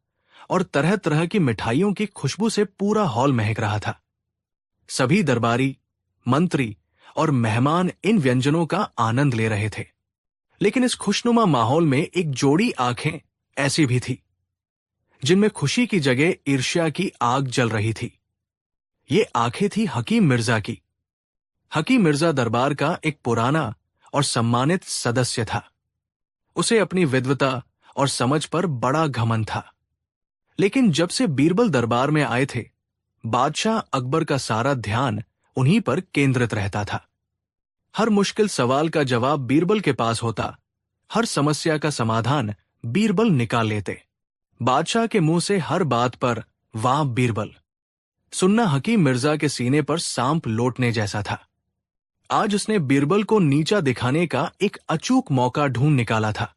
और तरह तरह की मिठाइयों की खुशबू से पूरा हॉल महक रहा था। सभी दरबारी, मंत्री और मेहमान इन व्यंजनों का आनंद ले रहे थे। लेकिन इस खुशनुमा माहौल में एक जोड़ी आंखें ऐसी भी थी जिनमें खुशी की जगह ईर्ष्या की आग जल रही थी। ये आंखें थी हकीम मिर्जा की। हकीम मिर्जा दरबार का एक पुराना और सम्मानित सदस्य था। उसे अपनी विद्वता और समझ पर बड़ा घमंड था। लेकिन जब से बीरबल दरबार में आए थे, बादशाह अकबर का सारा ध्यान उन्हीं पर केंद्रित रहता था। हर मुश्किल सवाल का जवाब बीरबल के पास होता, हर समस्या का समाधान बीरबल निकाल लेते। बादशाह के मुंह से हर बात पर वाह बीरबल सुनना हकीम मिर्जा के सीने पर सांप लौटने जैसा था। आज उसने बीरबल को नीचा दिखाने का एक अचूक मौका ढूंढ निकाला था।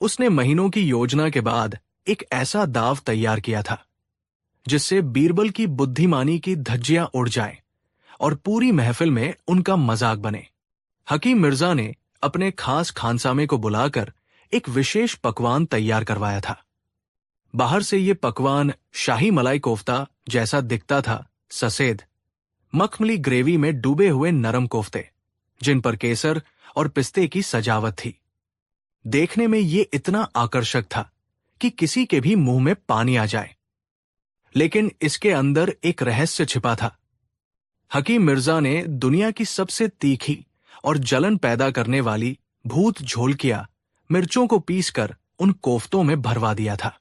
उसने महीनों की योजना के बाद एक ऐसा दाव तैयार किया था जिससे बीरबल की बुद्धिमानी की धज्जियां उड़ जाएं और पूरी महफिल में उनका मजाक बने। हकीम मिर्जा ने अपने खास खानसामे को बुलाकर एक विशेष पकवान तैयार करवाया था। बाहर से ये पकवान शाही मलाई कोफ्ता जैसा दिखता था, सफेद मखमली ग्रेवी में डूबे हुए नरम कोफ्ते जिन पर केसर और पिस्ते की सजावट थी। देखने में ये इतना आकर्षक था कि किसी के भी मुंह में पानी आ जाए। लेकिन इसके अंदर एक रहस्य छिपा था। हकीम मिर्जा ने दुनिया की सबसे तीखी और जलन पैदा करने वाली भूत झोलकिया मिर्चों को पीसकर उन कोफ्तों में भरवा दिया था।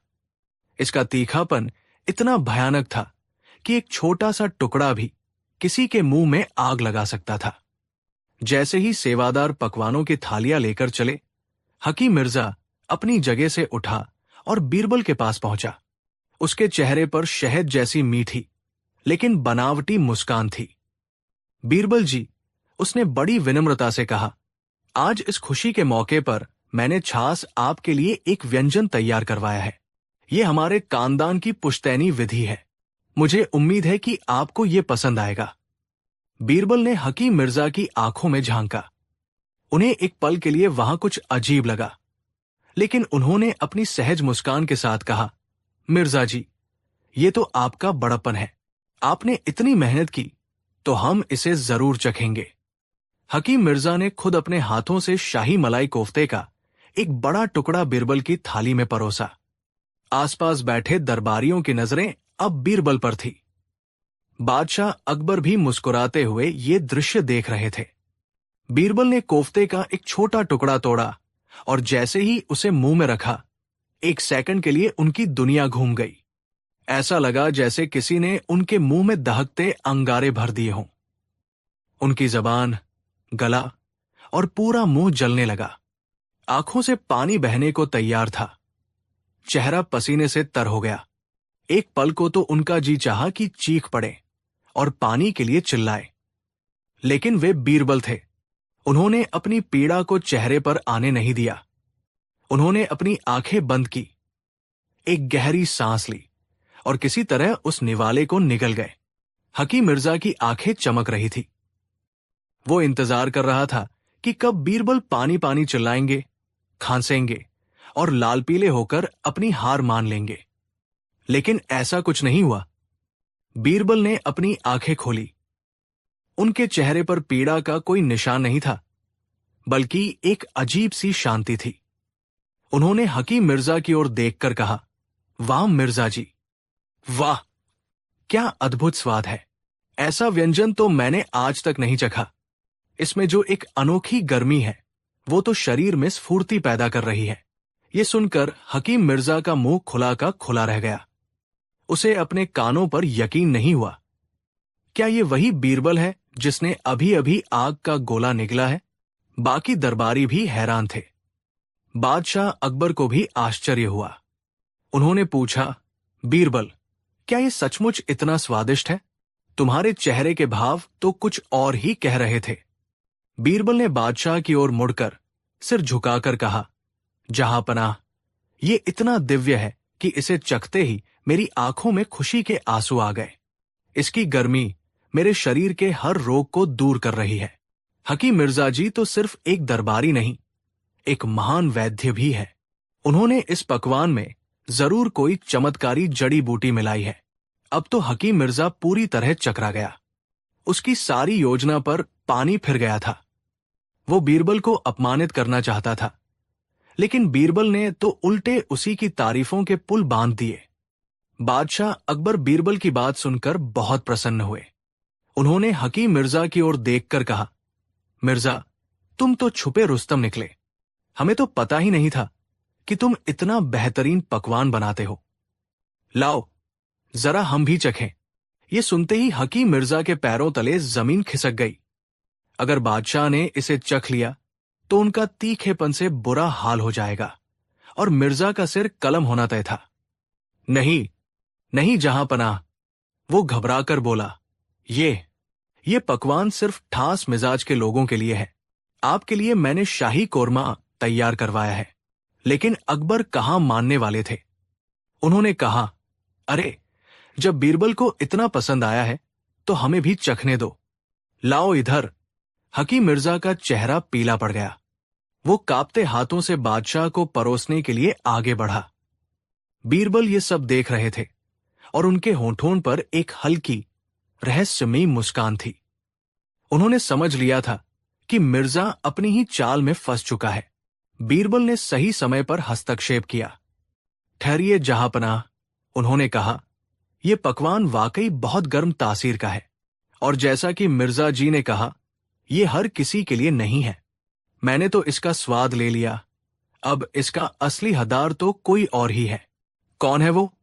इसका तीखापन इतना भयानक था कि एक छोटा सा टुकड़ा भी किसी के मुंह में आग लगा सकता था। जैसे ही सेवादार पकवानों की थालियां लेकर चले, हकीम मिर्जा अपनी जगह से उठा और बीरबल के पास पहुंचा। उसके चेहरे पर शहद जैसी मीठी लेकिन बनावटी मुस्कान थी। बीरबल जी, उसने बड़ी विनम्रता से कहा, आज इस खुशी के मौके पर मैंने छाछ आपके लिए एक व्यंजन तैयार करवाया है। यह हमारे खानदान की पुश्तैनी विधि है। मुझे उम्मीद है कि आपको यह पसंद आएगा। बीरबल ने हकीम मिर्जा की आंखों में झांका। उन्हें एक पल के लिए वहां कुछ अजीब लगा, लेकिन उन्होंने अपनी सहज मुस्कान के साथ कहा, मिर्जा जी, ये तो आपका बड़प्पन है। आपने इतनी मेहनत की तो हम इसे जरूर चखेंगे। हकीम मिर्जा ने खुद अपने हाथों से शाही मलाई कोफ्ते का एक बड़ा टुकड़ा बीरबल की थाली में परोसा। आसपास बैठे दरबारियों की नजरें अब बीरबल पर थी। बादशाह अकबर भी मुस्कुराते हुए ये दृश्य देख रहे थे। बीरबल ने कोफ्ते का एक छोटा टुकड़ा तोड़ा और जैसे ही उसे मुंह में रखा, एक सेकंड के लिए उनकी दुनिया घूम गई। ऐसा लगा जैसे किसी ने उनके मुंह में दहकते अंगारे भर दिए हों। उनकी जबान, गला और पूरा मुंह जलने लगा। आंखों से पानी बहने को तैयार था। चेहरा पसीने से तर हो गया। एक पल को तो उनका जी चाहा कि चीख पड़े और पानी के लिए चिल्लाए। लेकिन वे बीरबल थे। उन्होंने अपनी पीड़ा को चेहरे पर आने नहीं दिया। उन्होंने अपनी आंखें बंद की, एक गहरी सांस ली और किसी तरह उस निवाले को निगल गए। हकीम मिर्जा की आंखें चमक रही थी। वो इंतजार कर रहा था कि कब बीरबल पानी पानी चिल्लाएंगे, खांसेंगे और लाल पीले होकर अपनी हार मान लेंगे। लेकिन ऐसा कुछ नहीं हुआ। बीरबल ने अपनी आंखें खोली। उनके चेहरे पर पीड़ा का कोई निशान नहीं था, बल्कि एक अजीब सी शांति थी। उन्होंने हकीम मिर्जा की ओर देखकर कहा, वाह मिर्जा जी, वाह, क्या अद्भुत स्वाद है। ऐसा व्यंजन तो मैंने आज तक नहीं चखा। इसमें जो एक अनोखी गर्मी है, वो तो शरीर में स्फूर्ति पैदा कर रही है। ये सुनकर हकीम मिर्जा का मुंह खुला का खुला रह गया। उसे अपने कानों पर यकीन नहीं हुआ। क्या ये वही बीरबल है जिसने अभी अभी आग का गोला निगला है? बाकी दरबारी भी हैरान थे। बादशाह अकबर को भी आश्चर्य हुआ। उन्होंने पूछा, बीरबल, क्या ये सचमुच इतना स्वादिष्ट है? तुम्हारे चेहरे के भाव तो कुछ और ही कह रहे थे। बीरबल ने बादशाह की ओर मुड़कर सिर झुकाकर कहा, जहांपनाह, ये इतना दिव्य है कि इसे चखते ही मेरी आंखों में खुशी के आंसू आ गए। इसकी गर्मी मेरे शरीर के हर रोग को दूर कर रही है। हकीम मिर्जा जी तो सिर्फ एक दरबारी नहीं, एक महान वैद्य भी है। उन्होंने इस पकवान में जरूर कोई चमत्कारी जड़ी बूटी मिलाई है। अब तो हकीम मिर्जा पूरी तरह चकरा गया। उसकी सारी योजना पर पानी फिर गया था। वो बीरबल को अपमानित करना चाहता था, लेकिन बीरबल ने तो उल्टे उसी की तारीफों के पुल बांध दिए। बादशाह अकबर बीरबल की बात सुनकर बहुत प्रसन्न हुए। उन्होंने हकीम मिर्जा की ओर देखकर कहा, मिर्जा, तुम तो छुपे रुस्तम निकले। हमें तो पता ही नहीं था कि तुम इतना बेहतरीन पकवान बनाते हो। लाओ, जरा हम भी चखें। ये सुनते ही हकीम मिर्जा के पैरों तले जमीन खिसक गई। अगर बादशाह ने इसे चख लिया तो उनका तीखेपन से बुरा हाल हो जाएगा और मिर्जा का सिर कलम होना तय था। नहीं नहीं जहांपनाह, वो घबराकर बोला, ये पकवान सिर्फ ठास मिजाज के लोगों के लिए है। आपके लिए मैंने शाही कोरमा तैयार करवाया है। लेकिन अकबर कहां मानने वाले थे। उन्होंने कहा, अरे, जब बीरबल को इतना पसंद आया है तो हमें भी चखने दो। लाओ इधर। हकीम मिर्जा का चेहरा पीला पड़ गया। वो कांपते हाथों से बादशाह को परोसने के लिए आगे बढ़ा। बीरबल ये सब देख रहे थे और उनके होंठों पर एक हल्की रहस्यमयी मुस्कान थी। उन्होंने समझ लिया था कि मिर्जा अपनी ही चाल में फंस चुका है। बीरबल ने सही समय पर हस्तक्षेप किया। ठहरिए जहांपनाह, उन्होंने कहा, यह पकवान वाकई बहुत गर्म तासीर का है और जैसा कि मिर्जा जी ने कहा, यह हर किसी के लिए नहीं है। मैंने तो इसका स्वाद ले लिया, अब इसका असली हकदार तो कोई और ही है। कौन है वो?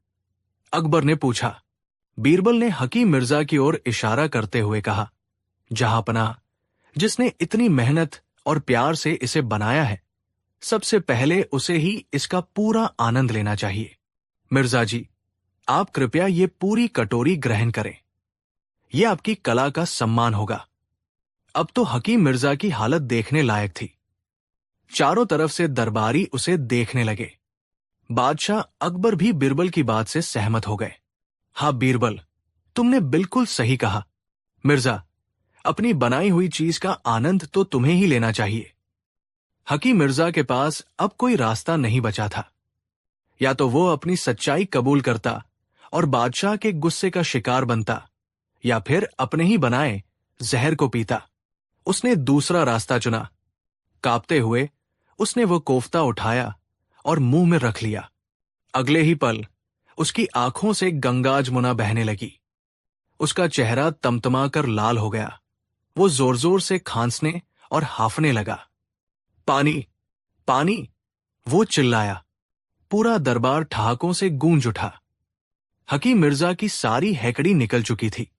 अकबर ने पूछा। बीरबल ने हकीम मिर्जा की ओर इशारा करते हुए कहा, जहांपनाह, जिसने इतनी मेहनत और प्यार से इसे बनाया है, सबसे पहले उसे ही इसका पूरा आनंद लेना चाहिए। मिर्जा जी, आप कृपया ये पूरी कटोरी ग्रहण करें। यह आपकी कला का सम्मान होगा। अब तो हकीम मिर्जा की हालत देखने लायक थी। चारों तरफ से दरबारी उसे देखने लगे। बादशाह अकबर भी बीरबल की बात से सहमत हो गए। हाँ बीरबल, तुमने बिल्कुल सही कहा। मिर्जा, अपनी बनाई हुई चीज का आनंद तो तुम्हें ही लेना चाहिए। हकीम मिर्जा के पास अब कोई रास्ता नहीं बचा था। या तो वो अपनी सच्चाई कबूल करता और बादशाह के गुस्से का शिकार बनता, या फिर अपने ही बनाए जहर को पीता। उसने दूसरा रास्ता चुना। कांपते हुए उसने वो कोफ्ता उठाया और मुंह में रख लिया। अगले ही पल उसकी आंखों से गंगा जमुना बहने लगी। उसका चेहरा तमतमाकर लाल हो गया। वो जोर जोर से खांसने और हांफने लगा। पानी, पानी, वो चिल्लाया। पूरा दरबार ठहाकों से गूंज उठा। हकीम मिर्जा की सारी हैकड़ी निकल चुकी थी।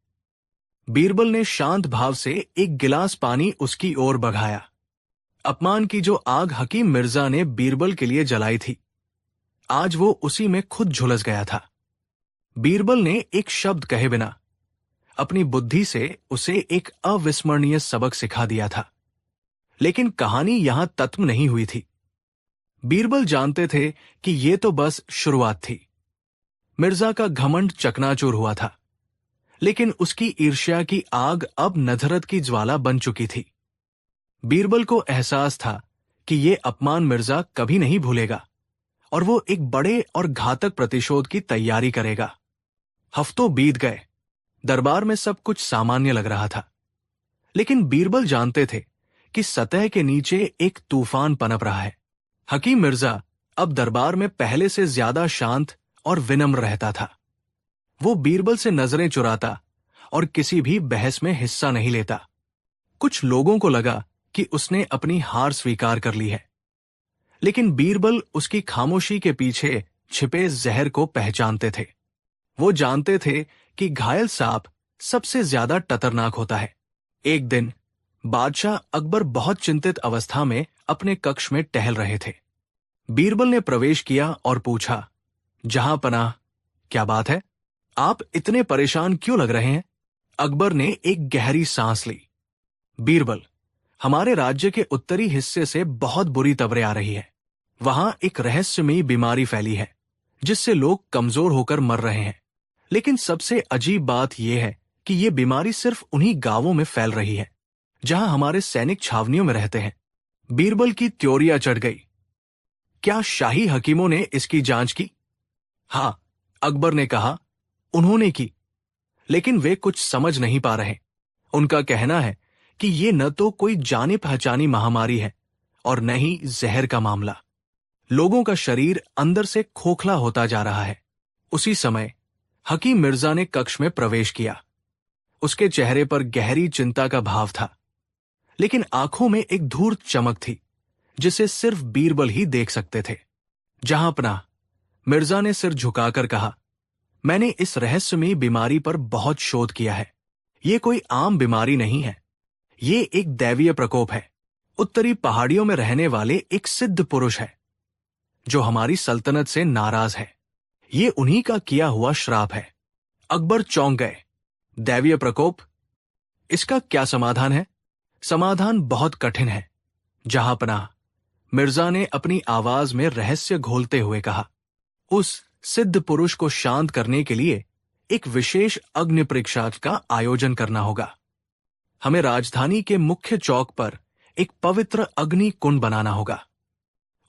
बीरबल ने शांत भाव से एक गिलास पानी उसकी ओर बढ़ाया। अपमान की जो आग हकीम मिर्जा ने बीरबल के लिए जलाई थी, आज वो उसी में खुद झुलस गया था। बीरबल ने एक शब्द कहे बिना अपनी बुद्धि से उसे एक अविस्मरणीय सबक सिखा दिया था। लेकिन कहानी यहां खत्म नहीं हुई थी। बीरबल जानते थे कि ये तो बस शुरुआत थी। मिर्जा का घमंड चकनाचूर हुआ था, लेकिन उसकी ईर्ष्या की आग अब नजरत की ज्वाला बन चुकी थी। बीरबल को एहसास था कि ये अपमान मिर्जा कभी नहीं भूलेगा और वो एक बड़े और घातक प्रतिशोध की तैयारी करेगा। हफ्तों बीत गए। दरबार में सब कुछ सामान्य लग रहा था, लेकिन बीरबल जानते थे कि सतह के नीचे एक तूफान पनप रहा है। हकीम मिर्जा अब दरबार में पहले से ज्यादा शांत और विनम्र रहता था। वो बीरबल से नजरें चुराता और किसी भी बहस में हिस्सा नहीं लेता। कुछ लोगों को लगा कि उसने अपनी हार स्वीकार कर ली है, लेकिन बीरबल उसकी खामोशी के पीछे छिपे जहर को पहचानते थे। वो जानते थे कि घायल सांप सबसे ज्यादा खतरनाक होता है। एक दिन बादशाह अकबर बहुत चिंतित अवस्था में अपने कक्ष में टहल रहे थे। बीरबल ने प्रवेश किया और पूछा, जहांपनाह, क्या बात है? आप इतने परेशान क्यों लग रहे हैं? अकबर ने एक गहरी सांस ली। बीरबल, हमारे राज्य के उत्तरी हिस्से से बहुत बुरी तबरें आ रही है। वहां एक रहस्यमयी बीमारी फैली है जिससे लोग कमजोर होकर मर रहे हैं। लेकिन सबसे अजीब बात यह है कि यह बीमारी सिर्फ उन्हीं गांवों में फैल रही है जहां हमारे सैनिक छावनियों में रहते हैं। बीरबल की त्योरियां चढ़ गई। क्या शाही हकीमों ने इसकी जांच की? हां, अकबर ने कहा, उन्होंने की, लेकिन वे कुछ समझ नहीं पा रहे। उनका कहना है कि ये न तो कोई जाने पहचानी महामारी है और न ही जहर का मामला। लोगों का शरीर अंदर से खोखला होता जा रहा है। उसी समय हकीम मिर्जा ने कक्ष में प्रवेश किया। उसके चेहरे पर गहरी चिंता का भाव था, लेकिन आंखों में एक धूर्त चमक थी जिसे सिर्फ बीरबल ही देख सकते थे। जहांपनाह, मिर्जा ने सिर झुकाकर कहा, मैंने इस रहस्यमयी बीमारी पर बहुत शोध किया है। ये कोई आम बीमारी नहीं है, ये एक दैवीय प्रकोप है। उत्तरी पहाड़ियों में रहने वाले एक सिद्ध पुरुष है जो हमारी सल्तनत से नाराज है। ये उन्हीं का किया हुआ श्राप है। अकबर चौंक गए। दैवीय प्रकोप? इसका क्या समाधान है? समाधान बहुत कठिन है, जहांपनाह, मिर्जा ने अपनी आवाज में रहस्य घोलते हुए कहा। उस सिद्ध पुरुष को शांत करने के लिए एक विशेष अग्नि परीक्षा का आयोजन करना होगा। हमें राजधानी के मुख्य चौक पर एक पवित्र अग्नि कुंड बनाना होगा।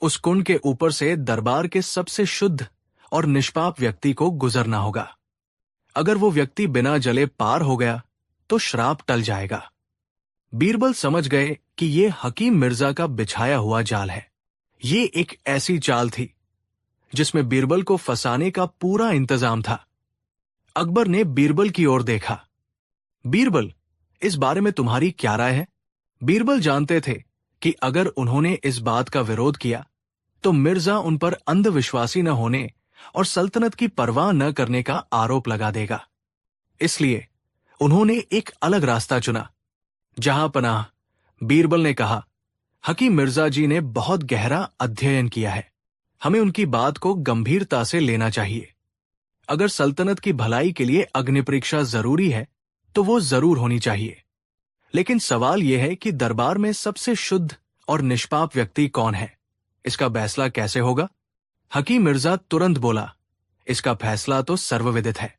उस कुंड के ऊपर से दरबार के सबसे शुद्ध और निष्पाप व्यक्ति को गुजरना होगा। अगर वो व्यक्ति बिना जले पार हो गया तो श्राप टल जाएगा। बीरबल समझ गए कि ये हकीम मिर्जा का बिछाया हुआ जाल है। ये एक ऐसी चाल थी जिसमें बीरबल को फंसाने का पूरा इंतजाम था। अकबर ने बीरबल की ओर देखा। बीरबल, इस बारे में तुम्हारी क्या राय है? बीरबल जानते थे कि अगर उन्होंने इस बात का विरोध किया तो मिर्जा उन पर अंधविश्वासी न होने और सल्तनत की परवाह न करने का आरोप लगा देगा। इसलिए उन्होंने एक अलग रास्ता चुना। जहांपनाह, बीरबल ने कहा, हकीम मिर्जा जी ने बहुत गहरा अध्ययन किया है। हमें उनकी बात को गंभीरता से लेना चाहिए। अगर सल्तनत की भलाई के लिए अग्नि परीक्षा जरूरी है तो वो जरूर होनी चाहिए। लेकिन सवाल यह है कि दरबार में सबसे शुद्ध और निष्पाप व्यक्ति कौन है? इसका फैसला कैसे होगा? हकीम मिर्जा तुरंत बोला, इसका फैसला तो सर्वविदित है।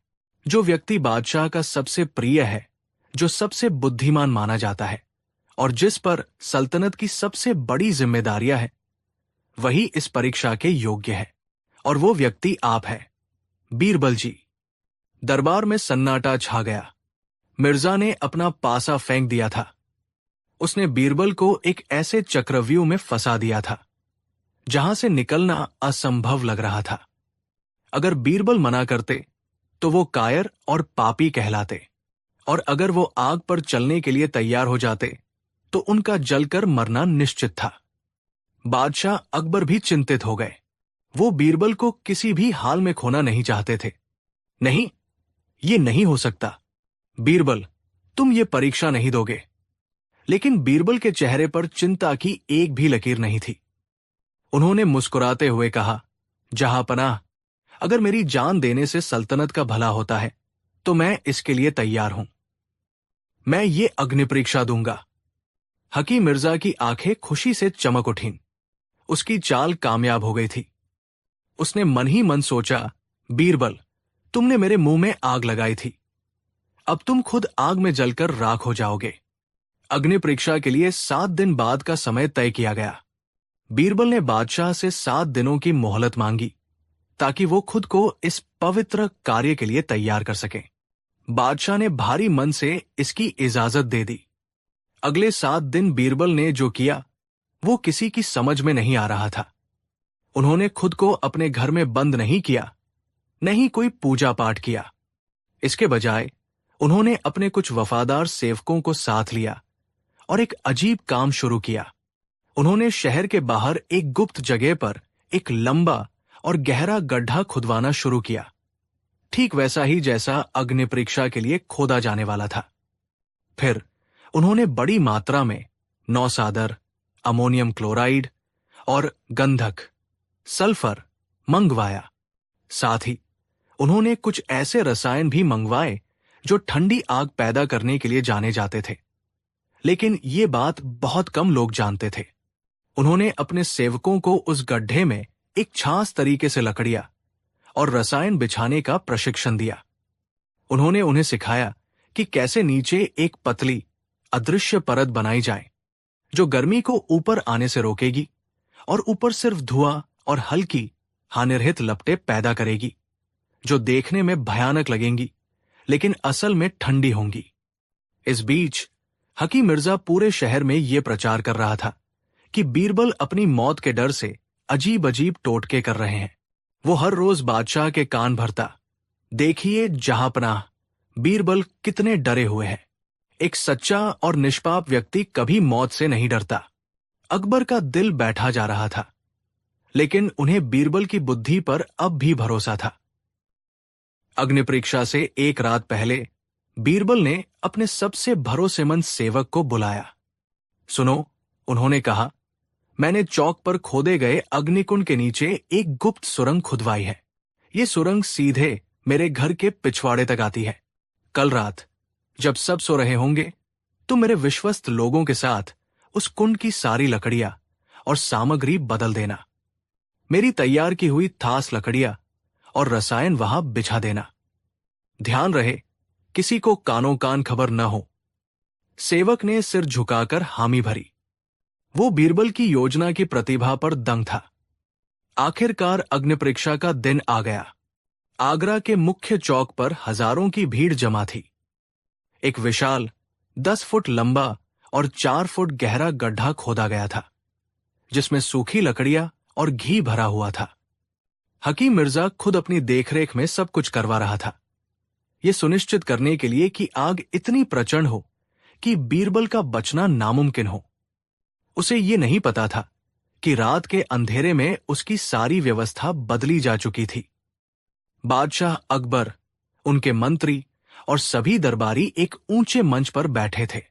जो व्यक्ति बादशाह का सबसे प्रिय है, जो सबसे बुद्धिमान माना जाता है और जिस पर सल्तनत की सबसे बड़ी जिम्मेदारियां हैं, वही इस परीक्षा के योग्य है, और वो व्यक्ति आप है, बीरबल जी। दरबार में सन्नाटा छा गया। मिर्जा ने अपना पासा फेंक दिया था। उसने बीरबल को एक ऐसे चक्रव्यूह में फंसा दिया था जहां से निकलना असंभव लग रहा था। अगर बीरबल मना करते तो वो कायर और पापी कहलाते, और अगर वो आग पर चलने के लिए तैयार हो जाते तो उनका जलकर मरना निश्चित था। बादशाह अकबर भी चिंतित हो गए। वो बीरबल को किसी भी हाल में खोना नहीं चाहते थे। नहीं, ये नहीं हो सकता। बीरबल, तुम ये परीक्षा नहीं दोगे। लेकिन बीरबल के चेहरे पर चिंता की एक भी लकीर नहीं थी। उन्होंने मुस्कुराते हुए कहा, जहांपनाह, अगर मेरी जान देने से सल्तनत का भला होता है तो मैं इसके लिए तैयार हूं। मैं ये अग्नि परीक्षा दूंगा। हकीम मिर्जा की आंखें खुशी से चमक उठीं। उसकी चाल कामयाब हो गई थी। उसने मन ही मन सोचा, बीरबल, तुमने मेरे मुंह में आग लगाई थी, अब तुम खुद आग में जलकर राख हो जाओगे। अग्नि परीक्षा के लिए 7 दिन बाद का समय तय किया गया। बीरबल ने बादशाह से 7 दिनों की मोहलत मांगी ताकि वो खुद को इस पवित्र कार्य के लिए तैयार कर सके। बादशाह ने भारी मन से इसकी इजाजत दे दी। अगले 7 दिन बीरबल ने जो किया वो किसी की समझ में नहीं आ रहा था। उन्होंने खुद को अपने घर में बंद नहीं किया, नहीं कोई पूजा पाठ किया। इसके बजाय उन्होंने अपने कुछ वफादार सेवकों को साथ लिया और एक अजीब काम शुरू किया। उन्होंने शहर के बाहर एक गुप्त जगह पर एक लंबा और गहरा गड्ढा खुदवाना शुरू किया, ठीक वैसा ही जैसा अग्नि परीक्षा के लिए खोदा जाने वाला था। फिर उन्होंने बड़ी मात्रा में नौसादर, अमोनियम क्लोराइड और गंधक, सल्फर मंगवाया। साथ ही उन्होंने कुछ ऐसे रसायन भी मंगवाए जो ठंडी आग पैदा करने के लिए जाने जाते थे, लेकिन ये बात बहुत कम लोग जानते थे। उन्होंने अपने सेवकों को उस गड्ढे में एक छाछ तरीके से लकड़ियां और रसायन बिछाने का प्रशिक्षण दिया। उन्होंने उन्हें सिखाया कि कैसे नीचे एक पतली, अदृश्य परत बनाई जाए जो गर्मी को ऊपर आने से रोकेगी और ऊपर सिर्फ धुआं और हल्की, हानिरहित लपटें पैदा करेगी जो देखने में भयानक लगेंगी लेकिन असल में ठंडी होंगी। इस बीच हकीम मिर्जा पूरे शहर में यह प्रचार कर रहा था कि बीरबल अपनी मौत के डर से अजीब अजीब टोटके कर रहे हैं। वो हर रोज बादशाह के कान भरता, देखिए जहांपनाह, बीरबल कितने डरे हुए हैं। एक सच्चा और निष्पाप व्यक्ति कभी मौत से नहीं डरता। अकबर का दिल बैठा जा रहा था, लेकिन उन्हें बीरबल की बुद्धि पर अब भी भरोसा था। अग्नि परीक्षा से एक रात पहले बीरबल ने अपने सबसे भरोसेमंद सेवक को बुलाया। सुनो, उन्होंने कहा, मैंने चौक पर खोदे गए अग्निकुंड के नीचे एक गुप्त सुरंग खुदवाई है। ये सुरंग सीधे मेरे घर के पिछवाड़े तक आती है। कल रात जब सब सो रहे होंगे तो मेरे विश्वस्त लोगों के साथ उस कुंड की सारी लकड़ियां और सामग्री बदल देना। मेरी तैयार की हुई थास लकड़ियां और रसायन वहां बिछा देना। ध्यान रहे, किसी को कानों कान खबर न हो। सेवक ने सिर झुकाकर हामी भरी। वो बीरबल की योजना की प्रतिभा पर दंग था। आखिरकार अग्नि परीक्षा का दिन आ गया। आगरा के मुख्य चौक पर हजारों की भीड़ जमा थी। एक विशाल 10 फुट लंबा और 4 फुट गहरा गड्ढा खोदा गया था, जिसमें सूखी लकड़ियां और घी भरा हुआ था। हकीम मिर्जा खुद अपनी देखरेख में सब कुछ करवा रहा था, यह सुनिश्चित करने के लिए कि आग इतनी प्रचंड हो कि बीरबल का बचना नामुमकिन हो। उसे ये नहीं पता था कि रात के अंधेरे में उसकी सारी व्यवस्था बदली जा चुकी थी। बादशाह अकबर, उनके मंत्री और सभी दरबारी एक ऊंचे मंच पर बैठे थे।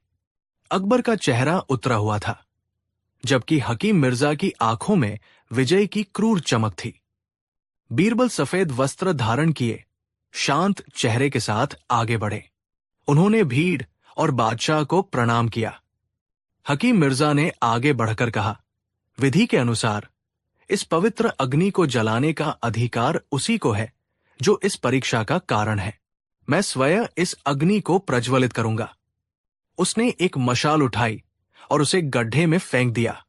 अकबर का चेहरा उतरा हुआ था, जबकि हकीम मिर्जा की आंखों में विजय की क्रूर चमक थी। बीरबल सफेद वस्त्र धारण किए शांत चेहरे के साथ आगे बढ़े। उन्होंने भीड़ और बादशाह को प्रणाम किया। हकीम मिर्जा ने आगे बढ़कर कहा, विधि के अनुसार इस पवित्र अग्नि को जलाने का अधिकार उसी को है जो इस परीक्षा का कारण है। मैं स्वयं इस अग्नि को प्रज्वलित करूंगा। उसने एक मशाल उठाई और उसे गड्ढे में फेंक दिया।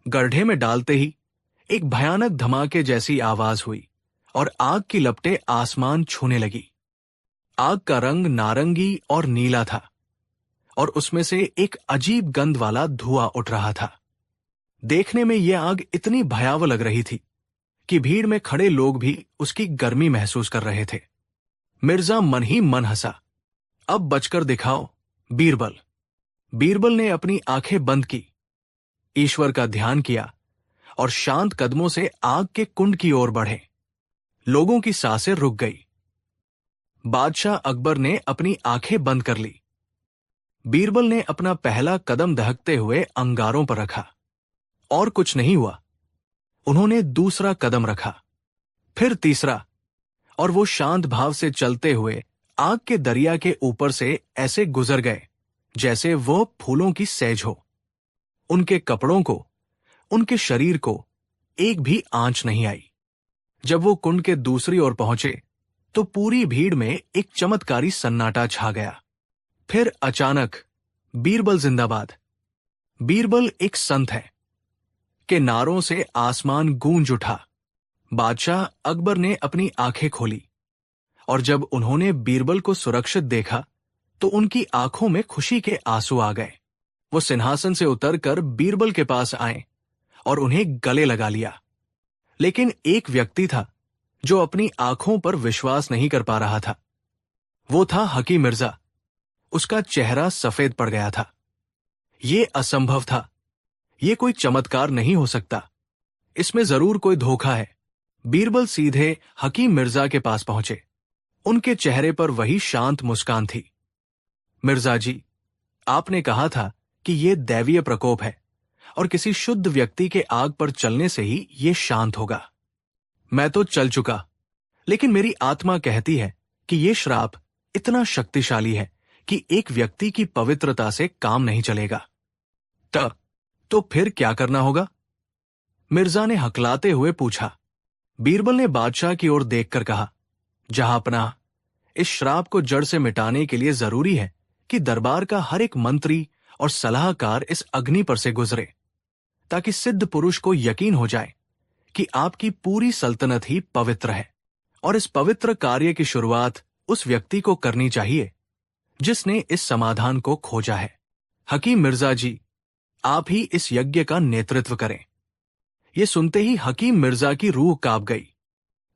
गड्ढे में डालते ही एक भयानक धमाके जैसी आवाज हुई और आग की लपटें आसमान छूने लगी। आग का रंग नारंगी और नीला था और उसमें से एक अजीब गंध वाला धुआं उठ रहा था। देखने में यह आग इतनी भयावह लग रही थी कि भीड़ में खड़े लोग भी उसकी गर्मी महसूस कर रहे थे। मिर्जा मन ही मन हंसा। अब बचकर दिखाओ बीरबल। बीरबल ने अपनी आंखें बंद की, ईश्वर का ध्यान किया और शांत कदमों से आग के कुंड की ओर बढ़े। लोगों की सांसें रुक गई। बादशाह अकबर ने अपनी आंखें बंद कर ली। बीरबल ने अपना पहला कदम दहकते हुए अंगारों पर रखा। और कुछ नहीं हुआ। उन्होंने दूसरा कदम रखा, फिर तीसरा, और वो शांत भाव से चलते हुए आग के दरिया के ऊपर से ऐसे गुजर गए जैसे वो फूलों की सैज हो। उनके कपड़ों को, उनके शरीर को एक भी आंच नहीं आई। जब वो कुंड के दूसरी ओर पहुंचे तो पूरी भीड़ में एक चमत्कारी सन्नाटा छा गया। फिर अचानक बीरबल जिंदाबाद, बीरबल एक संत है के नारों से आसमान गूंज उठा। बादशाह अकबर ने अपनी आंखें खोली और जब उन्होंने बीरबल को सुरक्षित देखा तो उनकी आंखों में खुशी के आंसू आ गए। वो सिंहासन से उतरकर बीरबल के पास आए और उन्हें गले लगा लिया। लेकिन एक व्यक्ति था जो अपनी आंखों पर विश्वास नहीं कर पा रहा था। वो था हकीम मिर्जा। उसका चेहरा सफेद पड़ गया था। ये असंभव था। ये कोई चमत्कार नहीं हो सकता। इसमें जरूर कोई धोखा है। बीरबल सीधे हकीम मिर्जा के पास पहुंचे। उनके चेहरे पर वही शांत मुस्कान थी। मिर्जा जी, आपने कहा था कि ये दैवीय प्रकोप है और किसी शुद्ध व्यक्ति के आग पर चलने से ही ये शांत होगा। मैं तो चल चुका, लेकिन मेरी आत्मा कहती है कि ये श्राप इतना शक्तिशाली है कि एक व्यक्ति की पवित्रता से काम नहीं चलेगा। तो फिर क्या करना होगा? मिर्जा ने हकलाते हुए पूछा। बीरबल ने बादशाह की ओर देखकर कहा, जहांपनाह, इस श्राप को जड़ से मिटाने के लिए जरूरी है कि दरबार का हर एक मंत्री और सलाहकार इस अग्नि पर से गुजरे, ताकि सिद्ध पुरुष को यकीन हो जाए कि आपकी पूरी सल्तनत ही पवित्र है। और इस पवित्र कार्य की शुरुआत उस व्यक्ति को करनी चाहिए जिसने इस समाधान को खोजा है। हकीम मिर्जा जी, आप ही इस यज्ञ का नेतृत्व करें। ये सुनते ही हकीम मिर्जा की रूह कांप गई।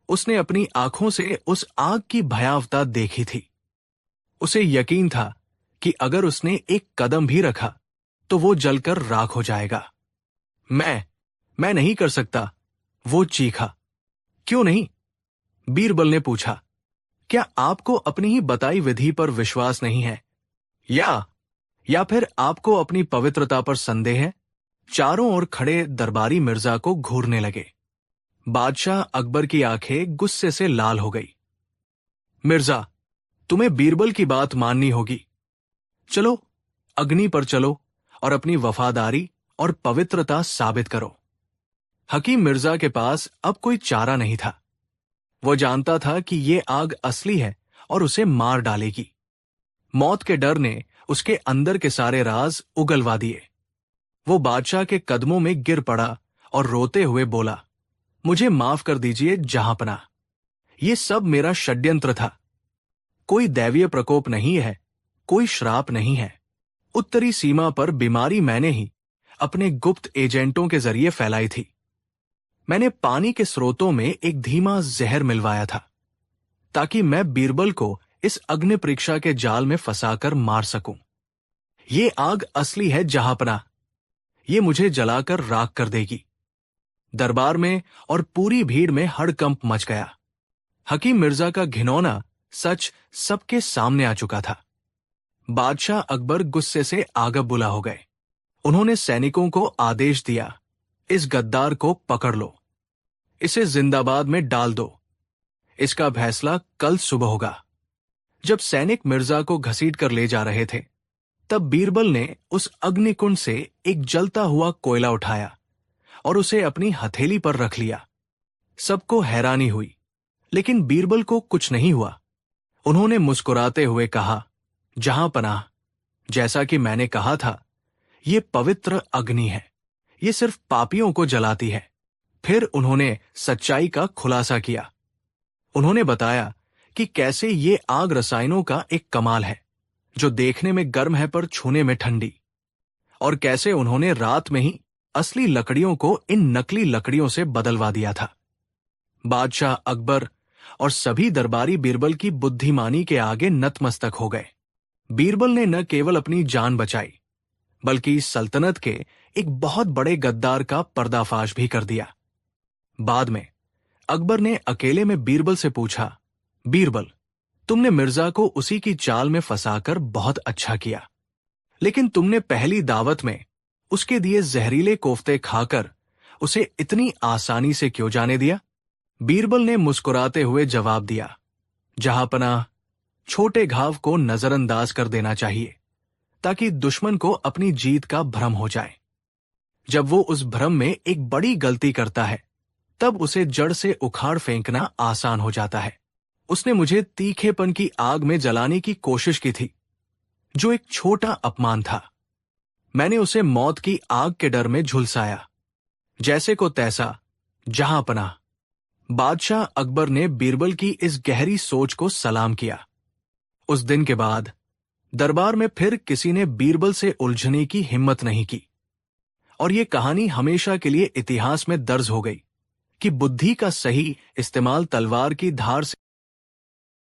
उसने अपनी आंखों से उस आग की भयावता देखी थी। उसे यकीन था कि अगर उसने एक कदम भी रखा तो वो जलकर राख हो जाएगा। मैं नहीं कर सकता, वो चीखा। क्यों नहीं? बीरबल ने पूछा। क्या आपको अपनी ही बताई विधि पर विश्वास नहीं है, या फिर आपको अपनी पवित्रता पर संदेह है? चारों ओर खड़े दरबारी मिर्जा को घूरने लगे। बादशाह अकबर की आंखें गुस्से से लाल हो गई। मिर्जा, तुम्हें बीरबल की बात माननी होगी। चलो, अग्नि पर चलो और अपनी वफादारी और पवित्रता साबित करो। हकीम मिर्जा के पास अब कोई चारा नहीं था। वो जानता था कि ये आग असली है और उसे मार डालेगी। मौत के डर ने उसके अंदर के सारे राज उगलवा दिए। वो बादशाह के कदमों में गिर पड़ा और रोते हुए बोला, मुझे माफ कर दीजिए जहांपनाह। ये सब मेरा षड्यंत्र था। कोई दैवीय प्रकोप नहीं है, कोई श्राप नहीं है। उत्तरी सीमा पर बीमारी मैंने ही अपने गुप्त एजेंटों के जरिए फैलाई थी। मैंने पानी के स्रोतों में एक धीमा जहर मिलवाया था, ताकि मैं बीरबल को इस अग्नि परीक्षा के जाल में फंसाकर मार सकूं। ये आग असली है जहांपनाह। ये मुझे जलाकर राख कर देगी। दरबार में और पूरी भीड़ में हड़कंप मच गया। हकीम मिर्जा का घिनौना सच सबके सामने आ चुका था। बादशाह अकबर गुस्से से आग बुला हो गए। उन्होंने सैनिकों को आदेश दिया, इस गद्दार को पकड़ लो, इसे जिंदाबाद में डाल दो। इसका फैसला कल सुबह होगा। जब सैनिक मिर्जा को घसीट कर ले जा रहे थे, तब बीरबल ने उस अग्निकुंड से एक जलता हुआ कोयला उठाया और उसे अपनी हथेली पर रख लिया। सबको हैरानी हुई, लेकिन बीरबल को कुछ नहीं हुआ। उन्होंने मुस्कुराते हुए कहा, जहांपनाह, जैसा कि मैंने कहा था, ये पवित्र अग्नि है। ये सिर्फ पापियों को जलाती है। फिर उन्होंने सच्चाई का खुलासा किया। उन्होंने बताया कि कैसे ये आग रसायनों का एक कमाल है, जो देखने में गर्म है पर छूने में ठंडी, और कैसे उन्होंने रात में ही असली लकड़ियों को इन नकली लकड़ियों से बदलवा दिया था। बादशाह अकबर और सभी दरबारी बीरबल की बुद्धिमानी के आगे नतमस्तक हो गए। बीरबल ने न केवल अपनी जान बचाई, बल्कि सल्तनत के एक बहुत बड़े गद्दार का पर्दाफाश भी कर दिया। बाद में अकबर ने अकेले में बीरबल से पूछा, बीरबल, तुमने मिर्जा को उसी की चाल में फंसाकर बहुत अच्छा किया, लेकिन तुमने पहली दावत में उसके दिए जहरीले कोफ्ते खाकर उसे इतनी आसानी से क्यों जाने दिया? बीरबल ने मुस्कुराते हुए जवाब दिया, जहांपनाह, छोटे घाव को नजरअंदाज कर देना चाहिए, ताकि दुश्मन को अपनी जीत का भ्रम हो जाए। जब वो उस भ्रम में एक बड़ी गलती करता है, तब उसे जड़ से उखाड़ फेंकना आसान हो जाता है। उसने मुझे तीखेपन की आग में जलाने की कोशिश की थी, जो एक छोटा अपमान था। मैंने उसे मौत की आग के डर में झुलसाया। जैसे को तैसा, जहांपनाह। बादशाह अकबर ने बीरबल की इस गहरी सोच को सलाम किया। उस दिन के बाद दरबार में फिर किसी ने बीरबल से उलझने की हिम्मत नहीं की, और ये कहानी हमेशा के लिए इतिहास में दर्ज हो गई कि बुद्धि का सही इस्तेमाल तलवार की धार से